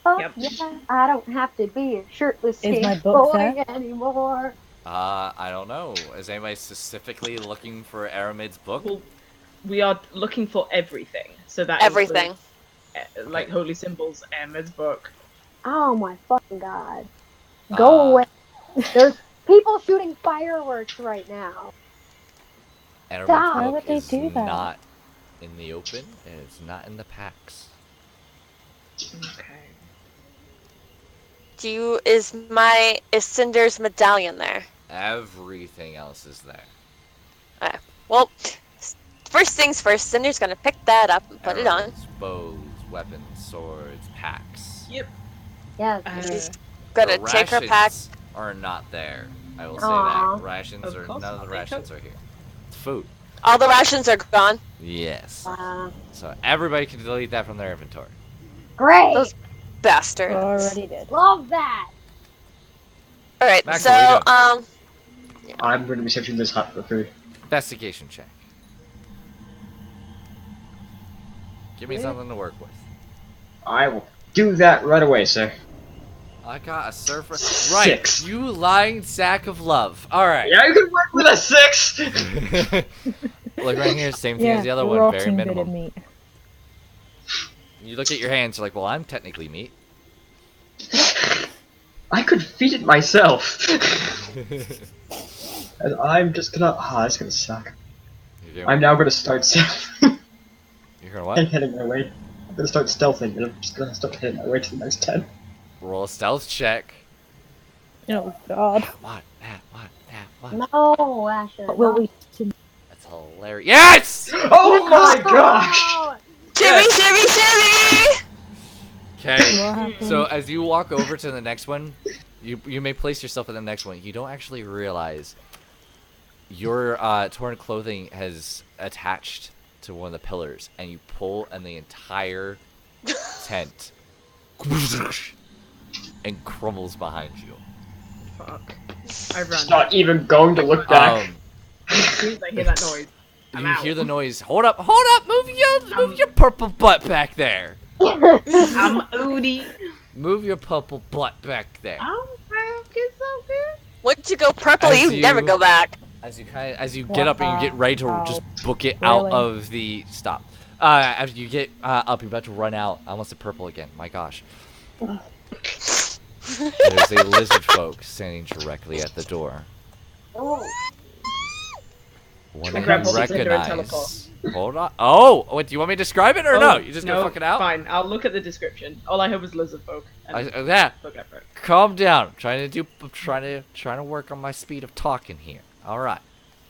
Fuck Yep. yeah. I don't have to be a shirtless Is my skate book boy there? anymore. I don't know. Is anybody specifically looking for Aramid's book? Well, we are looking for everything. So that Everything. includes, like holy symbols, Emma's book. Oh my fucking god. Go away. There's people shooting fireworks right now. Aramid's Stop. Why book would they is do that? not in the open, and it's not in the packs. Okay. Is Cinder's medallion there? Everything else is there. Well, first things first, Cinder's gonna pick that up and put it on. Arrows, bows, weapons, swords, packs. Yep. Yes. Uh, Gonna The take her pack. rations are not there. I will say Aw. that. Rations Of are course none of not, the they rations cook. are here. It's food. All the rations are gone. Yes. Wow. So everybody can delete that from their inventory. Great. Those bastards. Already did. Love that. All right, Max, so what are I'm going to be searching this hut for food. Investigation check. Give me something to work with. I will do that right away, sir. I got a surfer. Right, 6. you lying sack of love. All right. Yeah, you can work with a 6! Look right here, same thing Yeah, as the other one, very rotting bit of minimum. meat. You look at your hands, you're like, well, I'm technically meat. I could feed it myself. And I'm just gonna. Ah, that's gonna suck. I'm now gonna start stealthing You're gonna and what? heading my way. I'm gonna start stealthing and I'm just gonna start heading my way to the next 10. Roll a stealth check. Oh god. What? What? No, Asher. What will we do? That's hilarious. Yes! Oh my gosh! shimmy, shimmy, shimmy. Okay. What happened? So as you walk over to the next one, you may place yourself in the next one. You don't actually realize your torn clothing has attached to one of the pillars, and you pull, and the entire tent and crumbles behind you. Fuck. I run. Not even going to look back. As soon as I hear that noise, I'm You out. hear the noise. Hold up! Move your purple butt back there. I'm Odie. Move your purple butt back there. Oh, fuck, it's so good. Once you go purple, As you you- never go back. As you get up and you get ready to Wow. just book it out Really? of the stop. As you get up, you're about to run out. I almost said purple again. My gosh. There's a lizard folk standing directly at the door. Oh. One I who grab hold of you Cinder and recognize. Hold on. Oh, wait. Do you want me to describe it or no? Oh, You just no, gonna fuck it out? Fine, I'll look at the description. All I heard was lizard folk. And Yeah. look at it. Calm down. I'm trying to work on my speed of talking here. All right.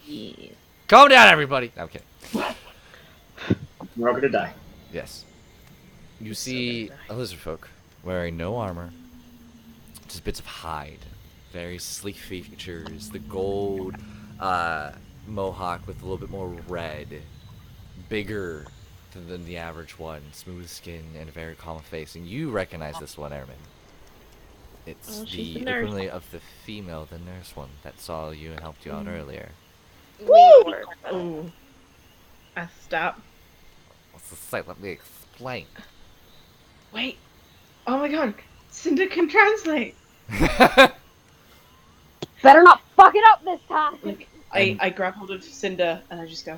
Yeah. Calm down, everybody. No, I'm kidding. We're all gonna die. Yes. You see a lizard folk wearing no armor, just bits of hide, very sleek features, the gold mohawk with a little bit more red, bigger than the average one, smooth skin and a very calm face. And you recognize this one, Airman. It's Oh, she's the the nurse. equivalent of the female, the nurse one that saw you and helped you out earlier. Ooh. I stop. What's the say? Let me explain. Wait. Oh my god. Cinder can translate. Better not fuck it up this time. Like, I grab hold of Cinder and I just go,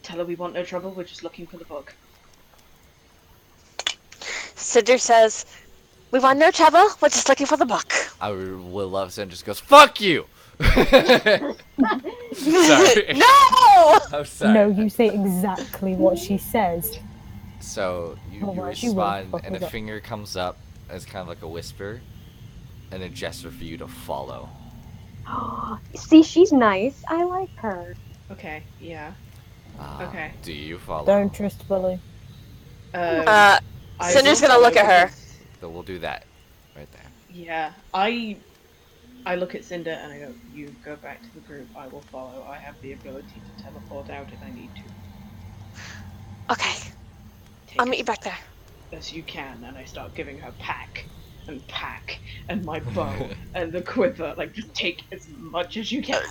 Tell her we want no trouble, we're just looking for the book. Cinder says, "We want no trouble. We're just looking for the book." I would love Cinder just goes, "Fuck you!" Sorry. No! I'm sorry. No, you say exactly what she says. So you Otherwise she will respond, fuck and us a up. finger comes up as kind of like a whisper, and a gesture for you to follow. See, she's nice. I like her. Okay, yeah. Okay. Do you follow? Don't trust Billy. I Cinder's will gonna look follow at her. because- So we'll do that right there. Yeah, I look at Cinder and I go, "You go back to the group. I will follow. I have the ability to teleport out if I need to." Okay, Take I'll meet you back there. as you can, and I start giving her pack and my bow and the quiver. Like, just take as much as you can.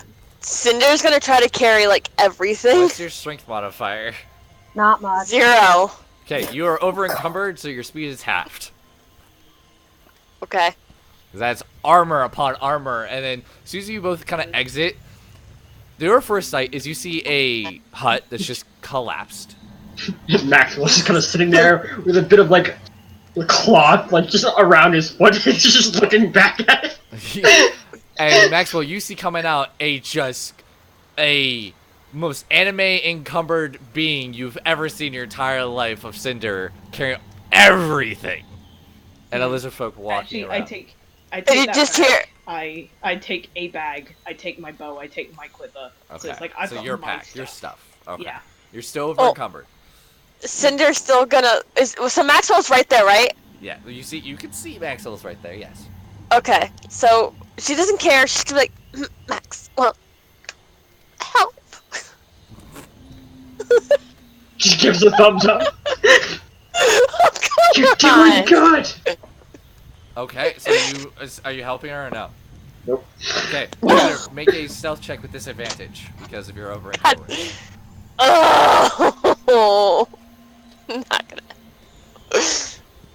Cinder's gonna try to carry like everything. What's your strength modifier? Not much. 0. Okay, you are over encumbered, so your speed is halved. Okay. 'Cause that's armor upon armor, and then as soon as you both kind of exit, your first sight is you see a hut that's just collapsed. Maxwell's just kind of sitting there with a bit of like cloth, like just around his foot, just looking back at it. And Maxwell, you see coming out a most anime encumbered being you've ever seen in your entire life of Cinder carrying everything, and a lizard folk walking Actually, around. I take You that just bag. hear- I take a bag. I take my bow. I take my quiver. Okay, So it's like I've so got your my pack, your stuff. Okay, Yeah. you're still over Oh. encumbered. Cinder's still gonna. So Maxwell's right there, right? Yeah, you can see Maxwell's right there. Yes. Okay. So she doesn't care. She's gonna be like, Max. Well, help. Just gives a thumbs up. You're doing good. Okay, so are you helping her or no? Nope. Okay, Heather, make a stealth check with disadvantage because of your over encumbered. Oh, not gonna.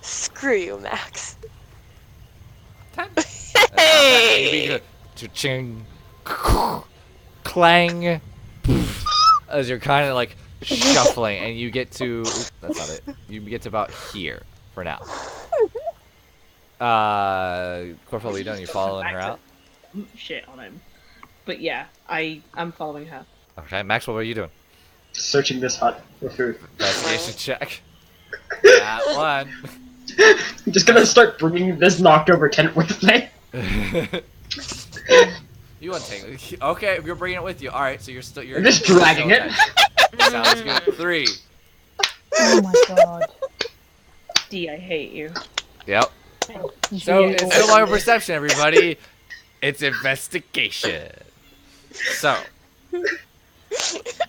Screw you, Max. 10. Hey. Cha-ching, clang, as you're kind of like shuffling, and you get to. Oops, that's not it. You get to about here for now. Corfel, what are you doing? You following her out? Shit on him. But yeah, I'm following her. Okay, Maxwell, what are you doing? Searching this hut for food. Investigation check. That one. I'm just gonna start bringing this knocked over tent with me. You want to take it? Okay, you're bringing it with you. All right, so you're I'm just dragging it. Sounds good. 3. Oh my god. D, I hate you. Yep. You So should it's be no longer perception, everybody. It's investigation. So.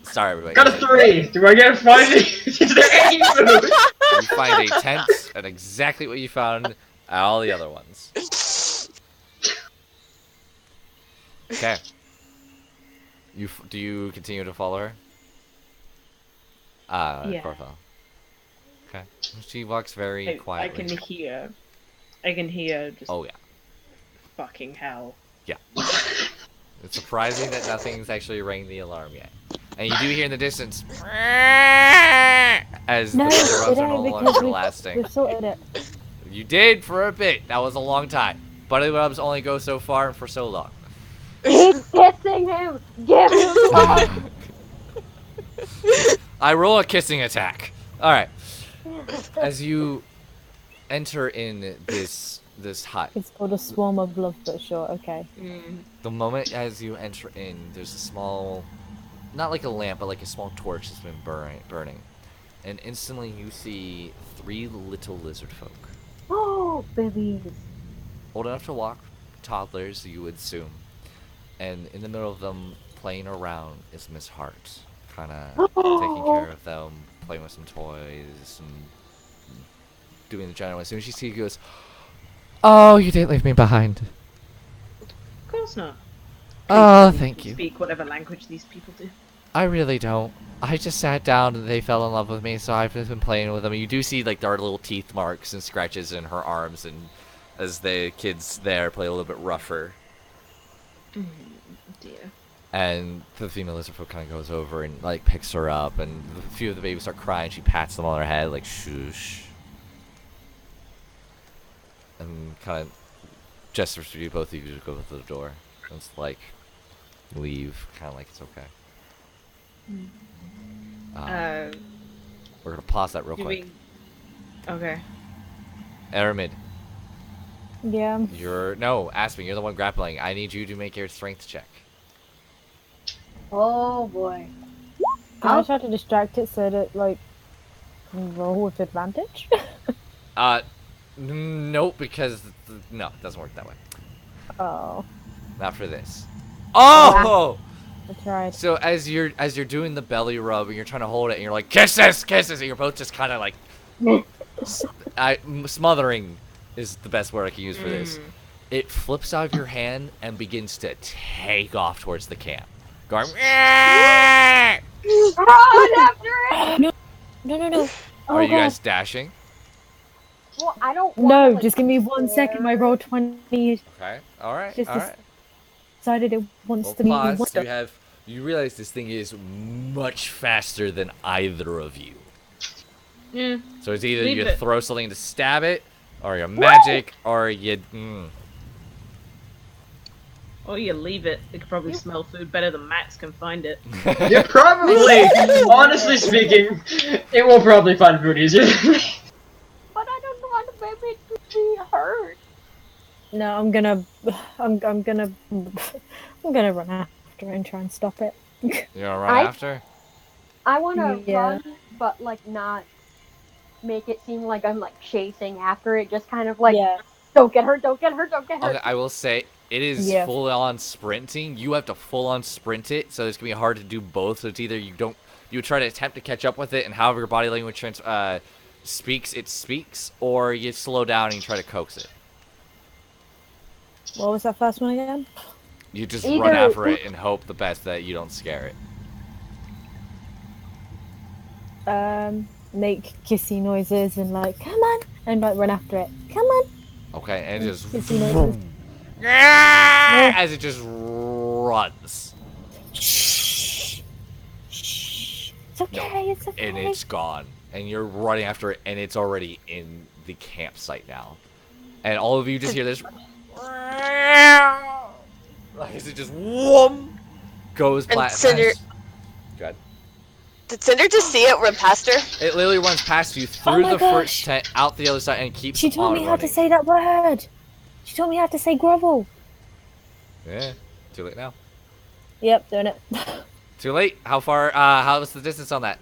Sorry, everybody. Got a 3. Do I get 5? Is there any food? You find a tent and exactly what you found at all the other ones. Okay. Do you continue to follow her? Yeah. Corfel. Okay. She walks very I quietly. can hear just Oh yeah. fucking hell. It's surprising that nothing's actually rang the alarm yet. And you do hear in the distance as No, the rubs it are no ain't longer because lasting. we've sorted it. You did for a bit. That was a long time. Buddy rubs only go so far and for so long. Keep kissing him. Give him love. I roll a kissing attack. All right. As you enter in this hut, It's called a swarm of love, but sure, okay. the moment as you enter in, there's a small, not like a lamp, but like a small torch that's been burning, and instantly you see 3 little lizard folk, Oh, babies. old enough to walk, toddlers, you would assume, and in the middle of them playing around is Miss Hart, kind of taking care of them, playing with some toys, and doing the general. As soon as she sees you, goes, "Oh, you didn't leave me behind." Of course not. Oh, thank you. Speak whatever language these people do. I really don't. I just sat down and they fell in love with me, so I've just been playing with them. You do see like there are little teeth marks and scratches in her arms, and as the kids there play a little bit rougher. Dear. And the female lizardfolk kind of goes over and like picks her up, and a few of the babies start crying. She pats them on their head like shush, and kind of gestures for you both of you to go to the door. And it's like leave, kind of like it's okay. We're gonna pause that real quick. Okay. Aramid, Yeah. Aspen, you're the one grappling. I need you to make your strength check. Oh boy. Can I try to distract it so that like can roll with advantage? Nope, because no, it doesn't work that way. Oh. Not for this. Oh! I tried. So as you're doing the belly rub and you're trying to hold it and you're like kiss this, and you're both just kind of like smothering is the best word I can use for this. It flips out of your hand and begins to take off towards the camp. Going, Run after it! No. Are you guys dashing? Well, I don't No, wanna, like, just give me 1 second. My roll 20 Okay. All right. Just all right. decided it wants Well, to be pause. monster. You realize this thing is much faster than either of you. Yeah. So it's either Leave you it. throw something to stab it, or you magic, or you. Or you leave it. It could probably smell food better than Max can find it. Yeah, probably. Honestly speaking, it will probably find food easier. But I don't want the baby to be hurt. No, I'm gonna run after it and try and stop it. You gonna run after? I want to Yeah. run, but like not make it seem like I'm like chasing after it. Just kind of like, Yeah. don't get hurt, don't get hurt, don't get hurt. Okay, I will say it is Yeah. full on sprinting. You have to full on sprint it, so it's gonna be hard to do both. So it's either you try to attempt to catch up with it, and however your body language speaks, or you slow down and you try to coax it. What was that first one again? You just Either- run after it and hope the best that you don't scare it. Make kissy noises and like, come on, and like run after it. Come on. Okay, and it just Kissy noises. as it just runs, Shh. Shh. It's okay. It's okay. and it's gone, and you're running after it, and it's already in the campsite now, and all of you just hear this. Like as it just goes And Cinder- Good. Did Cinder just see it run past her? It literally runs past you through my the gosh. first tent, out the other side, and keeps She told on me how to running. say that word. She told me how to say grovel. Yeah, too late now. Yep, doing it. Too late. How far? How's the distance on that?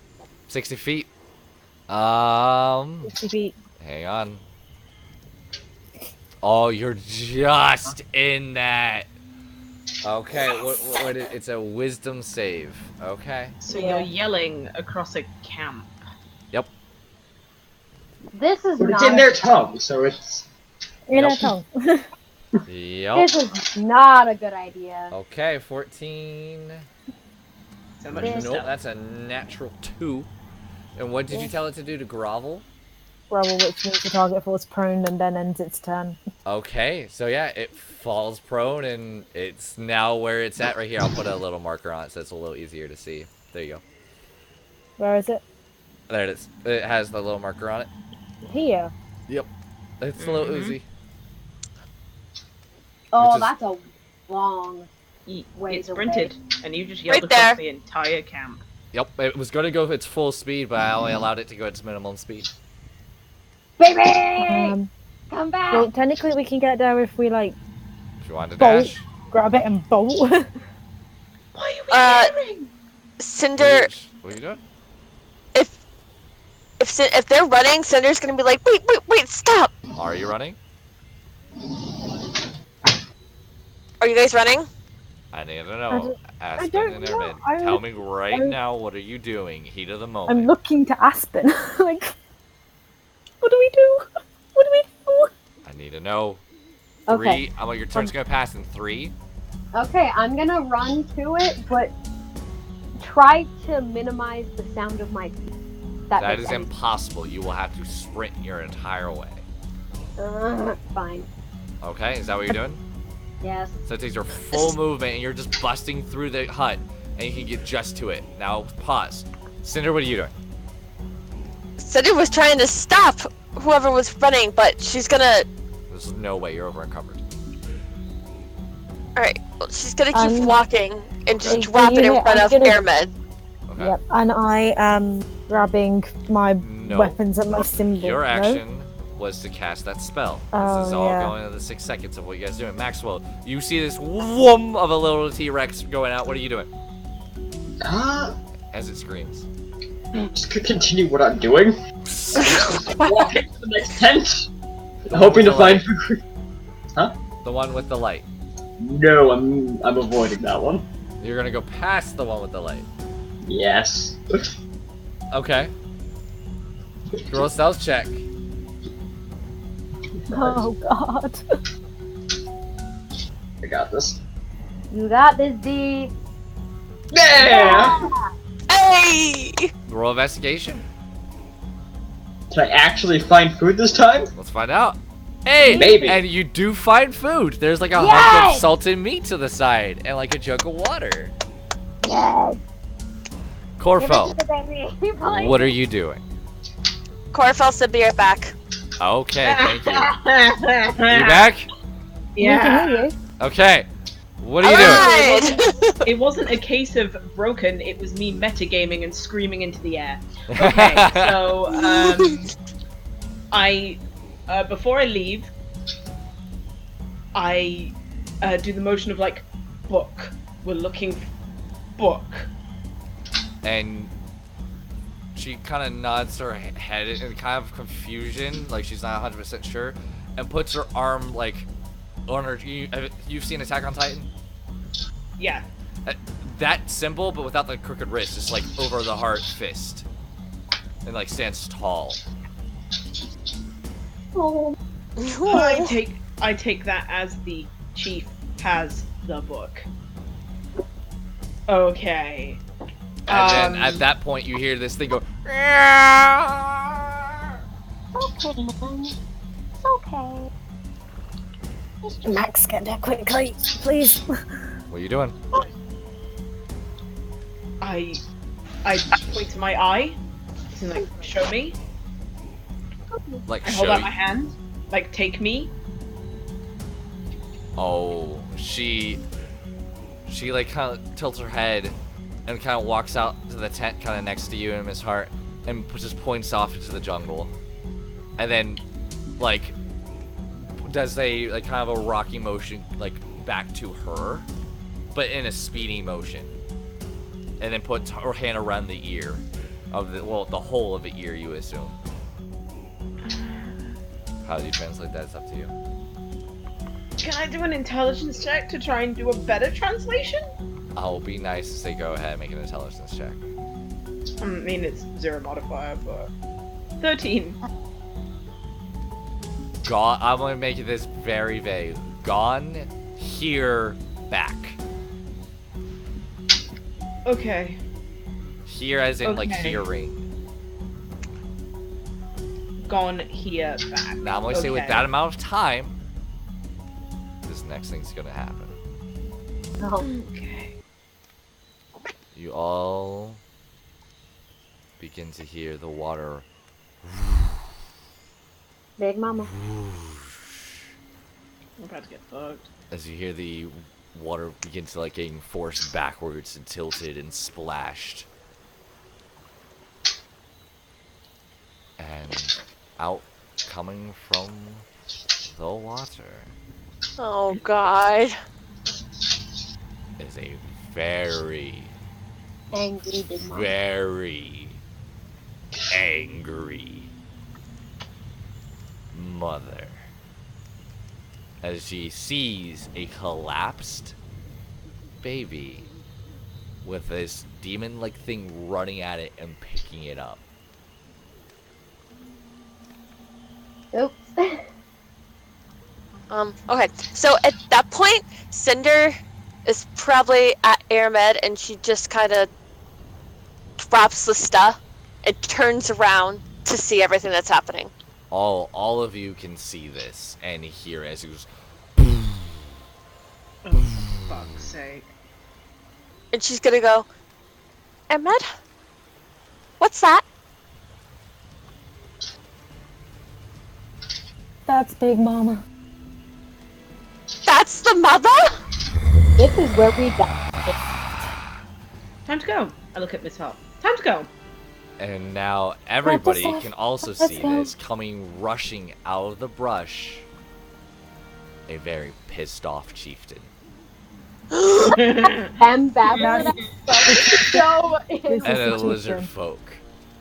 60 feet. 60 feet. Hang on. Oh, you're just in that. Okay, what it's a wisdom save. Okay. So Yeah. you're yelling across a camp. Yep. This is But not. it's in their tongue, so it's. In Nope. her tongue. Yep. This is not a good idea. Okay, 14. So much Nope, for Nope, stealth. that's a natural 2. And what did you tell it to do? To grovel? Grovel, which means the target falls prone and then ends its turn. Okay, so yeah, it falls prone and it's now where it's at right here. I'll put a little marker on it so it's a little easier to see. There you go. Where is it? There it is. It has the little marker on it. Here. Yep. It's a little oozy. Oh, Which is- that's a long. It Ways sprinted, and you just yelled Right across there. the entire camp. Yep, it was going to go its full speed, but I only allowed it to go its minimum speed. Baby, come back. Well, technically we can get there if we like If you wanted to Bolt. dash. grab it and bolt. Why are we yelling? Cinder, What are you doing? if they're running, Cinder's gonna be like, wait, stop! Are you running? Are you guys running? I need to I know. don't- Aspen don't and know. Ermin, tell me right I- now, what are you doing? Heat of the I'm moment. looking to Aspen. Like, what do we do? What do we do? I need to know. Okay. 3. Your turn's going to pass in 3. Okay, I'm gonna run to it, but try to minimize the sound of my feet. That makes is any- impossible. You will have to sprint your entire way. Fine. Okay, is that what you're doing? Yes. So it takes your full movement, and you're just busting through the hut, and you can get just to it. Now, pause. Cinder, what are you doing? Cinder was trying to stop whoever was running, but she's gonna. There's no way you're over encumbered. Alright, well, she's gonna keep walking and just Okay, drop it in front of Airmed. Okay. Yep, and I am grabbing my No. weapons and my symbol. Your No? action was to cast that spell. Oh, This is all yeah. going into the 6 seconds of what you guys are doing. Maxwell, you see this whoom of a little T-Rex going out. What are you doing? As it screams. Just continue what I'm doing. Walk into the next tent. Hoping to find food. The one with the light. No, I'm avoiding that one. You're gonna go past the one with the light. Yes. Okay. Roll a stealth check. Oh god. I got this. You got this, D. Yeah! Hey! Roll investigation. Can I actually find food this time? Let's find out. Hey! Maybe. And you do find food. There's like a hunk Yay! of salted meat to the side and like a jug of water. Yes. Corfo, Give it to the baby. Please. what are you doing? Corfel said be right back. Okay, thank you. You back? We can hear you. Okay. What are you doing? Alright! It wasn't a case of broken, it was me metagaming and screaming into the air. Okay, so, before I leave, I do the motion of like, book. We're looking book. And she kind of nods her head in kind of confusion, like she's not 100% sure, and puts her arm like on her. You've seen Attack on Titan? Yeah. That symbol, but without the crooked wrist, just like over the heart fist, and like stands tall. Oh. I take that as the chief has the book. Okay. And then at that point, you hear this thing go. Okay, man. It's okay. Max, get there quickly, please. What are you doing? I point to my eye and like show me. Like I show hold out you. my hand, like take me. Oh, she like kind of tilts her head and kind of walks out to the tent kind of next to you and Miss Hart and just points off into the jungle. And then like does a like kind of a rocky motion like back to her, but in a speedy motion. And then puts her hand around the ear of the whole of the ear, you assume. How do you translate that? It's up to you. Can I do an intelligence check to try and do a better translation? I'll be nice to say go ahead and make an intelligence check. I mean, it's 0 modifier, but 13. Gone. I'm gonna make this very vague. Gone, here, back. Okay. Here as in like Okay. hearing. Gone here, back. Now I'm gonna say with Okay. that amount of time, this next thing's gonna happen. No. Okay. You all begin to hear the water Big mama. I'm about to get fucked. as you hear the water begin to like getting forced backwards and tilted and splashed. And out coming from the water Oh god. is a very, Angry big mama. very angry mother as she sees a collapsed baby with this demon-like thing running at it and picking it up. Oops. Okay, so at that point, Cinder is probably at Airmed and she just kind of drops the stuff and turns around to see everything that's happening. All of you can see this and hear as it goes sake. And she's gonna go, Ahmed? What's that? That's Big Mama. That's the mother? This is where we die. Time to go. I look at Miss Hart. Time to go. And now everybody stuff. can also Let's see go. this coming rushing out of the brush. A very pissed off chieftain. M. Babylon so This And is a the lizard chieftain. folk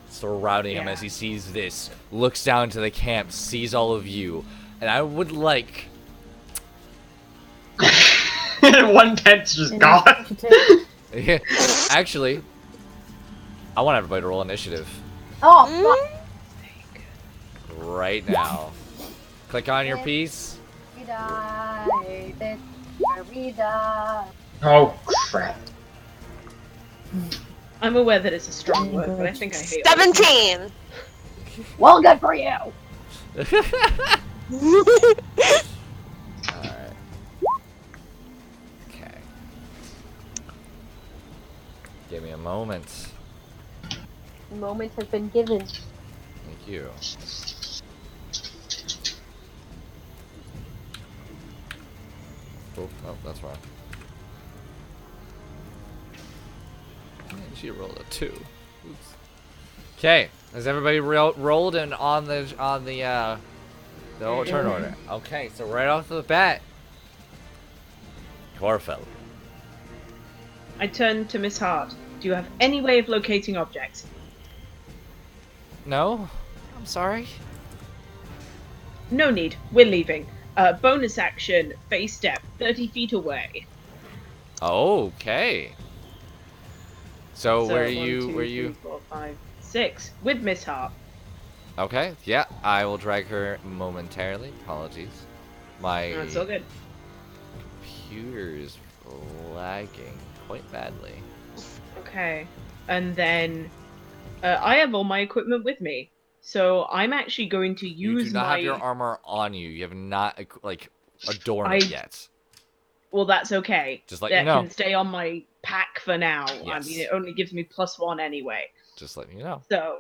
surrounding him Yeah. as he sees this, looks down to the camp, sees all of you, and I would like 1/10's just gone. actually I want everybody to roll initiative Oh, fuck. right now. Click on your piece. We die. This is where we die. Oh crap. I'm aware that it's a strong word, but I think I hate it. 17. Well, good for you. Alright. Okay. Give me a moment. The moment has been given. Thank you. Oh, that's wrong. She rolled a 2. Oops. Okay, has everybody rolled and on the turn order? Okay, so right off the bat, Corfell. I turn to Miss Hart. Do you have any way of locating objects? No, I'm sorry. No need. We're leaving. Bonus action, face step, 30 feet away. Okay. So where are 1, you? 2, Where 3, you? 4, 5, 6. With Miss Hart. Okay, yeah, I will drag her momentarily. Apologies. My That's all good. computer's lagging quite badly. Okay. And then I have all my equipment with me. So I'm actually going to You use do not my... have your armor on you. You have not like adorned it yet. Well, that's okay. Just let that you know. can stay on my pack for now. I Yes. mean, it only gives me +1 anyway. Just letting you know. So,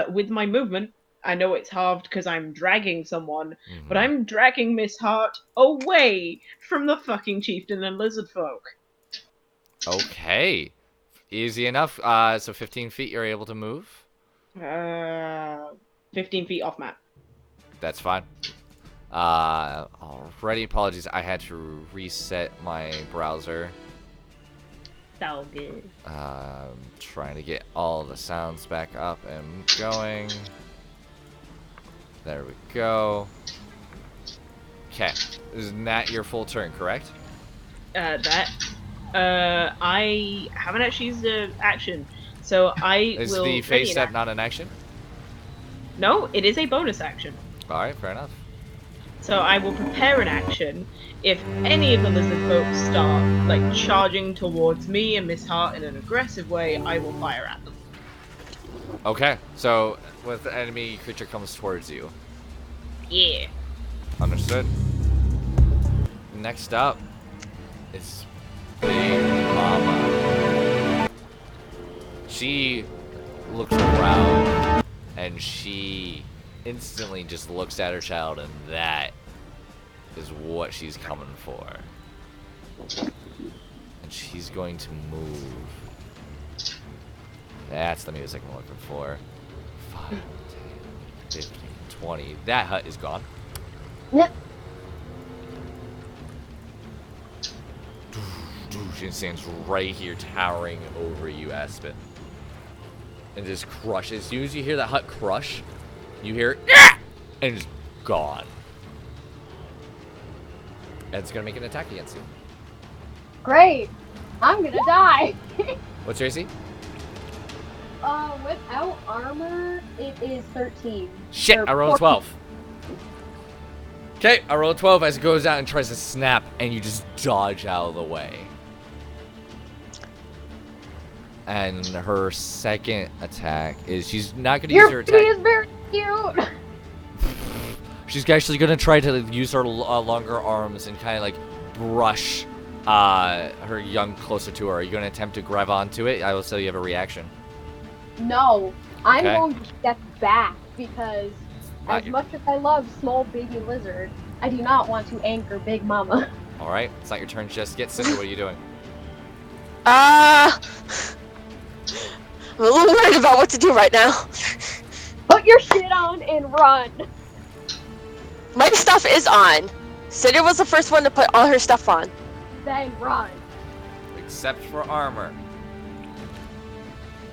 with my movement, I know it's halved because I'm dragging someone, but I'm dragging Miss Hart away from the fucking chieftain and lizard folk. Okay. Easy enough. So 15 feet you're able to move. 15 feet off map. That's fine. Already apologies. I had to reset my browser. So good. Trying to get all the sounds back up and going. There we go. Okay. Isn't that your full turn, correct? I haven't actually used the action, so I Is will... the ready face an step action. not an action? No, it is a bonus action. Alright, fair enough. So I will prepare an action if any of the lizard folk start, like, charging towards me and Miss Hart in an aggressive way. I will fire at them. Okay, so when the enemy creature comes towards you. Yeah. Understood. Next up is Big Mama. She looks around and she instantly just looks at her child, and that is what she's coming for. And she's going to move. That's the music I'm looking for. 5, 10, 15, 20. That hut is gone. Yep. She stands right here towering over you, Aspen. And just crushes. As soon as you hear that hut crush, you hear "Ah!" and it's gone. And it's gonna make an attack against you. Great. I'm gonna die. What's your AC? Without armor, it is 13. Shit, Or I rolled a 14. 12. Okay, I rolled a 12 as it goes out and tries to snap, and you just dodge out of the way. And her second attack is she's not going to use her Your baby attack. is very cute. She's actually going to try to use her longer arms and kind of like brush her young closer to her. Are you going to attempt to grab onto it? I will say you have a reaction. No, I'm Okay. going to step back because Not as your- much as I love small baby lizard, I do not want to anchor Big Mama. All right, it's not your turn just yet. Cinder, what are you doing? I'm a little worried about what to do right now. Put your shit on and run. My stuff is on. Cinder was the first one to put all her stuff on. Then run. Except for armor.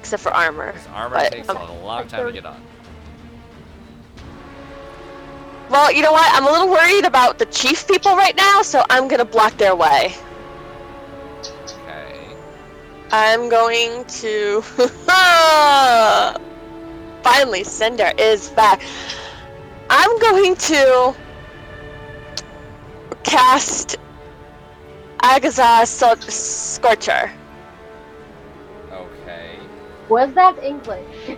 Except for armor. 'Cause armor But, takes a long time to get on. Well, you know what? I'm a little worried about the chief people right now, so I'm gonna block their way. Okay. I'm going to... Finally, Cinder is back. I'm going to cast Agatha Scorcher. Okay. Was that English?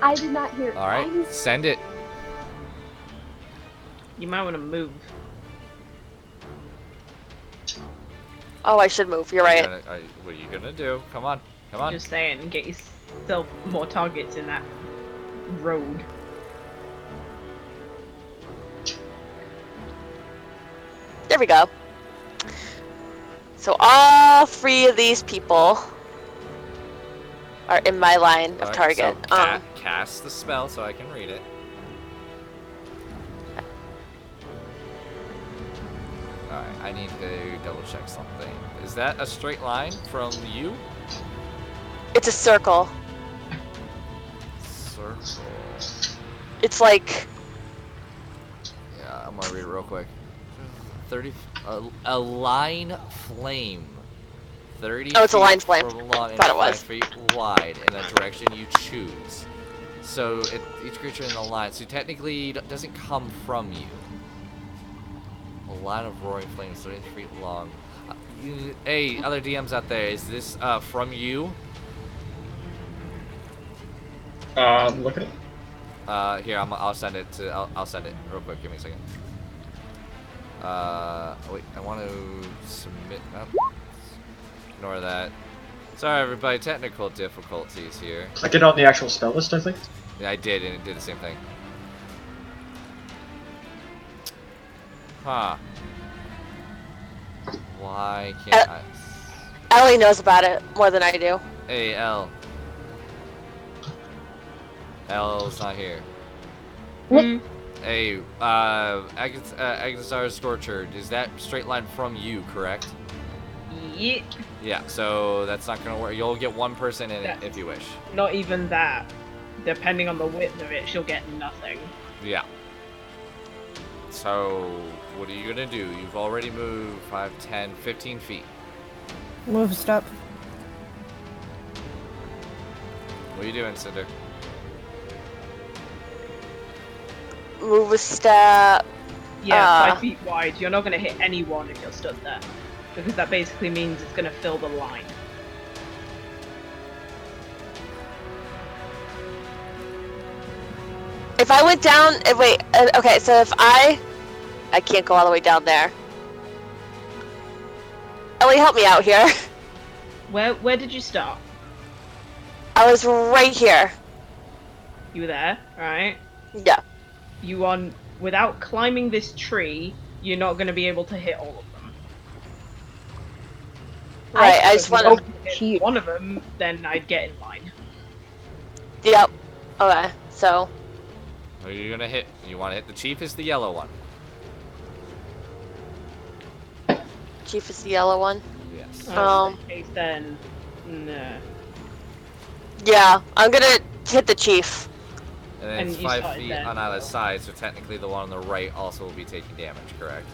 I did not hear. All right. Send it. You might want to move. Oh, I should move. You're right. What are you gonna do? Come on. Come on. Just saying, get yourself more targets in that road. There we go. So all three of these people are in my line of All right, target. So cast the spell so I can read it. Alright, I need to double check something. Is that a straight line from you? It's a circle. Circle. It's like Yeah, I'm gonna read it real quick. 30. A line flame. 30 Oh, it's a feet line flame. long and Thought it 5 was. feet wide in a direction you choose. So each creature in the line. So technically, it doesn't come from you. A line of roaring flames, 30 feet long. Hey, other DMs out there, is this from you? Look at it. Here, I'll send it to. I'll send it real quick. Give me a second. Wait, I want to submit. Oh, ignore that. Sorry, everybody. Technical difficulties here. Click it on the actual spell list, I think. Yeah, I did, and it did the same thing. Huh. Why can't I? Ellie knows about it more than I do. Hey, L. L's not here. Hey, Agatha Scorcher, is that straight line from you, correct? Yeah. Yeah, so that's not gonna work. You'll get one person in it if you wish. Not even that. Depending on the width of it, she'll get nothing. Yeah. So, what are you gonna do? You've already moved 5, 10, 15 feet. Move a step. What are you doing, Cinder? Move a step. Yeah, 5 feet wide. You're not going to hit anyone if you're stood there. Because that basically means it's going to fill the line. If I went down, wait, okay, so if I can't go all the way down there. Ellie, help me out here. Where did you start? I was right here. You were there, right? Yeah. You on without climbing this tree, you're not going to be able to hit all of them. Right, I just If want you to. hit one of them, then I'd get in line. Yep. Okay, so. Who are you gonna hit? You want to hit the chief? Is the yellow one? Chief is the yellow one. Yes. In that case, then, nah. Yeah, I'm gonna hit the chief. And then And it's you 5 started feet then, on either so- side, so technically the one on the right also will be taking damage, correct?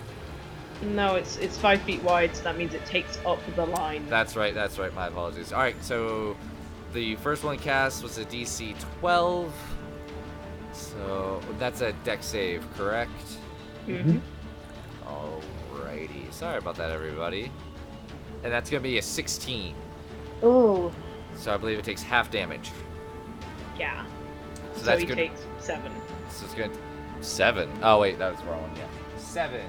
No, it's 5 feet wide, so that means it takes up the line. That's right, my apologies. Alright, so the first one cast was a DC 12. So that's a dex save, correct? Mm-hmm. Alrighty. Sorry about that, everybody. And that's gonna be a 16. Ooh. So I believe it takes half damage. Yeah. So So that's he good. takes 7. So it's good. 7. Oh wait, that was the wrong one. Yeah. 7.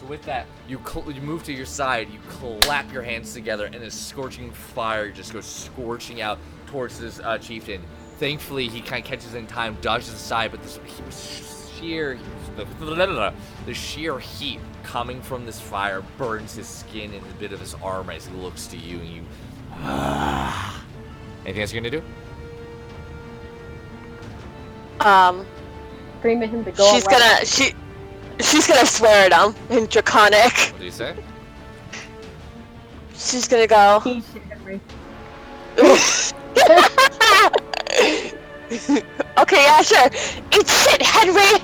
So with that, you move to your side, you clap your hands together, and this scorching fire just goes scorching out towards this chieftain. Thankfully, he kind of catches in time, dodges aside, but the sheer heat coming from this fire burns his skin and a bit of his armor as he looks to you, and you... Anything else you're gonna do? Scream at him to go away. She's gonna swear at him in Draconic. What do you say? She's gonna go. Eat shit, Henry. Okay, yeah, sure. Eat shit, Henry!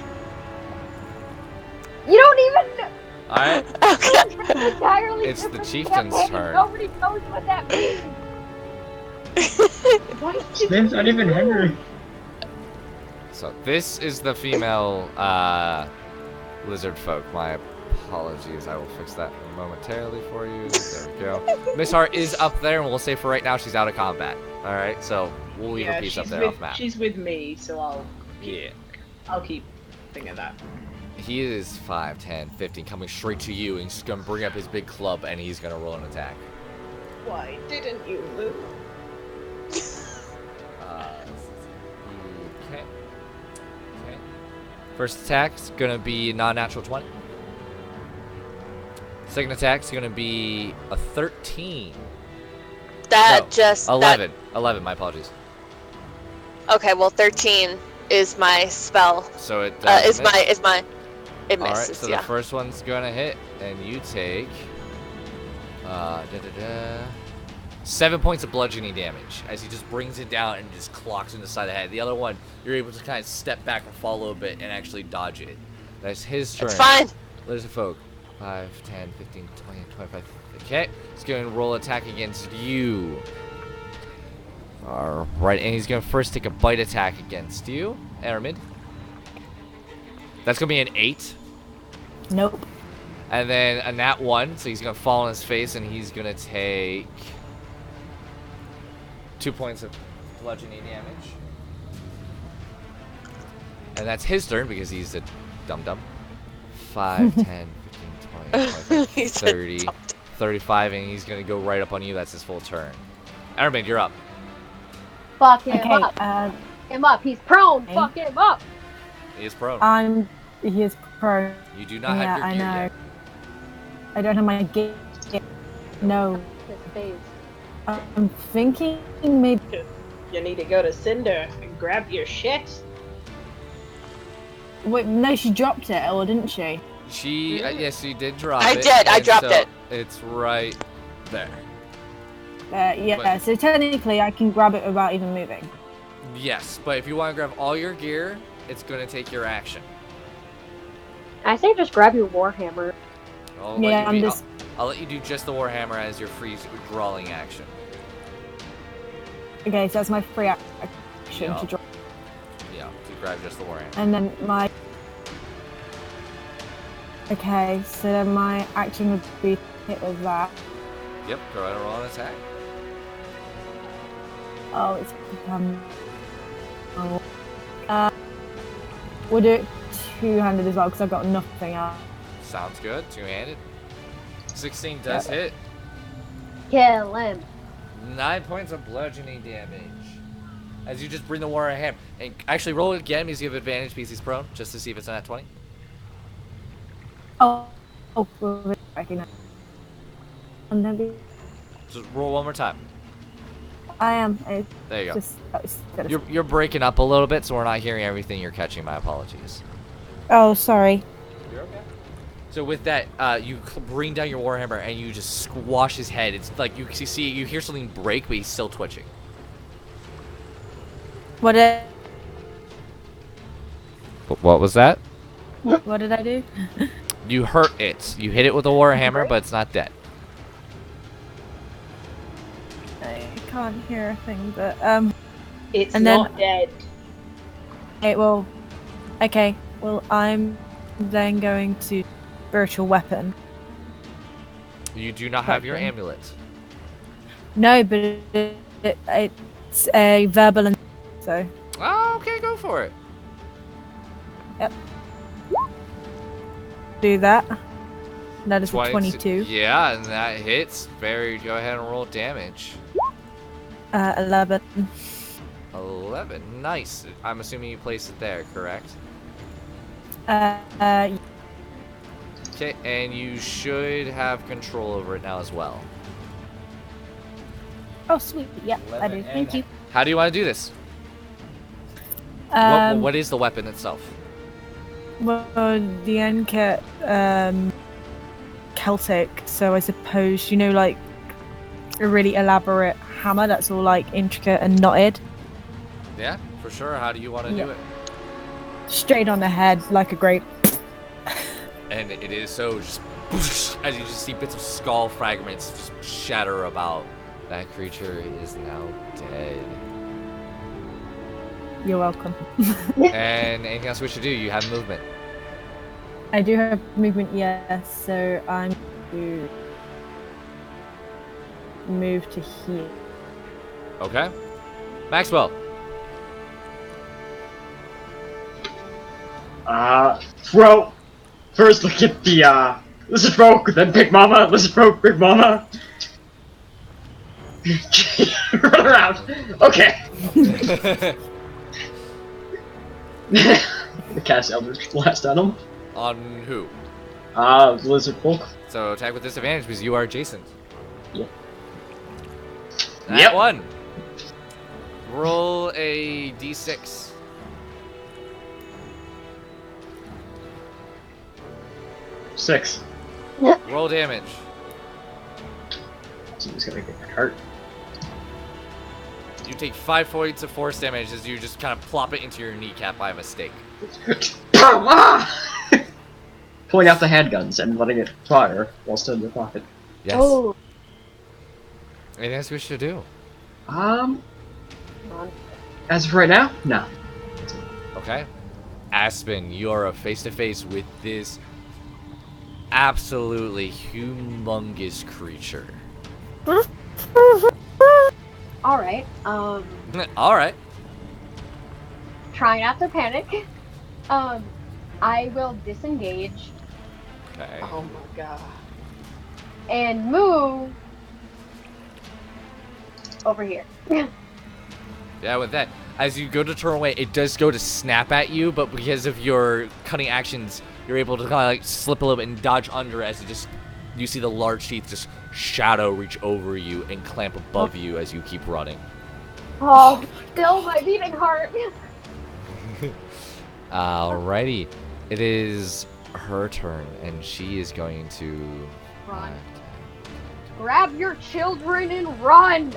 You don't even Alright, know. Entirely it's the different chieftain's campaign. turn. Nobody knows what that means. Why is His name's not even Henry. So this is the female lizard folk. My apologies. I will fix that momentarily for you. There we go. Miss Hart is up there, and we'll say for right now she's out of combat. All right, so we'll leave her piece up there off map. She's with me, so I'll keep thinking of that. He is 5, 10, 15, coming straight to you, and he's gonna bring up his big club, and he's gonna roll an attack. Why didn't you move? Okay. First attack's gonna be non-natural 20. Second attack's gonna be a 13. That No, just 11. 11. My apologies. Okay, well 13 is my spell. So it Is my it All right. misses. So Yeah. the first one's gonna hit, and you take 7 points of bludgeoning damage as he just brings it down and just clocks in the side of the head. The other one, you're able to kind of step back and follow a bit and actually dodge it. That's his turn. It's fine. Lizard folk. 5, 10, 15, 20, 25. Okay. He's going to roll attack against you. Alright, and he's going to first take a bite attack against you, Aramid. That's going to be an 8. Nope. And then a nat 1, so he's going to fall on his face, and he's going to take 2 points of bludgeoning damage. And that's his turn because he's a dum-dum. 5, 10, 15, 20, 25, He's a 30, 35, and he's going to go right up on you. That's his full turn. Aramid, you're up. Fuck him Okay, up. Him up. He's prone. Okay. Fuck him up. He is prone. He is prone. You do not Yeah, have your I gear know. yet. I don't have my gear. No. His face. I'm thinking maybe. You need to go to Cinder and grab your shit. Wait, no, she dropped it, or didn't she? She, yes, she did drop I it. did, I and dropped so it. It's right there. Yeah, But- so technically I can grab it without even moving. Yes, but if you want to grab all your gear, it's going to take your action. I say just grab your warhammer. I'll Yeah, let you I'm be- just. I'll let you do just the Warhammer as your free drawing action. Okay, so that's my free action Yeah. to draw. Yeah, to grab just the Warhammer. And then my. Okay, so then my action would be hit with that. Yep, go ahead and roll an attack. Oh, it's become. Oh. We'll do it two-handed as well because I've got nothing else. Sounds good. Two-handed. 16 does hit. Kill him. 9 points of bludgeoning damage. As you just bring the Warhammer. And actually, roll it again because you have advantage because he's prone, just to see if it's not 20. Oh, recognize. And then Just roll one more time. I am. It's There you go. just. You're breaking up a little bit, so we're not hearing everything you're catching. My apologies. Oh, sorry. You're okay. So with that, you bring down your Warhammer and you just squash his head. It's like you hear something break, but he's still twitching. What did was that? What did I do? You hurt it. You hit it with a Warhammer, but it's not dead. I can't hear a thing, but It's And not then- dead. okay, well, I'm then going to spiritual weapon. You do not have your Okay. amulet. No, but it's a verbal, and so Oh, okay, go for it. do that. That is a 22. Yeah, and that hits. Barry, go ahead and roll damage. 11. 11. Nice. I'm assuming you place it there, correct? Uh, Okay, and you should have control over it now as well. oh, sweet. Yeah, I do. Thank you. How do you want to do this? What is the weapon itself? Well, the Anket, Celtic, so I suppose, you know, like a really elaborate hammer that's all like intricate and knotted. Yeah, for sure. How do you want to do it? Straight on the head, like a grape. And it is so just as you just see bits of skull fragments just shatter about. That creature is now dead. You're welcome. And anything else we should do? You have movement. I do have movement, yes, so I'm to move to here. Okay. Maxwell. Throw. First look at the, Lizard Folk, then Big Mama, Lizard Folk, Big Mama. Run around. Okay. Cast Eldritch Blast on him. On who? Lizard Folk. So attack with disadvantage because you are adjacent. Yep. That one. Roll a d6. 6. Roll damage. So he's gonna get hurt. You take 5 points of force damage as you just kind of plop it into your kneecap by mistake. Pulling out the handguns and letting it fire while still in your pocket. Yes. Oh. Anything else we should do? As of right now, no. Okay. Aspen, you're face to face with this absolutely humongous creature. All right. All right. Try not to panic. I will disengage Okay. Oh my god. and move over here. Yeah, with that, as you go to turn away, it does go to snap at you, but because of your cunning actions, you're able to kind of like slip a little bit and dodge under as it just, you see the large teeth just shadow reach over you and clamp above you as you keep running. Oh, still my beating heart. Alrighty, it is her turn, and she is going to Run. Grab your children and run.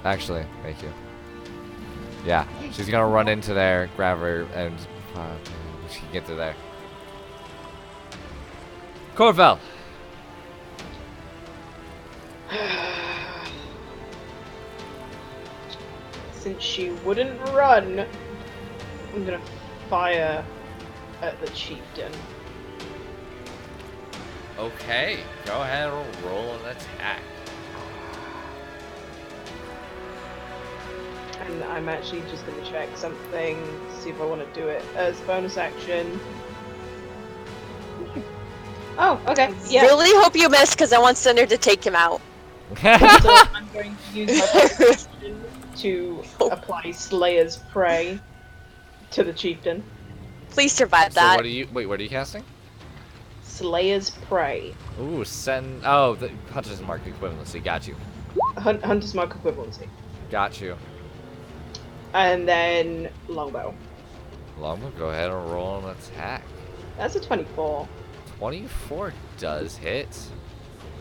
Actually, thank you. Yeah, she's gonna run into there, grab her, and she can get to there. Corval. Since she wouldn't run, I'm gonna fire at the chieftain. Okay, go ahead and roll an attack. And I'm actually just gonna check something, see if I want to do it as bonus action. Oh, okay. Yeah. Really hope you miss because I want Cinder to take him out. So I'm going to use my bonus action to apply Slayer's Prey to the chieftain. Please survive So that. what are you casting? Slayer's Prey. Ooh, the Hunter's Mark equivalency, got you. Hunter's Mark equivalency. Got you. And then Longbow. Longbow, go ahead and roll an attack. That's a 24. 24 does hit.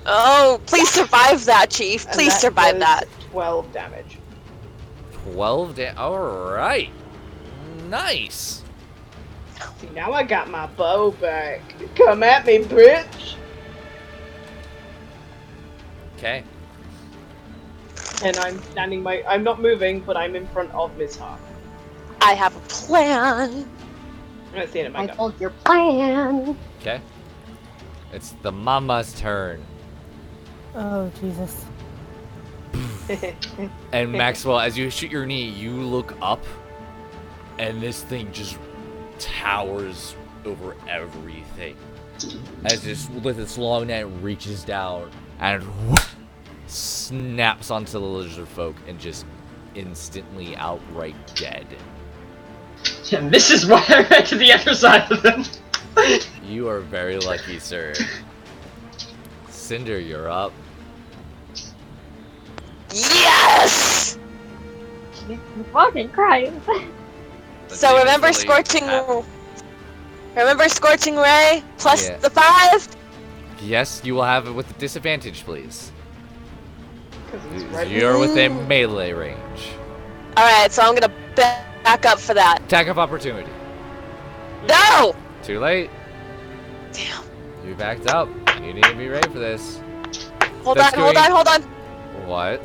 Oh, please survive that, Chief. And Please survive does that. 12 damage. 12 damage. Alright. Nice. See, now I got my bow back. Come at me, bitch! Okay. And I'm standing I'm not moving, but I'm in front of Miss Hart. I have a plan. That's the end of my I go. told your plan. Okay. It's the mama's turn. Oh, Jesus. And Maxwell, as you shoot your knee, you look up, and this thing just towers over everything. as just with its long neck reaches down and snaps onto the lizard folk and just instantly outright dead. And this is why I ran to the other side of them. You are very lucky, sir. Cinder, you're up. Yes! I'm fucking crying. So remember scorching. Remember scorching ray plus Yeah. the 5. Yes, you will have it with a disadvantage, please. 'Cause it's right You're within melee range. All right, so I'm gonna back up for that. Attack of opportunity. No! Too late. Damn. You backed up. You need to be ready for this. Hold That's on, hold going- on, hold on. What?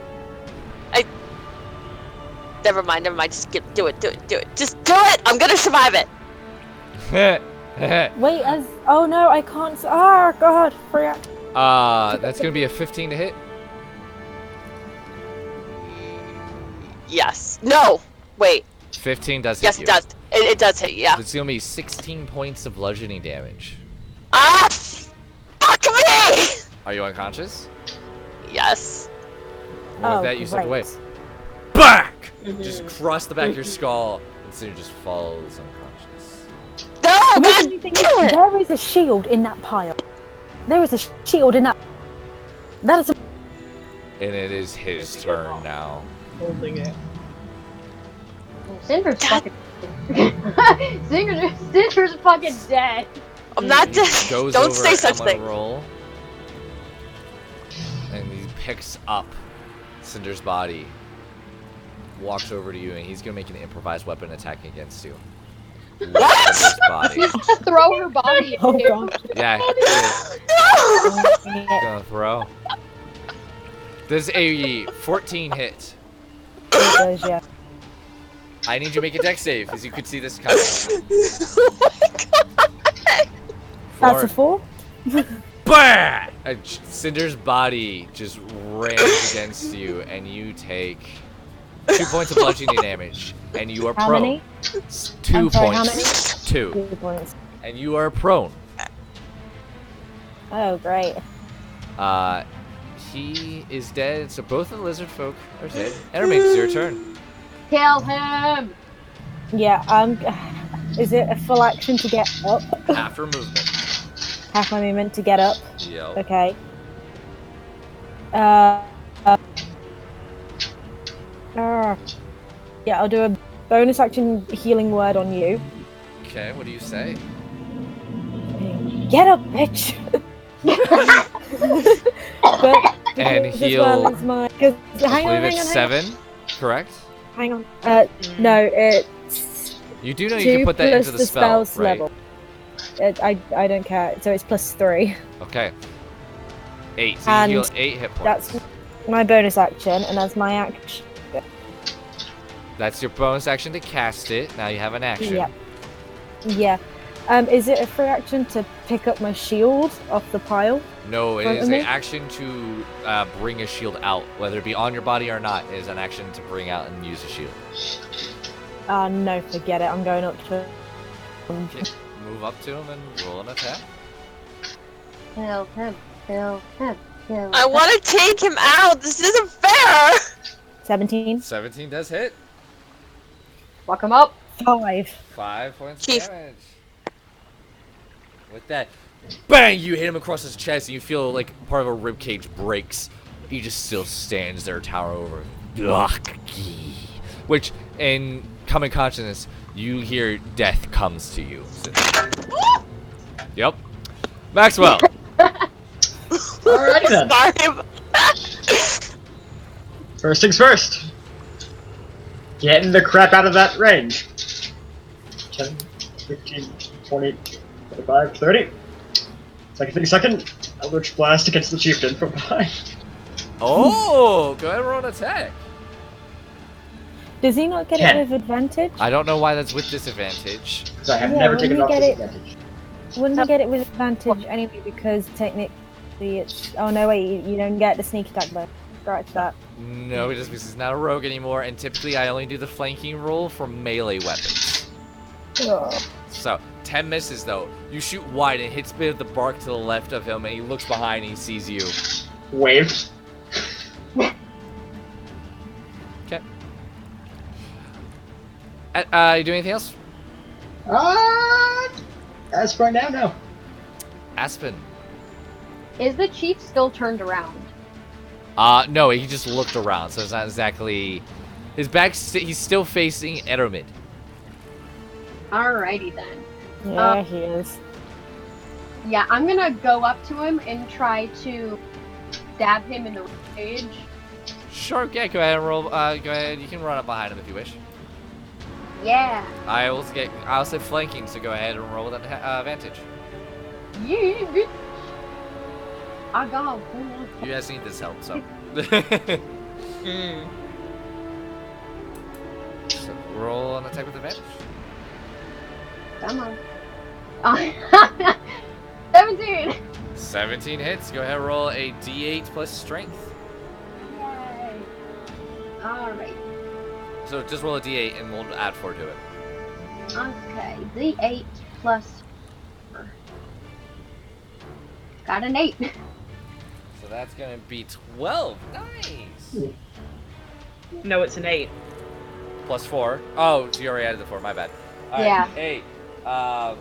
Never mind. Just do it. Just do it. I'm gonna survive it. Wait, oh no, I can't. Oh god, frick. That's gonna be a 15 to hit. Yes. No. Wait. 15 does hit Yes, you. it does. It does hit. Yeah. It's gonna be 16 points of bludgeoning damage. Ah! Fuck me! Are you unconscious? Yes. With Oh, that, you step away. great. Back! Just across the back of your skull, and Cinder just falls unconscious. No! The God amazing thing damn is, it! there is a shield in that pile. There is a shield in that. That is a. And it is his turn now. holding it. Cinder's fucking. Cinder's fucking dead. I'm not He dead. goes Don't over say such Emma thing. Roll, and he picks up Cinder's body, walks over to you, and he's gonna make an improvised weapon attack against you. What? Cinder's body. Throw her body. Oh god. Yeah, No! he's gonna throw. Does a 14 hit? It does, yeah. I need you to make a dex save, as you could see this coming. Oh my god! That's a 4. Bah! Cinder's body just rams against you, and you take 2 points of bludgeoning damage, and you are How prone. many? 2 I'm sorry, how points. 2. 2 points. And you are prone. Oh, great. He is dead, so both of the lizard folk are dead. Endermage, it's your turn. Kill him. Yeah, is it a full action to get up? Half her movement. Half my movement to get up. Yep. Okay. Yeah, I'll do a bonus action healing word on you. Okay, what do you say? Get up, bitch! But And as heal. well as my, 'cause- I hang on, believe hang it's on, 7, correct? hang on. No, it's You do know you 2 can put that plus into the spell, spell's right? level. I don't care. So it's +3. Okay. 8. So And you heal 8 hit points. That's my bonus action, and that's my action. That's your bonus action to cast it. Now you have an action. Yep. Yeah. Is it a free action to pick up my shield off the pile? No, it Front is of an me? action to bring a shield out. Whether it be on your body or not, it is an action to bring out and use a shield. No, forget it. I'm going up to. Okay. Move up to him and roll an attack. Kill him. Kill him. Kill I him. want to take him out. This isn't fair. 17. 17 does hit. Fuck him up. 5. 5 points Chief. of damage. With that, bang! You hit him across his chest, and you feel like part of a rib cage breaks. He just still stands there, tower over. Which, in common consciousness, you hear death comes to you. Yep. Maxwell. Alrighty then. Sorry. First things first. Getting the crap out of that range. 10, 15, 20, 25, 30. Second. Eldritch Blast against the chieftain from behind. Oh, go ahead and roll an attack. Does he not get 10. it with advantage? I don't know why that's with disadvantage. Because I have Yeah, never when taken you off get it- disadvantage. Wouldn't he get it with advantage anyway? Because technically it's. Oh no, wait, you don't get the sneak attack though. Scratch that. No, just because he's not a rogue anymore, and typically I only do the flanking roll for melee weapons. Oh. So 10 misses though. You shoot wide and it hits a bit of the bark to the left of him, and he looks behind and he sees you. Wave. Okay. You do anything else? As for now, no. Aspen. Is the chief still turned around? No, he just looked around, so it's not exactly. His back. He's still facing Eromid. Alrighty then. Yeah, he is. Yeah, I'm gonna go up to him and try to stab him in the rage. Sure. Yeah. Go ahead and roll. Go ahead. You can run up behind him if you wish. Yeah. I'll say flanking, so go ahead and roll with advantage. Yeah. I got. You guys need this help, so. So roll an attack with advantage. Come on. 17. 17 hits. Go ahead and roll a d8 plus strength. Yay. Alright. So just roll a d8 and we'll add 4 to it. Okay. D8 plus 4. Got an 8. So that's gonna be 12. Nice. No, it's an 8. Plus 4. Oh, so you already added the 4. My bad. All right, Yeah. 8.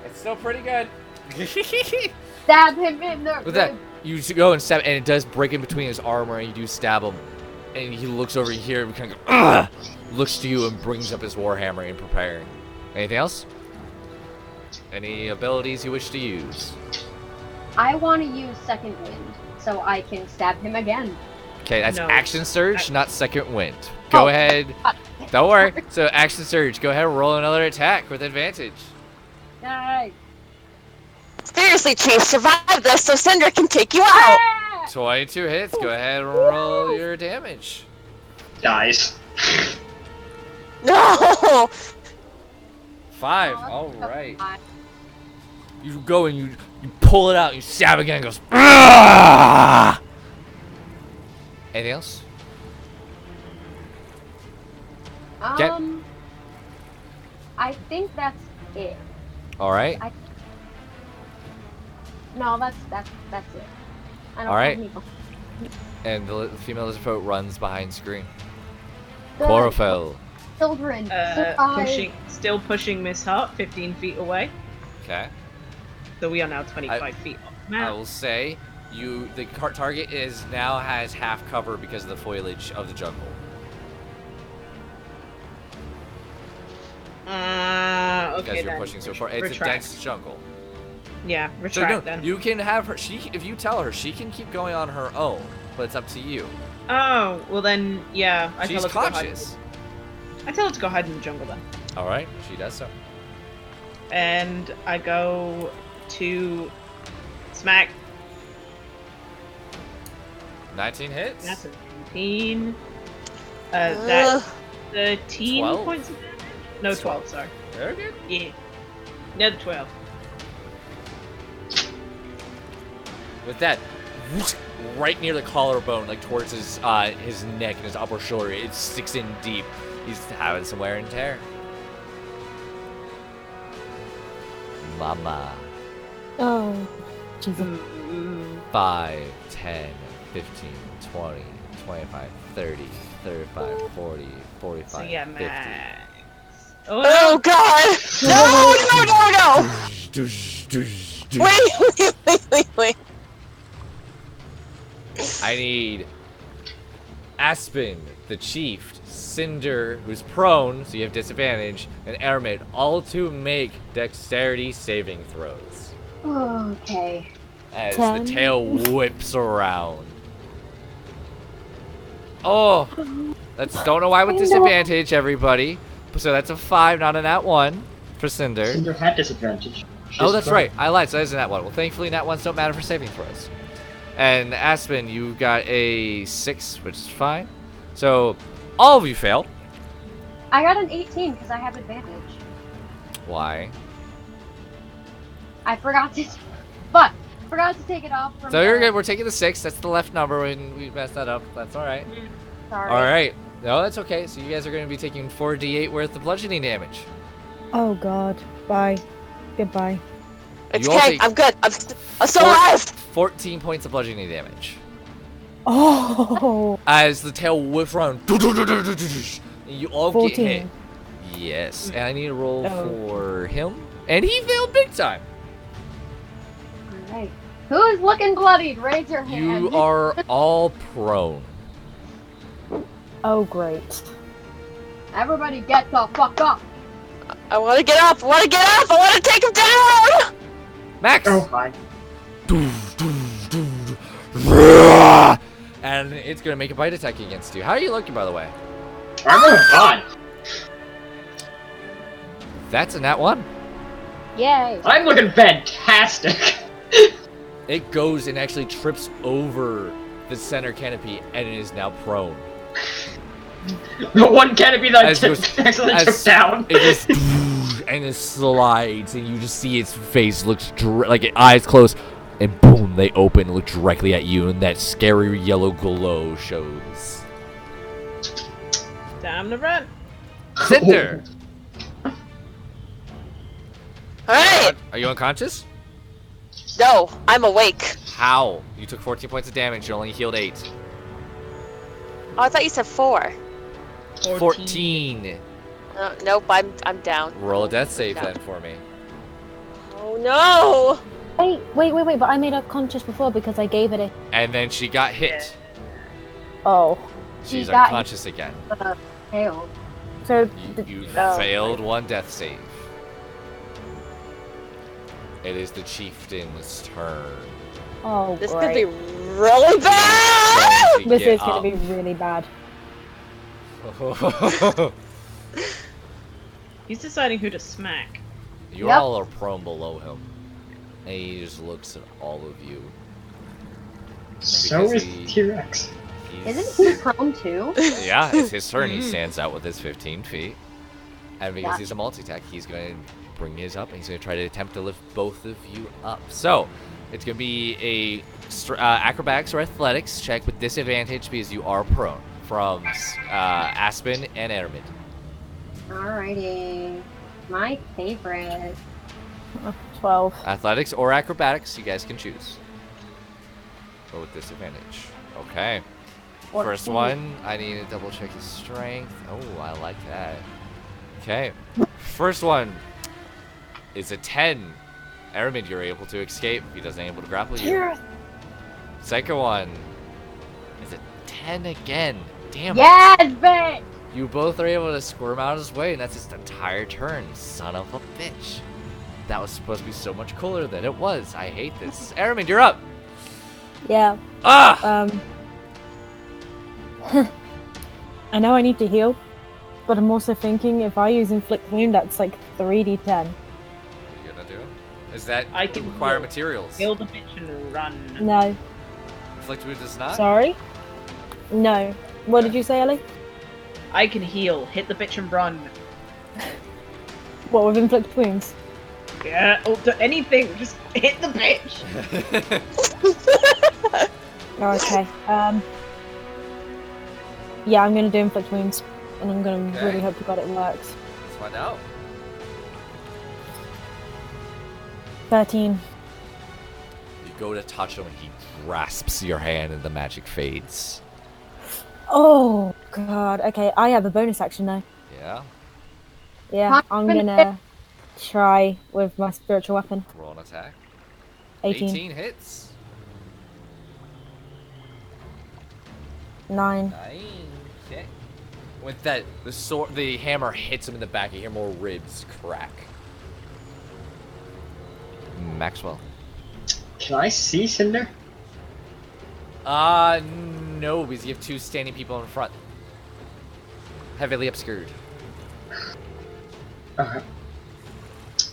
It's still pretty good. Stab him in the With that, you go and stab, and it does break in between his armor, and you do stab him. And he looks over here and kind of goes, ugh! Looks to you and brings up his warhammer and preparing. Anything else? Any abilities you wish to use? I want to use second wind so I can stab him again. Okay, that's No. action surge, not second wind. Go ahead. Don't worry. So action surge. Go ahead and roll another attack with advantage. Yay. Seriously, Chief, survive this so Cinder can take you out. 22 hits. Go ahead and roll your damage. Dies. No. 5. All right. You go and you pull it out. You stab again. And it goes. Ugh! Anything else? Okay. I think that's it. All right. No, that's it. I don't All right. have any- And the female lizard runs behind screen. Good. Chlorophyll. Children, survive. Still pushing Miss Hart 15 feet away. Okay. So we are now 25 feet off the map. I will say the target has half cover because of the foliage of the jungle. Okay, Because you're then. pushing so far. It's Retract. a dense jungle. Yeah, So retract no, then. you can have her. If you tell her, she can keep going on her own, but it's up to you. Oh, well then, yeah. I She's tell her to go hide. conscious. I tell her to go hide in the jungle then. All right, she does so. And I go to smack. 19 hits. That's a 19. That's 13 12? points of damage? No, 12, sorry. Very good. Yeah. Another 12. With that, whoosh, right near the collarbone, like towards his neck and his upper shoulder, it sticks in deep. He's having some wear and tear. Mama. Oh, Jesus. 5, 10, 15, 20, 25, 30, 35, 40, 45, So yeah, 50. max. Oh, Oh God! No! Wait! I need Aspen, the chief, Cinder, who's prone, so you have disadvantage, and Ermid, all to make dexterity saving throws. Okay. As 10. the tail whips around. Oh! Don't know why with disadvantage, everybody. So that's a 5, not a nat 1 for Cinder. Cinder had disadvantage. Oh, that's right. I lied. So that is a nat 1. Well, thankfully, nat 1s don't matter for saving throws. And Aspen, you got a 6, which is fine. So all of you fail. I got an 18 because I have advantage. Why? I forgot to take it off from So you're the- good. We're taking the 6. That's the left number when we messed that up. That's all right. Sorry. All right. No, that's okay. So you guys are going to be taking 4d8 worth of bludgeoning damage. Oh God. Bye. Goodbye. It's You all okay. take I'm good. I'm still alive. 14 points of bludgeoning damage. Oh. As the tail whips around, you all 14. get hit. Yes, and I need to roll Oh. for him, and he failed big time. Alright. Who's looking bloodied? Raise your hand. You are all prone. Oh, great. Everybody get the fuck up. I want to get up. I want to get up. I want to take him down. Max! Oh, hi. And it's gonna make a bite attack against you. How are you looking, by the way? I'm doing fine. That's a nat 1. Yay. I'm looking fantastic. It goes and actually trips over the center canopy and it is now prone. The one canopy that I As goes- accidentally took down. It just and it slides, and you just see its face looks like its eyes close, and boom, they open, look directly at you, and that scary yellow glow shows. Time to run. Cinder, All right. are you unconscious? No, I'm awake. How? You took 14 points of damage. You only healed 8. Oh, I thought you said 4. 14. Nope, I'm down. Roll a death save No. then for me. Oh no! Wait, but I made her conscious before because I gave it a... And then she got hit. Oh. She's She got unconscious again. Failed. So, You Oh. failed one death save. It is the chieftain's turn. oh, This could great. be really bad. Going to This get is going up. to be really bad. He's deciding who to smack. You Yep. all are prone below him. And he just looks at all of you. So Because is he- T-Rex. Isn't he prone too? Yeah, it's his turn. He stands out with his 15 feet. And because Gotcha. he's a multi-attack, he's going to bring his up, and he's going to try to attempt to lift both of you up. So, it's going to be a acrobatics or athletics check with disadvantage because you are prone from Aspen and Ermid. Alrighty. My favorite. 12. Athletics or acrobatics, you guys can choose. But with disadvantage. Okay. First 14. one, I need to double check his strength. Oh, I like that. Okay. First one is a 10. Ermid, you're able to escape. He doesn't able to grapple you. Second one is a 10 again. Damn it. Yes, bitch! You both are able to squirm out of his way, and that's his entire turn. Son of a bitch. That was supposed to be so much cooler than it was. I hate this. Ermid, you're up. Yeah. Ah! I know I need to heal, but I'm also thinking if I use Inflict Wound, that's like 3d10. What are you gonna do? Is that I can require heal. materials? Kill the bitch and run. No. Inflict wound does not? Sorry? No. What did you say, Ellie? I can heal. Hit the bitch and run. What, with Inflict Wounds? Yeah, or do anything. Just hit the bitch. Oh, okay. Yeah, I'm gonna do Inflict Wounds, and I'm gonna Okay. really hope to God it works. Let's find out. 13. You go to touch him and he grasps your hand and the magic fades. Oh, God. Okay, I have a bonus action now. Yeah? Yeah, I'm gonna try with my spiritual weapon. Roll an attack. 18. 18 hits. 9. 9. Okay. With that, the sword, the hammer hits him in the back. You hear more ribs crack. Maxwell. Can I see Cinder? No, because you have two standing people in front. Heavily obscured. Okay.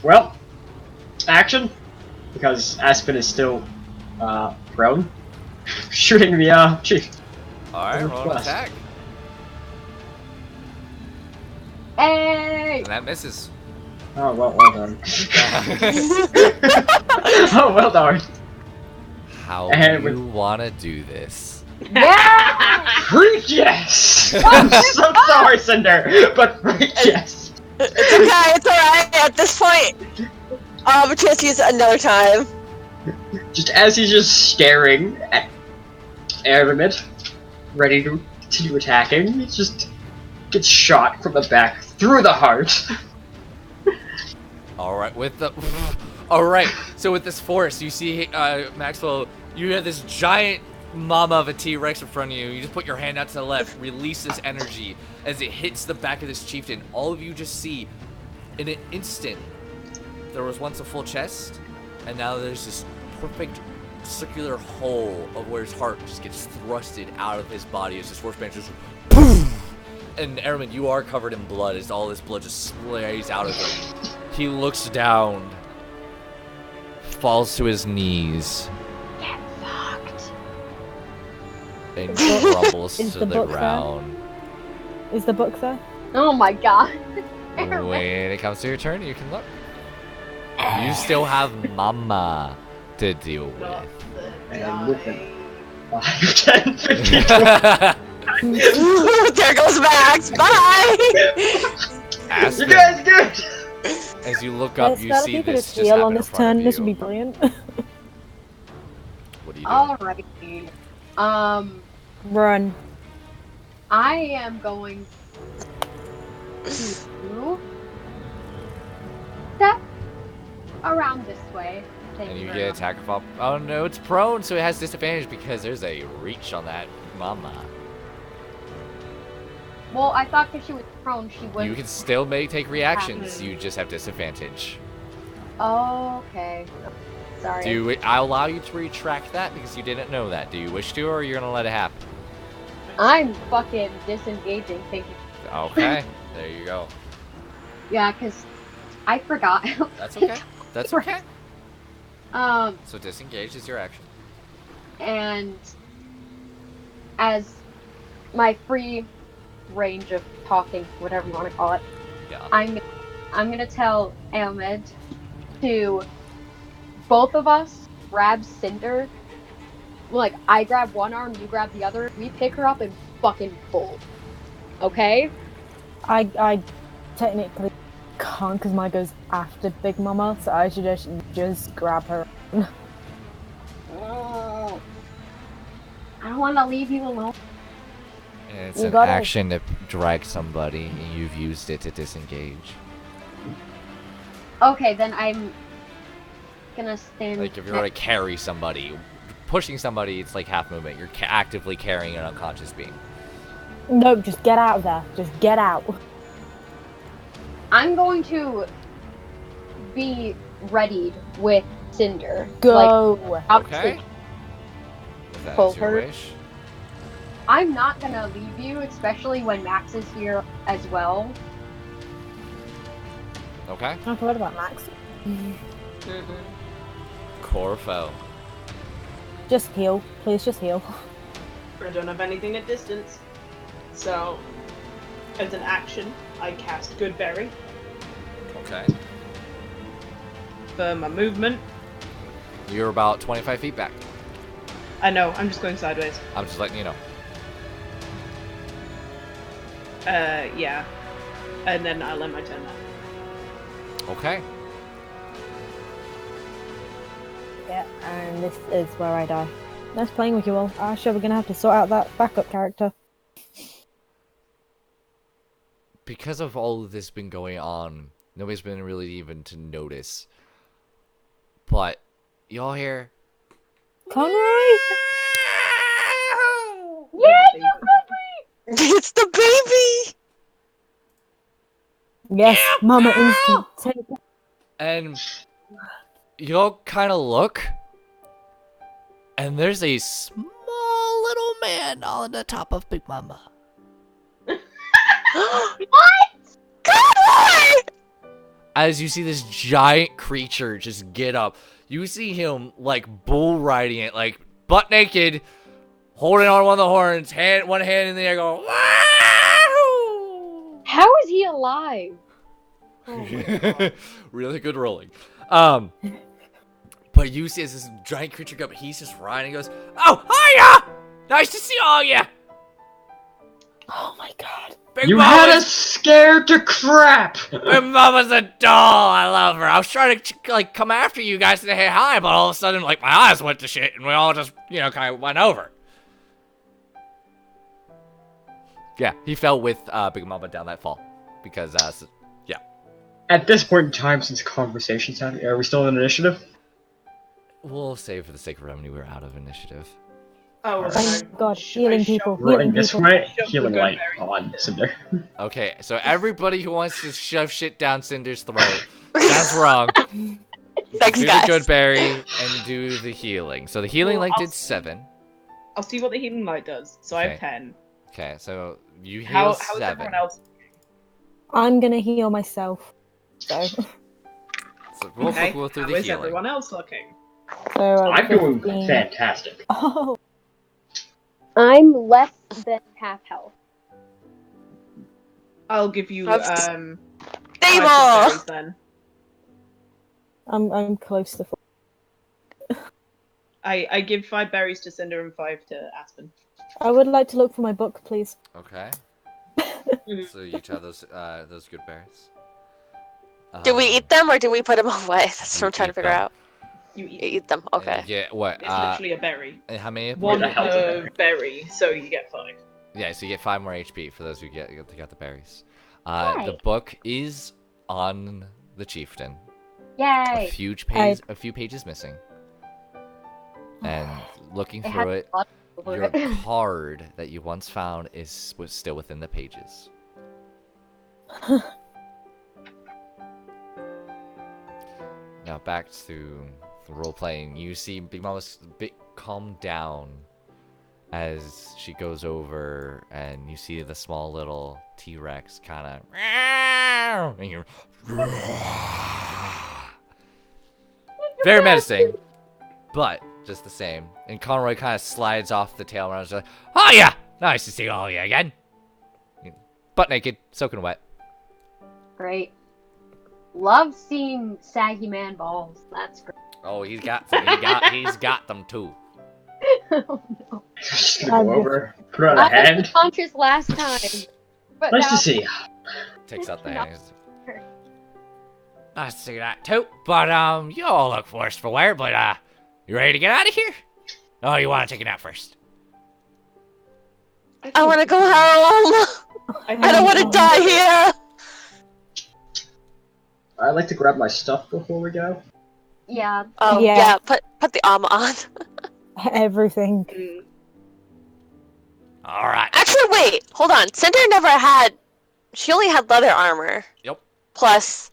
Well, action, because Aspen is still prone. Shooting the chief. Alright, roll an Plus. attack. Hey! And that misses. Oh, well done. Oh, well done. How And do you want to do this? Yeah! Freak yes! I'm so sorry, Cinder, but freak yes. It's okay. It's alright. At this point, a chance to use it another time. Just as he's just staring at Aramid, ready to continue attacking, he just gets shot from the back through the heart. All right, with the. All right, so with this force, you see, Maxwell, you have this giant mama of a T-Rex in front of you. You just put your hand out to the left, release this energy as it hits the back of this chieftain. All of you just see, in an instant, there was once a full chest, and now there's this perfect circular hole of where his heart just gets thrusted out of his body as this force band just boom. And Airman, you are covered in blood as all this blood just sprays out of him. He looks down, falls to his knees, Get fucked. and crumbles Is to the the book there? ground. Is the book there? Oh my god. When it comes to your turn, you can look. You still have Mama to deal Not with. the And I'm with him. guy. 5, 10, 15, 20. There goes Max. Bye. You Aspen, guys good? as you look up, you Scott, see if you could this just heal happen on in this front turn, of this would be you. brilliant. What do you do? Alrighty. Run. I am going to step around this way. Take And you her get up. attack of up. Oh no, it's prone, so it has disadvantage because there's a reach on that Mama. Well, I thought because she was prone, she wouldn't. You can still take reactions. You just have disadvantage. Oh, okay. Sorry. I'll allow you to retract that because you didn't know that. Do you wish to, or are you gonna let it happen? I'm fucking disengaging. Thank you. Okay, there you go. Yeah, because I forgot. That's okay. That's okay. Um, So disengage is your action. and as my free range of talking, whatever you want to call it, Yeah. I'm gonna tell Ahmed to both of us grab Cinder. Like, I grab one arm, you grab the other. We pick her up and fucking bolt. Okay? I technically can't because mine goes after Big Mama, so I should just grab her. Oh, I don't want to leave you alone. And it's You an gotta- action to drag somebody, and you've used it to disengage. Okay, then I'm gonna stand. Like if you were to carry somebody, pushing somebody, it's like half movement. You're actively carrying an unconscious being. Nope, just get out of there. Just get out. I'm going to be readied with Cinder. Like, Go. obviously, Okay. If that Pull is your her. wish. I'm not gonna leave you, especially when Max is here as well. Okay. I forgot about Max. Corfo. Just heal. Please just heal. I don't have anything at distance. So, as an action, I cast Goodberry Okay. for my movement. You're about 25 feet back. I know, I'm just going sideways. I'm just letting you know. Yeah. And then I'll end my turn now. Okay. Yeah, and this is where I die. Nice playing with you all. Asha, we're gonna have to sort out that backup character. Because of all of this been going on, nobody's been really even to notice. But y'all hear? Conroy? Yeah, you It's the baby. Yes, Mama Instant. Take it. And you'll kind of look, and there's a small little man on the top of Big Mama. What? God! As you see this giant creature just get up, you see him like bull riding it, like butt naked, holding on one of the horns, one hand in the air, going, "Wahoo!" How is he alive? Really good rolling. But you see as this giant creature come, he's just riding and goes, "Oh, hiya! Nice to see all ya!" Oh my god. Big You had Mama's, us scared to crap! Big Mama's a doll. I love her. I was trying to like come after you guys to say hi, but all of a sudden, like my eyes went to shit, and we all just, kind of went over. Yeah, he fell with Big Mama down that fall because, yeah. At this point in time, since conversation's happening, are we still in initiative? We'll save for the sake of remedy. We're out of initiative. Oh, Alright. Thank God, healing people, Running healing this people. way, Shove the healing good light berry. on Cinder. Okay, so everybody who wants to shove shit down Cinder's throat, that's wrong. Thanks, Do guys. the good berry and do the healing. So the healing Well, light I'll did see. 7. I'll see what the healing light does. So I have Okay. 10. Okay, so you heal How is 7. everyone else? I'm gonna heal myself. So, So real Okay. quick, we'll through How the is healing. everyone else looking? I'm doing 15. fantastic. Oh, I'm less than half health. I'll give you That's 5 stable. berries then. I'm close to full. I give 5 berries to Cinder and 5 to Aspen. I would like to look for my book, please. Okay. So you each have those good berries. Do we eat them or do we put them away? That's what You I'm trying to eat figure them. out. You eat. You eat them. And Okay. you get what? It's literally a berry. How many? One the hell's a berry? per berry, so you get 5. Yeah, so you get 5 more HP for those who got the berries. The Right. book is on the chieftain. Yay! A few pages missing. And looking It had through it, blood over your it. card that you once found was still within the pages. Now back to the role playing. You see Big Mama's a bit calmed down as she goes over, and you see the small little T-Rex kind of. Very menacing, but just the same. And Conroy kind of slides off the tail and I was like, "Oh yeah, nice to see all of you again." Butt naked, soaking wet. Great. Love seeing saggy man balls. That's great. Oh, he's got them too. Oh, no. Just gonna go over, put her on a I was hand. unconscious last time. But Nice now to see you. Takes out the No. hand. Nice to see that too. But you all look worse for wear. But you ready to get out of here? Oh, you want to take a nap first? I want to go home. I don't want to die here. I'd like to grab my stuff before we go. Yeah. Oh Yeah. yeah, put the armor on. Everything. Mm. All right. Actually, wait, hold on. Cinder never had. She only had leather armor. Yep. Plus,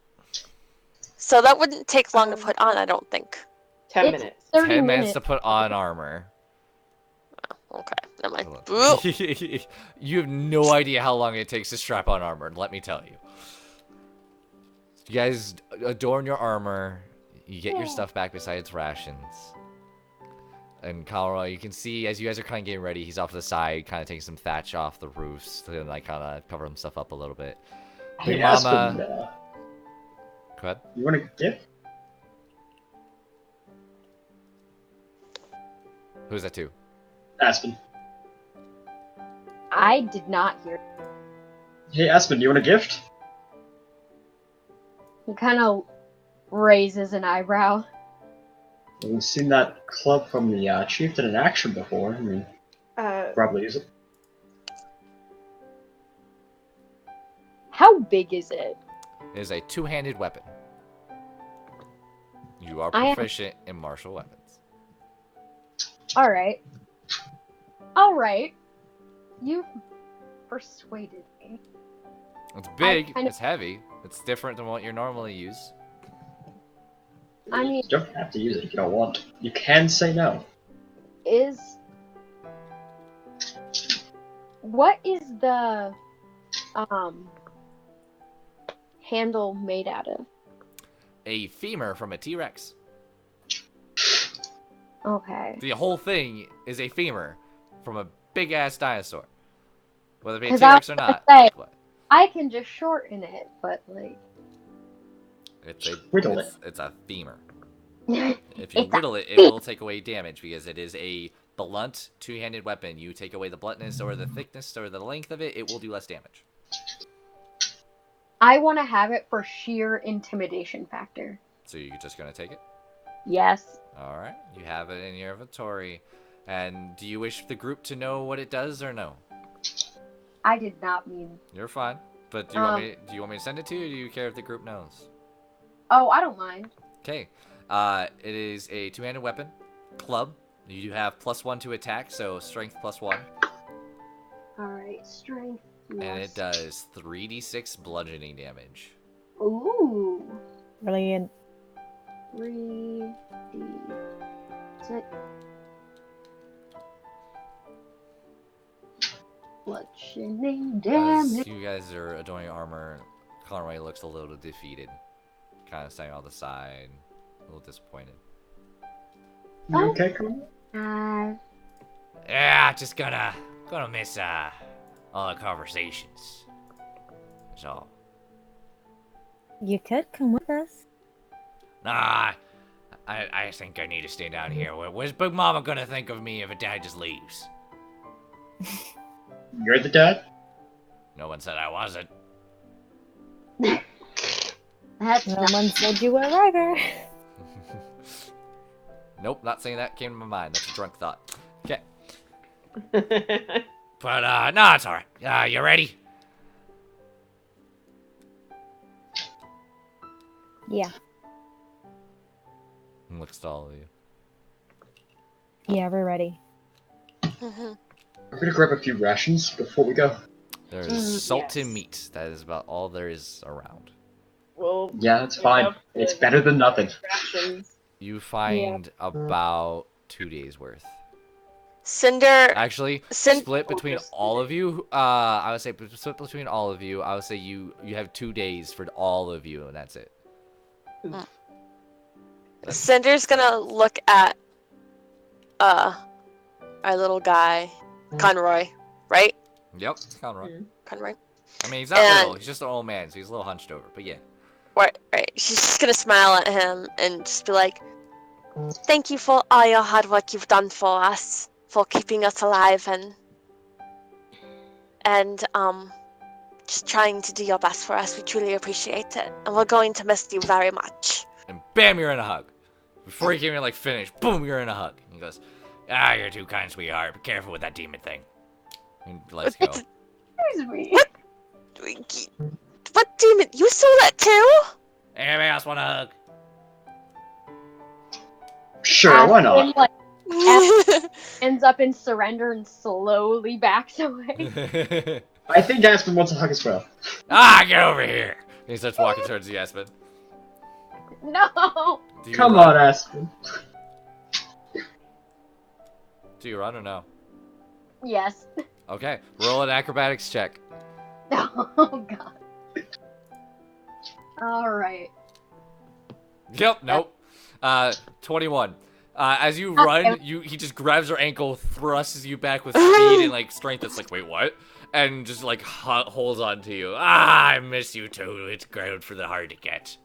so that wouldn't take long to put on. I don't think. 10 It's minutes. 30 10 minutes. minutes to put on armor. Okay, never mind. Hold Ooh. on. You have no idea how long it takes to strap on armor, let me tell you. You guys adorn your armor. You get your stuff back besides rations. And Conroy, you can see as you guys are kind of getting ready, he's off to the side, kind of taking some thatch off the roofs to like kind of cover himself up a little bit. Hey, Big Mama. Aspen, Go ahead. you want to gift? Who's that to? Aspen. I did not hear. Hey, Aspen, you want a gift? He kind of raises an eyebrow. We've seen that club from the chieftain in action before. I mean, probably use it. How big is it? It is a two-handed weapon. You are I am- proficient in martial weapons. All right. All right. You persuaded me. It's big, kind of- it's heavy, it's different than what you normally use. I mean, You don't have to use it if you don't want to. You can say no. What is the handle made out of? A femur from a T-Rex. Okay. The whole thing is a femur from a big-ass dinosaur. Whether it be a 'Cause I T-Rex was or gonna not. say- But I can just shorten it, but like. Whittle it. It's a femur. If If you whittle it, it will take away damage because it is a blunt two-handed weapon. You take away the bluntness or the thickness or the length of it, it will do less damage. I want to have it for sheer intimidation factor. So you're just gonna take it? Yes. All right, you have it in your inventory. And do you wish the group to know what it does or no? I did not mean. You're fine. But do you want me to send it to you, or do you care if the group knows? Oh, I don't mind. Okay. It is a two-handed weapon, club. You do have +1 to attack, so strength +1. Alright, strength. And it Yes. does 3d6 bludgeoning damage. Ooh. Brilliant. 3d6. Bludgeoning As damage. you guys are adorning armor, Conroy looks a little defeated. Kind of standing on the side, a little disappointed. You okay, Colin? Yeah, just gonna miss all the conversations. That's all. You could come with us. Nah, I think I need to stay down here. Where's Big Mama gonna think of me if a dad just leaves? You're the dad? No one said I wasn't. That's No not. one said you were either. Nope, not saying that came to my mind. That's a drunk thought. Okay. But, no, it's alright. You ready? Yeah. And looks to all of you. Yeah, we're ready. I'm gonna grab a few rations before we go. There's salt yes. and meat. That is about all there is around. Well, Yeah, that's fine. It's better than nothing. rations. You find about 2 days worth. Cinder. Actually, Cin- split between Just all of you. I would say split between all of you. I would say you have 2 days for all of you, and that's it. Cinder's gonna look at our little guy, Conroy, right? Yep, Conroy. Conroy. I mean, he's not And- little. He's just an old man, so he's a little hunched over. But yeah. Right. She's just gonna smile at him and just be like, "Thank you for all your hard work you've done for us, for keeping us alive and just trying to do your best for us. We truly appreciate it, and we're going to miss you very much." And bam, you're in a hug. Before he can even finish, boom, you're in a hug. And he goes, you're too kind, sweetheart. Be careful with that demon thing. And let's go. Excuse me. What demon? You saw that too? Anybody else want a hug? Sure, why not? Aspen, ends up in surrender and slowly backs away. I think Aspen wants a hug as well. Get over here. And he starts walking towards the Aspen. No. Do you Come run? on, Aspen. Do you run or no? Yes. Okay, roll an acrobatics check. Oh god. All right. Yep, nope. 21. As you Okay. run, he just grabs your ankle, thrusts you back with speed and strength. That's wait, what? And just holds on to you. I miss you too. It's good for the hard to get.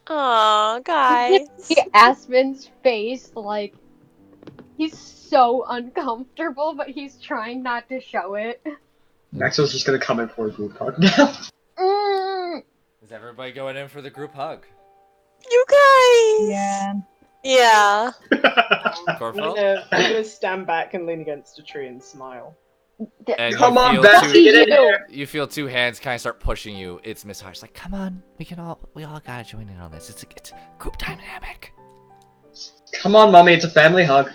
Aw, guys. See Aspen's face, he's so uncomfortable, but he's trying not to show it. Maxwell's just gonna come in for a group hug now. Is everybody going in for the group hug? You guys. Yeah. Yeah. I'm Corfel? gonna stand back and lean against a tree and smile. And Come you on, feel Beth, two- get in here. You feel two hands kind of start pushing you. It's Miss Harsh. Come on, we all gotta join in on this. It's group dynamic. Come on, mommy, it's a family hug.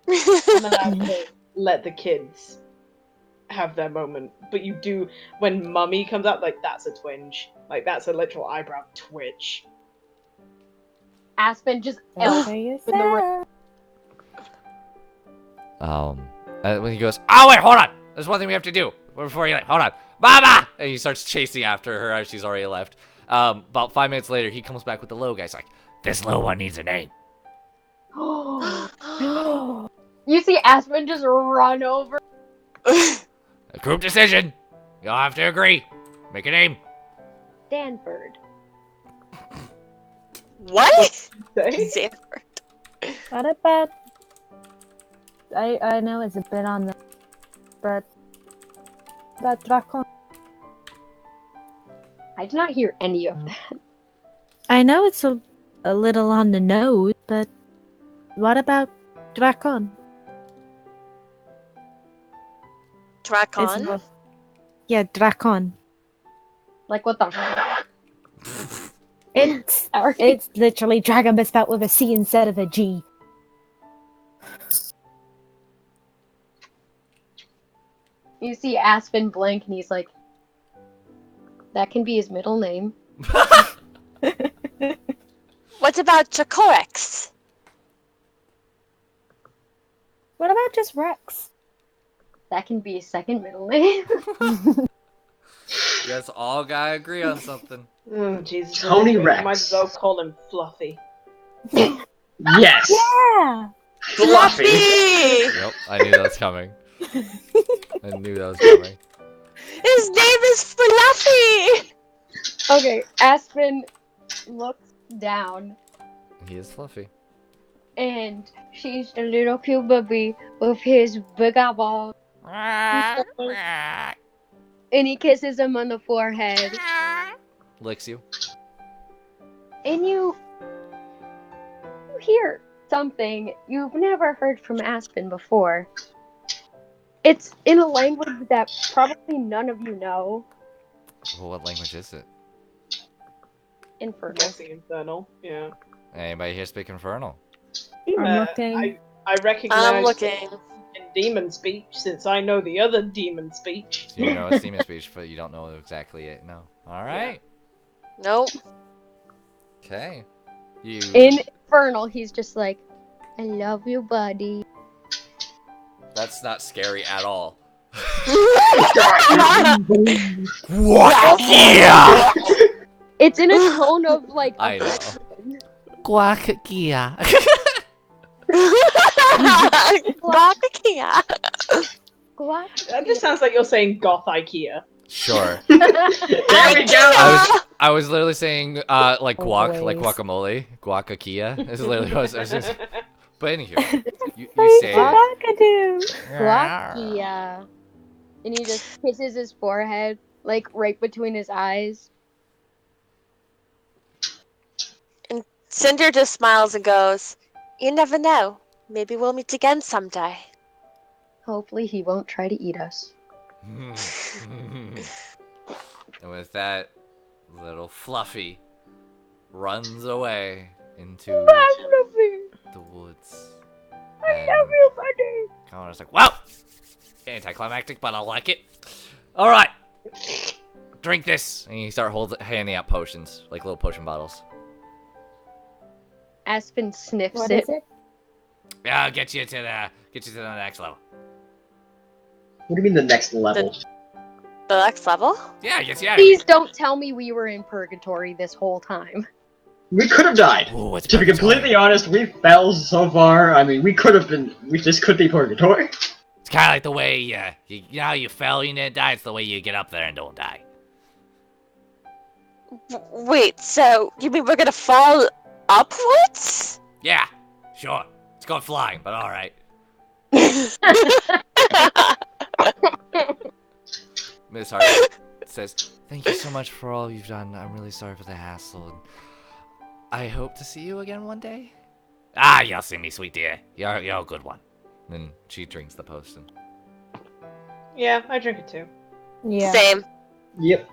I'm allowed to let the kids have their moment, but you do when mummy comes out. That's a twinge. That's a literal eyebrow twitch. Aspen just That's elbows what you in the ring. said. When he goes, oh wait, hold on. There's one thing we have to do before you hold on, Mama! And he starts chasing after her as she's already left. About 5 minutes later, he comes back with the little guy. He's like, this little one needs a name. You see Aspen just run over. A group decision. You'll have to agree. Make a name. Stanford. What? Say? Sanford. Not a bad. I know it's a bit on the, but that Dracon. I did not hear any of that. I know it's a little on the nose, but what about Dracon? Dracon? Yeah, Dracon. Like, what the? It's Sorry. it's literally dragon but spelled with a C instead of a G. You see Aspen blink, and he's like, that can be his middle name. What about Chacorex? What about just Rex? That can be his second middle name. You guys all gotta agree on something. Oh, Jesus. Tony Might Rex. as well call him Fluffy. Yes! Yeah! Fluffy! Yep, I knew that was coming. I knew that was coming. His name is Fluffy! Okay, Aspen looks down, He is fluffy. and she's the little cute baby with his big eyeball. And he kisses him on the forehead. Licks you. And you hear something you've never heard from Aspen before. It's in a language that probably none of you know. Well, what language is it? I'm Infernal. guessing Infernal, yeah. Anybody here speak Infernal? I'm looking. I recognize I'm looking. in demon speech since I know the other demon speech. So you know it's demon speech, but you don't know exactly it. No. Alright. Nope. Okay. You. In Infernal, he's just like, I love you, buddy. That's not scary at all. It's in a tone of like I know. affection. Guacakia. Guacakia. That just sounds like you're saying goth IKEA. Sure. There we go! I was literally saying like guac, like Always. guacamole, guacakia. Is literally what I was just. But anywho, you say it. Guacadoo! Guakia. And he just kisses his forehead, like right between his eyes. Cinder just smiles and goes, you never know. Maybe we'll meet again someday. Hopefully he won't try to eat us. And with that, little Fluffy runs away into the woods. I love you, buddy. Connor's like, wow, anticlimactic, but I like it. All right, drink this, and you start handing out potions, like little potion bottles. Aspen sniffs What it. is it? Yeah, I'll get you to the next level. What do you mean the next level? The next level? Yeah, get you out of Please don't tell me we were in purgatory this whole time. We could have died! here. Ooh, it's To be completely honest, we fell so far, I mean, we could have been, we just could be purgatory. It's kind of like the way you know how you fell, you didn't die. It's the way you get up there and don't die. Wait, so you mean we're gonna fall upwards? Yeah, sure. It's going flying, but all right. Miss Hart says, "Thank you so much for all you've done. I'm really sorry for the hassle, and I hope to see you again one day." Ah, you'll see me, sweet dear. You're a good one. Then she drinks the potion. Yeah, I drink it too. Yeah. Same. Yep.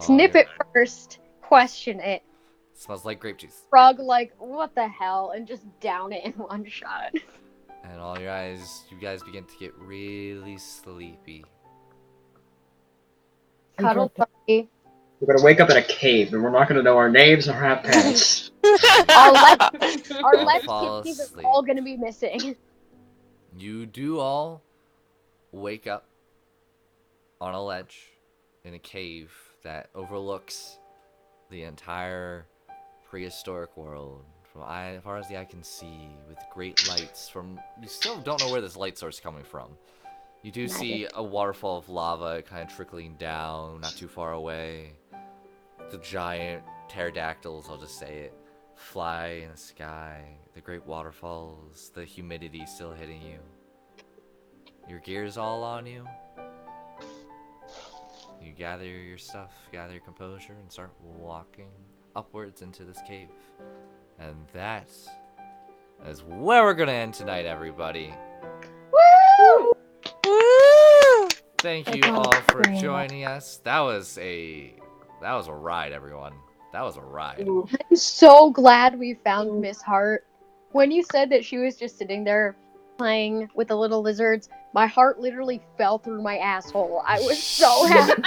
Sniff it first, question it. Smells like grape juice. Frog like, what the hell, and just down it in one shot. And all you guys begin to get really sleepy. Cuddle puppy. We're gonna wake up in a cave, and we're not gonna know our names or have pants. Our left fall kidneys are asleep. all gonna be missing. You do all wake up on a ledge in a cave that overlooks the entire prehistoric world from as far as the eye can see, with great lights from. You still don't know where this light source is coming from. You do see a waterfall of lava kind of trickling down, not too far away. The giant pterodactyls, I'll just say it, fly in the sky. The great waterfalls, the humidity still hitting you. your gear's all on you. You gather your stuff, gather your composure, and start walking upwards into this cave. And that is where we're gonna end tonight, everybody. Woo! Woo! Thank you Thank all you. for joining us. That was a ride, everyone. That was a ride. I'm so glad we found Miss Hart. When you said that she was just sitting there playing with the little lizards, my heart literally fell through my asshole. I was so happy.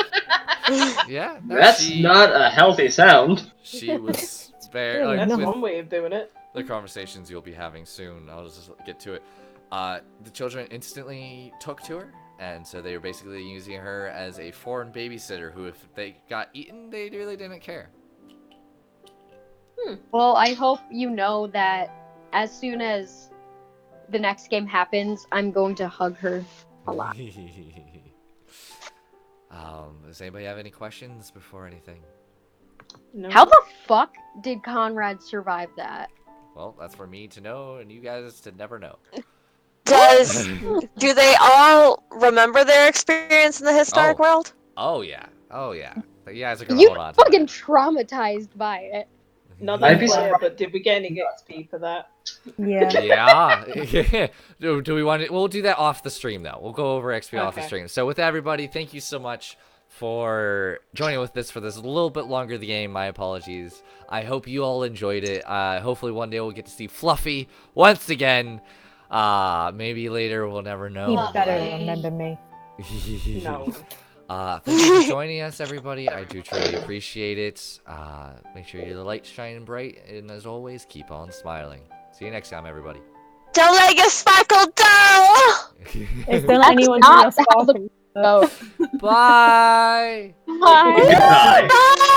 Yeah, no, That's not a healthy sound. She was very Really like That's with one way of doing it. the conversations you'll be having soon. I'll just get to it. The children instantly took to her, and so they were basically using her as a foreign babysitter who, if they got eaten, they really didn't care. Well, I hope you know that as soon as the next game happens, I'm going to hug her a lot. Does anybody have any questions before anything? No. How the fuck did Conrad survive that? Well, that's for me to know, and you guys to never know. Do they all remember their experience in the historic world? Oh yeah. But you guys are gonna You hold on to fucking that. traumatized by it. Not I'd that be player, surprised. but did we get any XP for that? Yeah. Yeah. do we want to? We'll do that off the stream though. We'll go over XP off the Okay. stream. So with everybody, thank you so much for joining with this for this a little bit longer the game. My apologies. I hope you all enjoyed it. Hopefully one day we'll get to see Fluffy once again. Maybe later, we'll never know. He better remember me. No. Thank you for joining us, everybody. I do truly appreciate it. Make sure your light shining bright, and as always, keep on smiling. See you next time, everybody. Don't let your sparkle down! Is there That's anyone not else? how the- Oh. Bye. Bye. Goodbye. Bye!